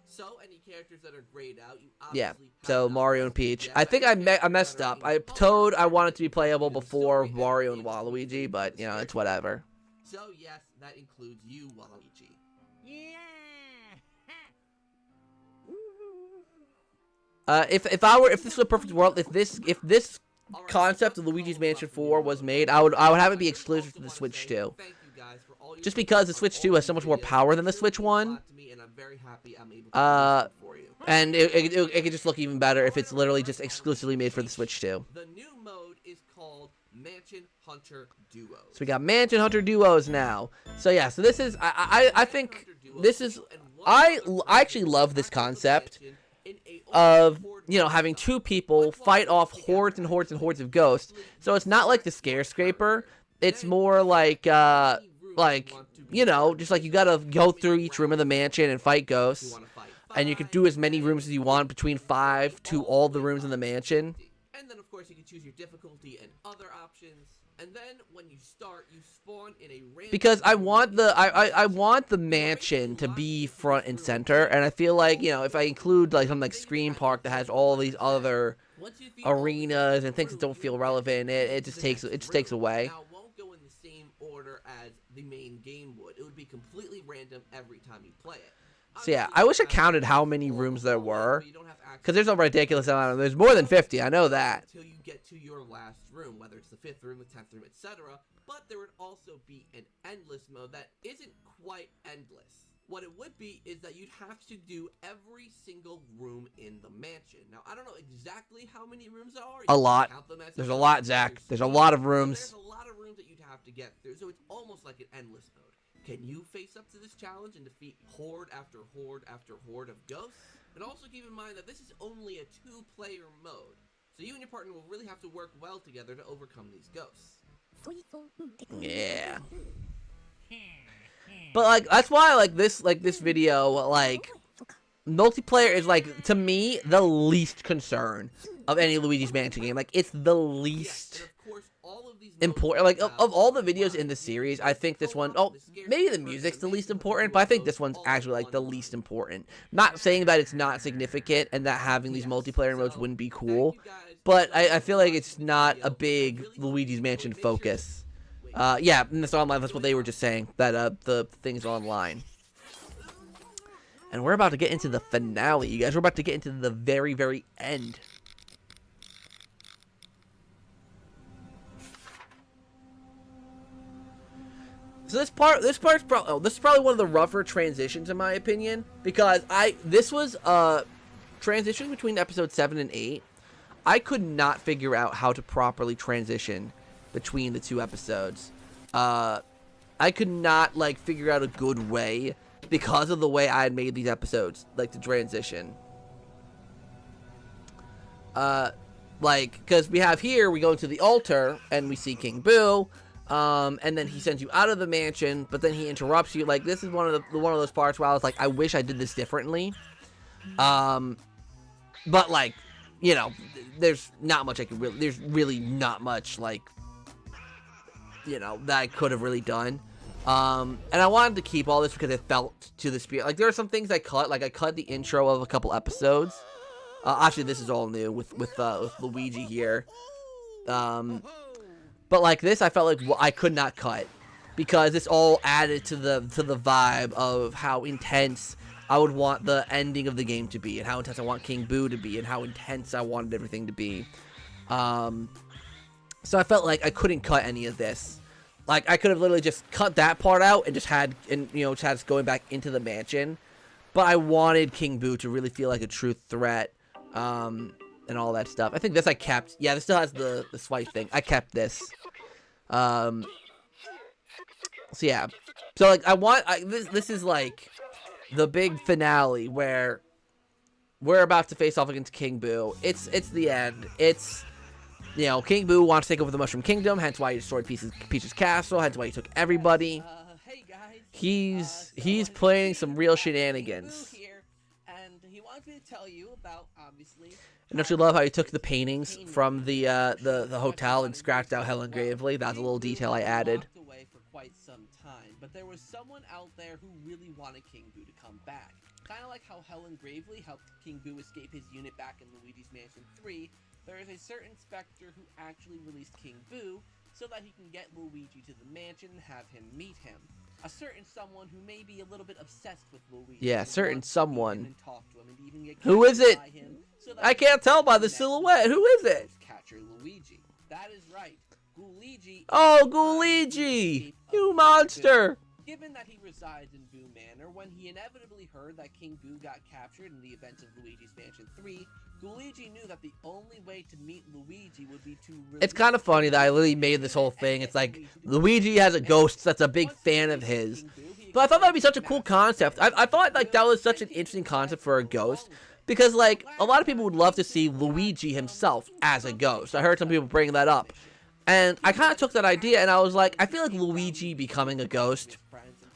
So, any characters that are grayed out, you obviously... Yeah, so Mario and Peach. I think I messed up. Toad, I wanted to be playable before Mario and Waluigi, but, you know, it's whatever. So, yes, that includes you, Waluigi. Yeah! If this was a perfect world, if this concept of Luigi's Mansion 4 was made, I would have it be exclusive to the Switch 2. Just because the Switch 2 has so much more power than the Switch 1. And it could just look even better if it's literally just exclusively made for the Switch 2. The new mode is called Mansion Hunter Duos. So we got Mansion Hunter Duos now. So yeah, so this is I think this is I actually love this concept of, you know, having two people fight off hordes and hordes and hordes of ghosts. So it's not like the Scarescraper. It's more like you know, just like you gotta go through each room of the mansion and fight ghosts. And you can do as many rooms as you want, between 5 to all the rooms in the mansion. And then, of course, you can choose your difficulty and other options. And then, when you start, you spawn in a random... Because I want the mansion to be front and center. And I feel like, you know, if I include, like, something like Scream Park that has all these other arenas and things that don't feel relevant, it just takes away. Now, it won't go in the same order as the main game would. It would be completely random every time you play it. So yeah, I wish I counted how many rooms there were, because there's a ridiculous amount. There's more than 50. I know that. Until you get to your last room, whether it's the 5th room, the 10th room, etc. But there would also be an endless mode that isn't quite endless. What it would be is that you'd have to do every single room in the mansion. Now, I don't know exactly how many rooms there are. A lot. There's a lot, Zach. There's a lot of rooms. There's a lot of rooms that you'd have to get through, so it's almost like an endless mode. Can you face up to this challenge and defeat horde after horde after horde of ghosts? And also keep in mind that this is only a 2-player mode, so you and your partner will really have to work well together to overcome these ghosts. Yeah. But like that's why I like this video, like multiplayer is like, to me, the least concern of any Luigi's Mansion game. Like, it's the least important. Like, of all the videos in the series, I think this one, maybe the music's the least important, but I think this one's actually like the least important. Not saying that it's not significant and that having these multiplayer modes wouldn't be cool, but I feel like it's not a big Luigi's Mansion focus. Yeah, and that's online. That's what they were just saying, that the things online. And we're about to get into the finale, you guys. We're about to get into the very, very end. So this is probably one of the rougher transitions in my opinion, because this was a transition between episode 7 and 8. I could not figure out how to properly transition between the two episodes. I could not like figure out a good way because of the way I had made these episodes, like to transition. Because we have here, we go into the altar and we see King Boo. And then he sends you out of the mansion, but then he interrupts you. Like, this is one of those parts where I was like, I wish I did this differently. But like, you know, there's not much there's really not much, like, you know, that I could have really done. And I wanted to keep all this because it felt to the spirit. Like, there are some things I cut. Like, I cut the intro of a couple episodes. Actually, this is all new with Luigi here. But like this, I felt like I could not cut because it's all added to the vibe of how intense I would want the ending of the game to be, and how intense I want King Boo to be, and how intense I wanted everything to be. So I felt like I couldn't cut any of this. Like, I could have literally just cut that part out and just had us going back into the mansion. But I wanted King Boo to really feel like a true threat. And all that stuff. I think this I kept. Yeah, this still has the swipe thing. I kept this. So yeah. So like this is like the big finale where we're about to face off against King Boo. It's the end. It's, you know, King Boo wants to take over the Mushroom Kingdom, hence why he destroyed Peach's castle, hence why he took everybody. Hey guys. He's playing some real shenanigans. Here, and he wants me to tell you about, obviously. And don't you love how he took the paintings from the hotel and scratched out Helen Gravely? That's a little detail I added. Away for quite some time, but there was someone out there who really wanted King Boo to come back. Kind of like how Helen Gravely helped King Boo escape his unit back in Luigi's Mansion 3, there is a certain Spectre who actually released King Boo so that he can get Luigi to the mansion and have him meet him. A certain someone who may be a little bit obsessed with Luigi. Yeah, certain someone. Who is it? I can't tell by the silhouette. Who is it? Catcher Luigi. That is right. Luigi. Oh, Luigi! You monster! Given that he resides in Boo Manor, when he inevitably heard that King Boo got captured in the events of Luigi's Mansion 3, Luigi knew that the only way to meet Luigi would be to... It's kind of funny that I literally made this whole thing. It's like, Luigi has a ghost that's a big fan of his. But I thought that would be such a cool concept. I thought, like, that was such an interesting concept for a ghost. Because, like, a lot of people would love to see Luigi himself as a ghost. I heard some people bring that up. And I kind of took that idea and I was like, I feel like Luigi becoming a ghost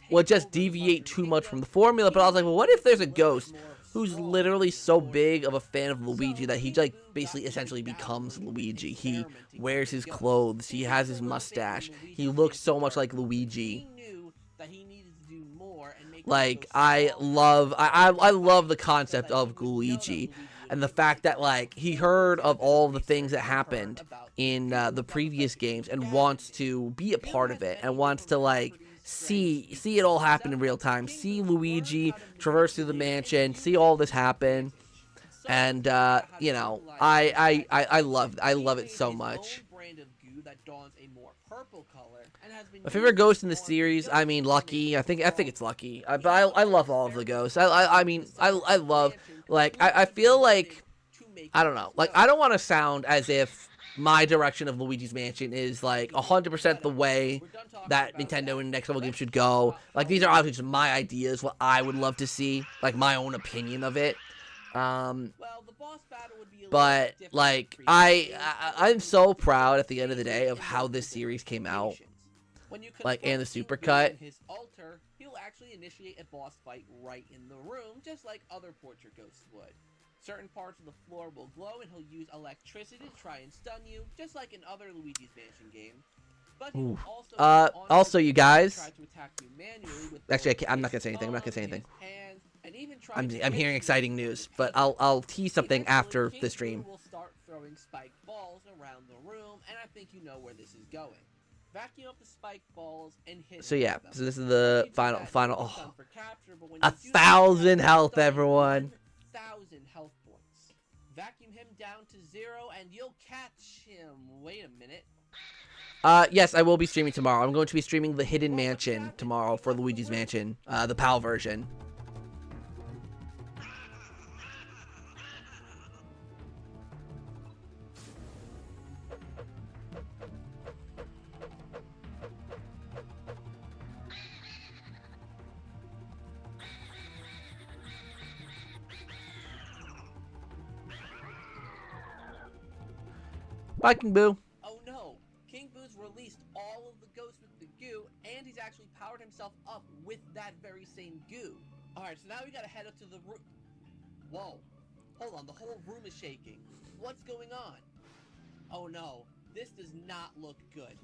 would just deviate too much from the formula. But I was like, well, what if there's a ghost who's literally so big of a fan of Luigi that he, like, basically essentially becomes Luigi. He wears his clothes. He has his mustache. He looks so much like Luigi. Like, I love the concept of Luigi. And the fact that, like, he heard of all the things that happened in the previous games and wants to be a part of it and wants to, like, see it all happen in real time. See Luigi traverse through the mansion, see all this happen. And, you know, I love it so much. My favorite ghost in the series, I mean, Lucky. I think it's Lucky. But I love all of the ghosts. I mean, I love, like, I feel like, I don't know. Like, I don't want to sound as if my direction of Luigi's Mansion is, like, 100% the way that Nintendo and next level games should go. Like, these are obviously just my ideas, what I would love to see, like, my own opinion of it. But, like, I'm so proud at the end of the day of how this series came out. Like, and the Supercut. His altar, he'll actually initiate a boss fight right in the room, just like other portrait ghosts would. Certain parts of the floor will glow, and he'll use electricity to try and stun you, just like in other Luigi's Mansion games. But he will also, you guys. Try to attack you manually with actually, I'm not gonna say anything. I'm hearing exciting news, but I'll tease something after the stream. Will start throwing spiked balls around the room, and I think you know where this is going. Vacuum up the spike balls and hit. So yeah, them. so this is the When you do final. that, you're Oh, done for capture, but when you do 1,000 that, health, you're everyone. 1,000 health points. Vacuum him down to 0, and you'll catch him. Wait a minute. Yes, I will be streaming tomorrow. I'm going to be streaming the Hidden Mansion tomorrow for Luigi's Mansion, the PAL version. Bye, King Boo. Oh no! King Boo's released all of the ghosts with the goo, and he's actually powered himself up with that very same goo. Alright, so now we gotta head up to the room. Whoa. Hold on, the whole room is shaking. What's going on? Oh no, this does not look good.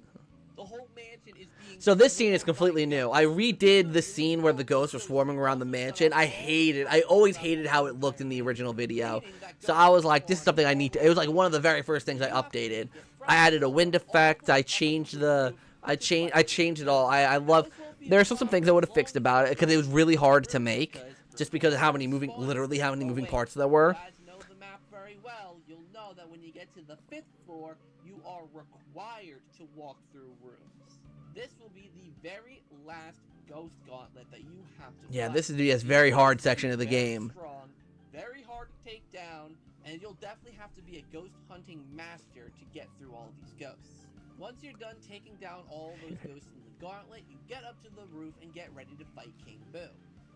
The whole mansion is being... So this scene is completely new. I redid the scene where the ghosts were swarming around the mansion. I always hated how it looked in the original video. So I was like, this is something I need to... It was like one of the very first things I updated. I added a wind effect. I changed the... I changed it all. I love... There are still some things I would have fixed about it because it was really hard to make. Just because of how many moving... Literally how many moving parts there were. Know the map very well. You'll know that when you get to the 5th floor, you are required to walk through rooms. This will be the very last ghost gauntlet that you have to Yeah, fight. this is the very hard section of the Very game. Strong, very hard to take down, and you'll definitely have to be a ghost hunting master to get through all of these ghosts. Once you're done taking down all those ghosts in the gauntlet, you get up to the roof and get ready to fight King Boo.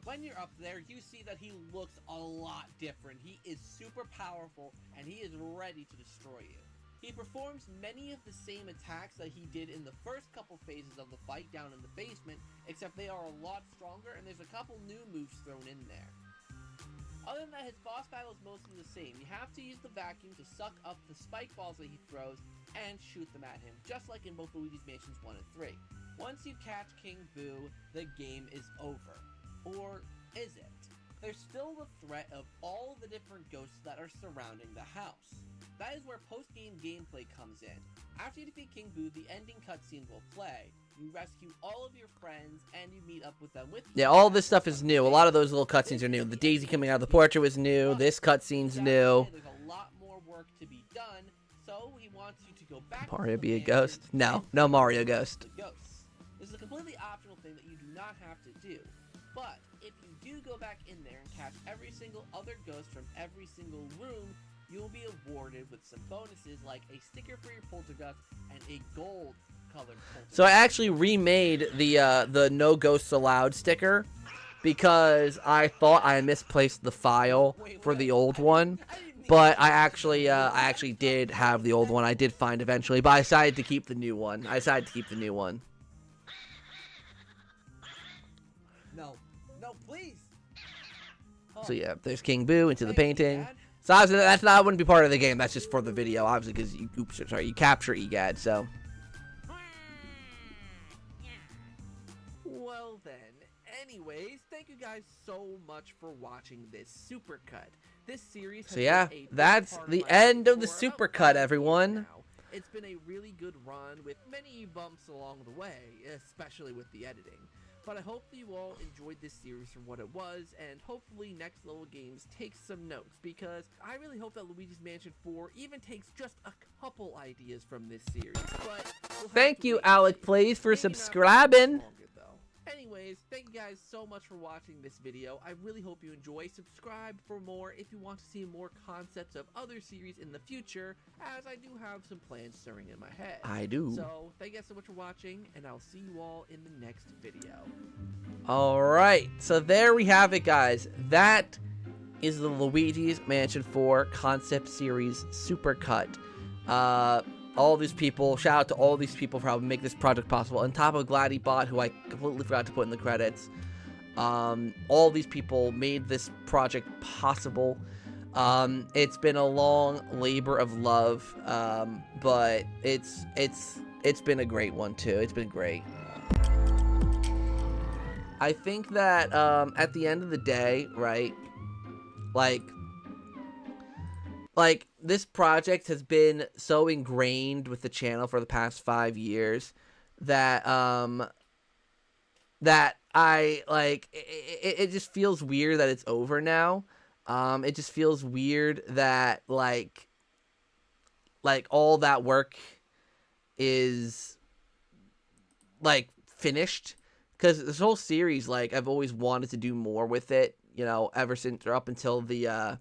When you're up there, you see that he looks a lot different. He is super powerful, and he is ready to destroy you. He performs many of the same attacks that he did in the first couple phases of the fight down in the basement, except they are a lot stronger, and there's a couple new moves thrown in there. Other than that, his boss battle is mostly the same. You have to use the vacuum to suck up the spike balls that he throws and shoot them at him, just like in both Luigi's Mansions 1 and 3. Once you catch King Boo, the game is over. Or is it? There's still the threat of all the different ghosts that are surrounding the house. That is where post-game gameplay comes in. After you defeat King Boo, the ending cutscene will play. You rescue all of your friends, and you meet up with them with you. Yeah, all this stuff is new. A lot of those little cutscenes are new. The Daisy coming out of the portrait was new. This cutscene's new. There's a lot more work to be done, so he wants you to go back Mario to be a the ghost? No, no Mario ghost. Ghosts. This is a completely optional thing that you do not have to do. But if you do go back in there and catch every single other ghost from every single room, you'll be awarded with some bonuses like a sticker for your poltergust and a gold colored poltergust. So I actually remade the no ghosts allowed sticker because I thought I misplaced the file for the old one. But I actually did have the old one. I did find eventually, but I decided to keep the new one. No, please. So yeah, there's King Boo into the painting. So obviously that wouldn't be part of the game. That's just for the video, obviously, because you capture EGAD. So. Well then, anyways, thank you guys so much for watching this supercut. This series has So yeah, been a big that's part of the my end life of the for about supercut, 5 years everyone. now. It's been a really good run with many bumps along the way, especially with the editing. But I hope that you all enjoyed this series for what it was, and hopefully Next Level Games takes some notes, because I really hope that Luigi's Mansion 4 even takes just a couple ideas from this series. But we'll Thank you, Alec Plays, for subscribing. Anyways, thank you guys so much for watching this video. I really hope you enjoy. Subscribe for more if you want to see more concepts of other series in the future, as I do have some plans stirring in my head. I do. So, thank you guys so much for watching, and I'll see you all in the next video. Alright, so there we have it, guys. That is the Luigi's Mansion 4 Concept Series Supercut. All these people, shout out to all these people for helping make this project possible. On top of GladdyBot, who I completely forgot to put in the credits. All these people made this project possible. It's been a long labor of love, but it's been a great one too. It's been great. I think that at the end of the day, right, like this project has been so ingrained with the channel for the past 5 years that that I like. It just feels weird that it's over now. It just feels weird that like all that work is like finished, because this whole series, like, I've always wanted to do more with it, you know, ever since or up until the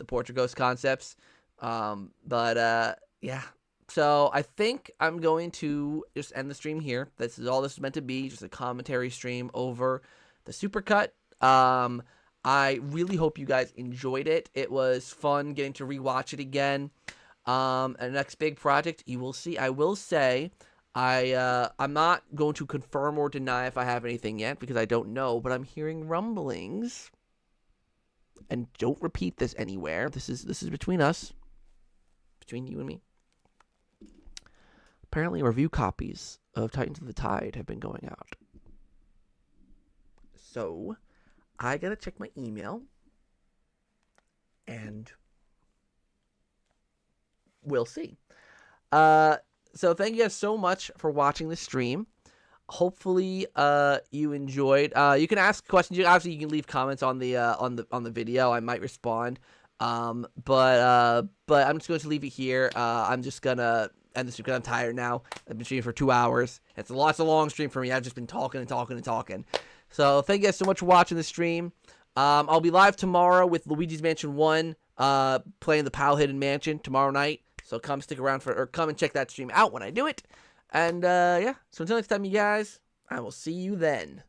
Portuguese concepts. Yeah. So I think I'm going to just end the stream here. This is all this is meant to be, just a commentary stream over the Supercut. I really hope you guys enjoyed it. It was fun getting to rewatch it again. And the next big project, you will see. I will say, I'm not going to confirm or deny if I have anything yet, because I don't know, but I'm hearing rumblings. And don't repeat this anywhere. This is between us. Between you and me. Apparently, review copies of Titans of the Tide have been going out. So, I gotta check my email. And we'll see. So thank you guys so much for watching the stream. Hopefully, you enjoyed. You can ask questions. Obviously, you can leave comments on the video. I might respond. But I'm just going to leave it here. I'm just gonna end the stream because I'm tired now. I've been streaming for 2 hours. It's a long stream for me. I've just been talking and talking and talking. So thank you guys so much for watching the stream. I'll be live tomorrow with Luigi's Mansion 1, playing the Pal Hidden Mansion tomorrow night. So come stick around come and check that stream out when I do it. And yeah, so until next time, you guys, I will see you then.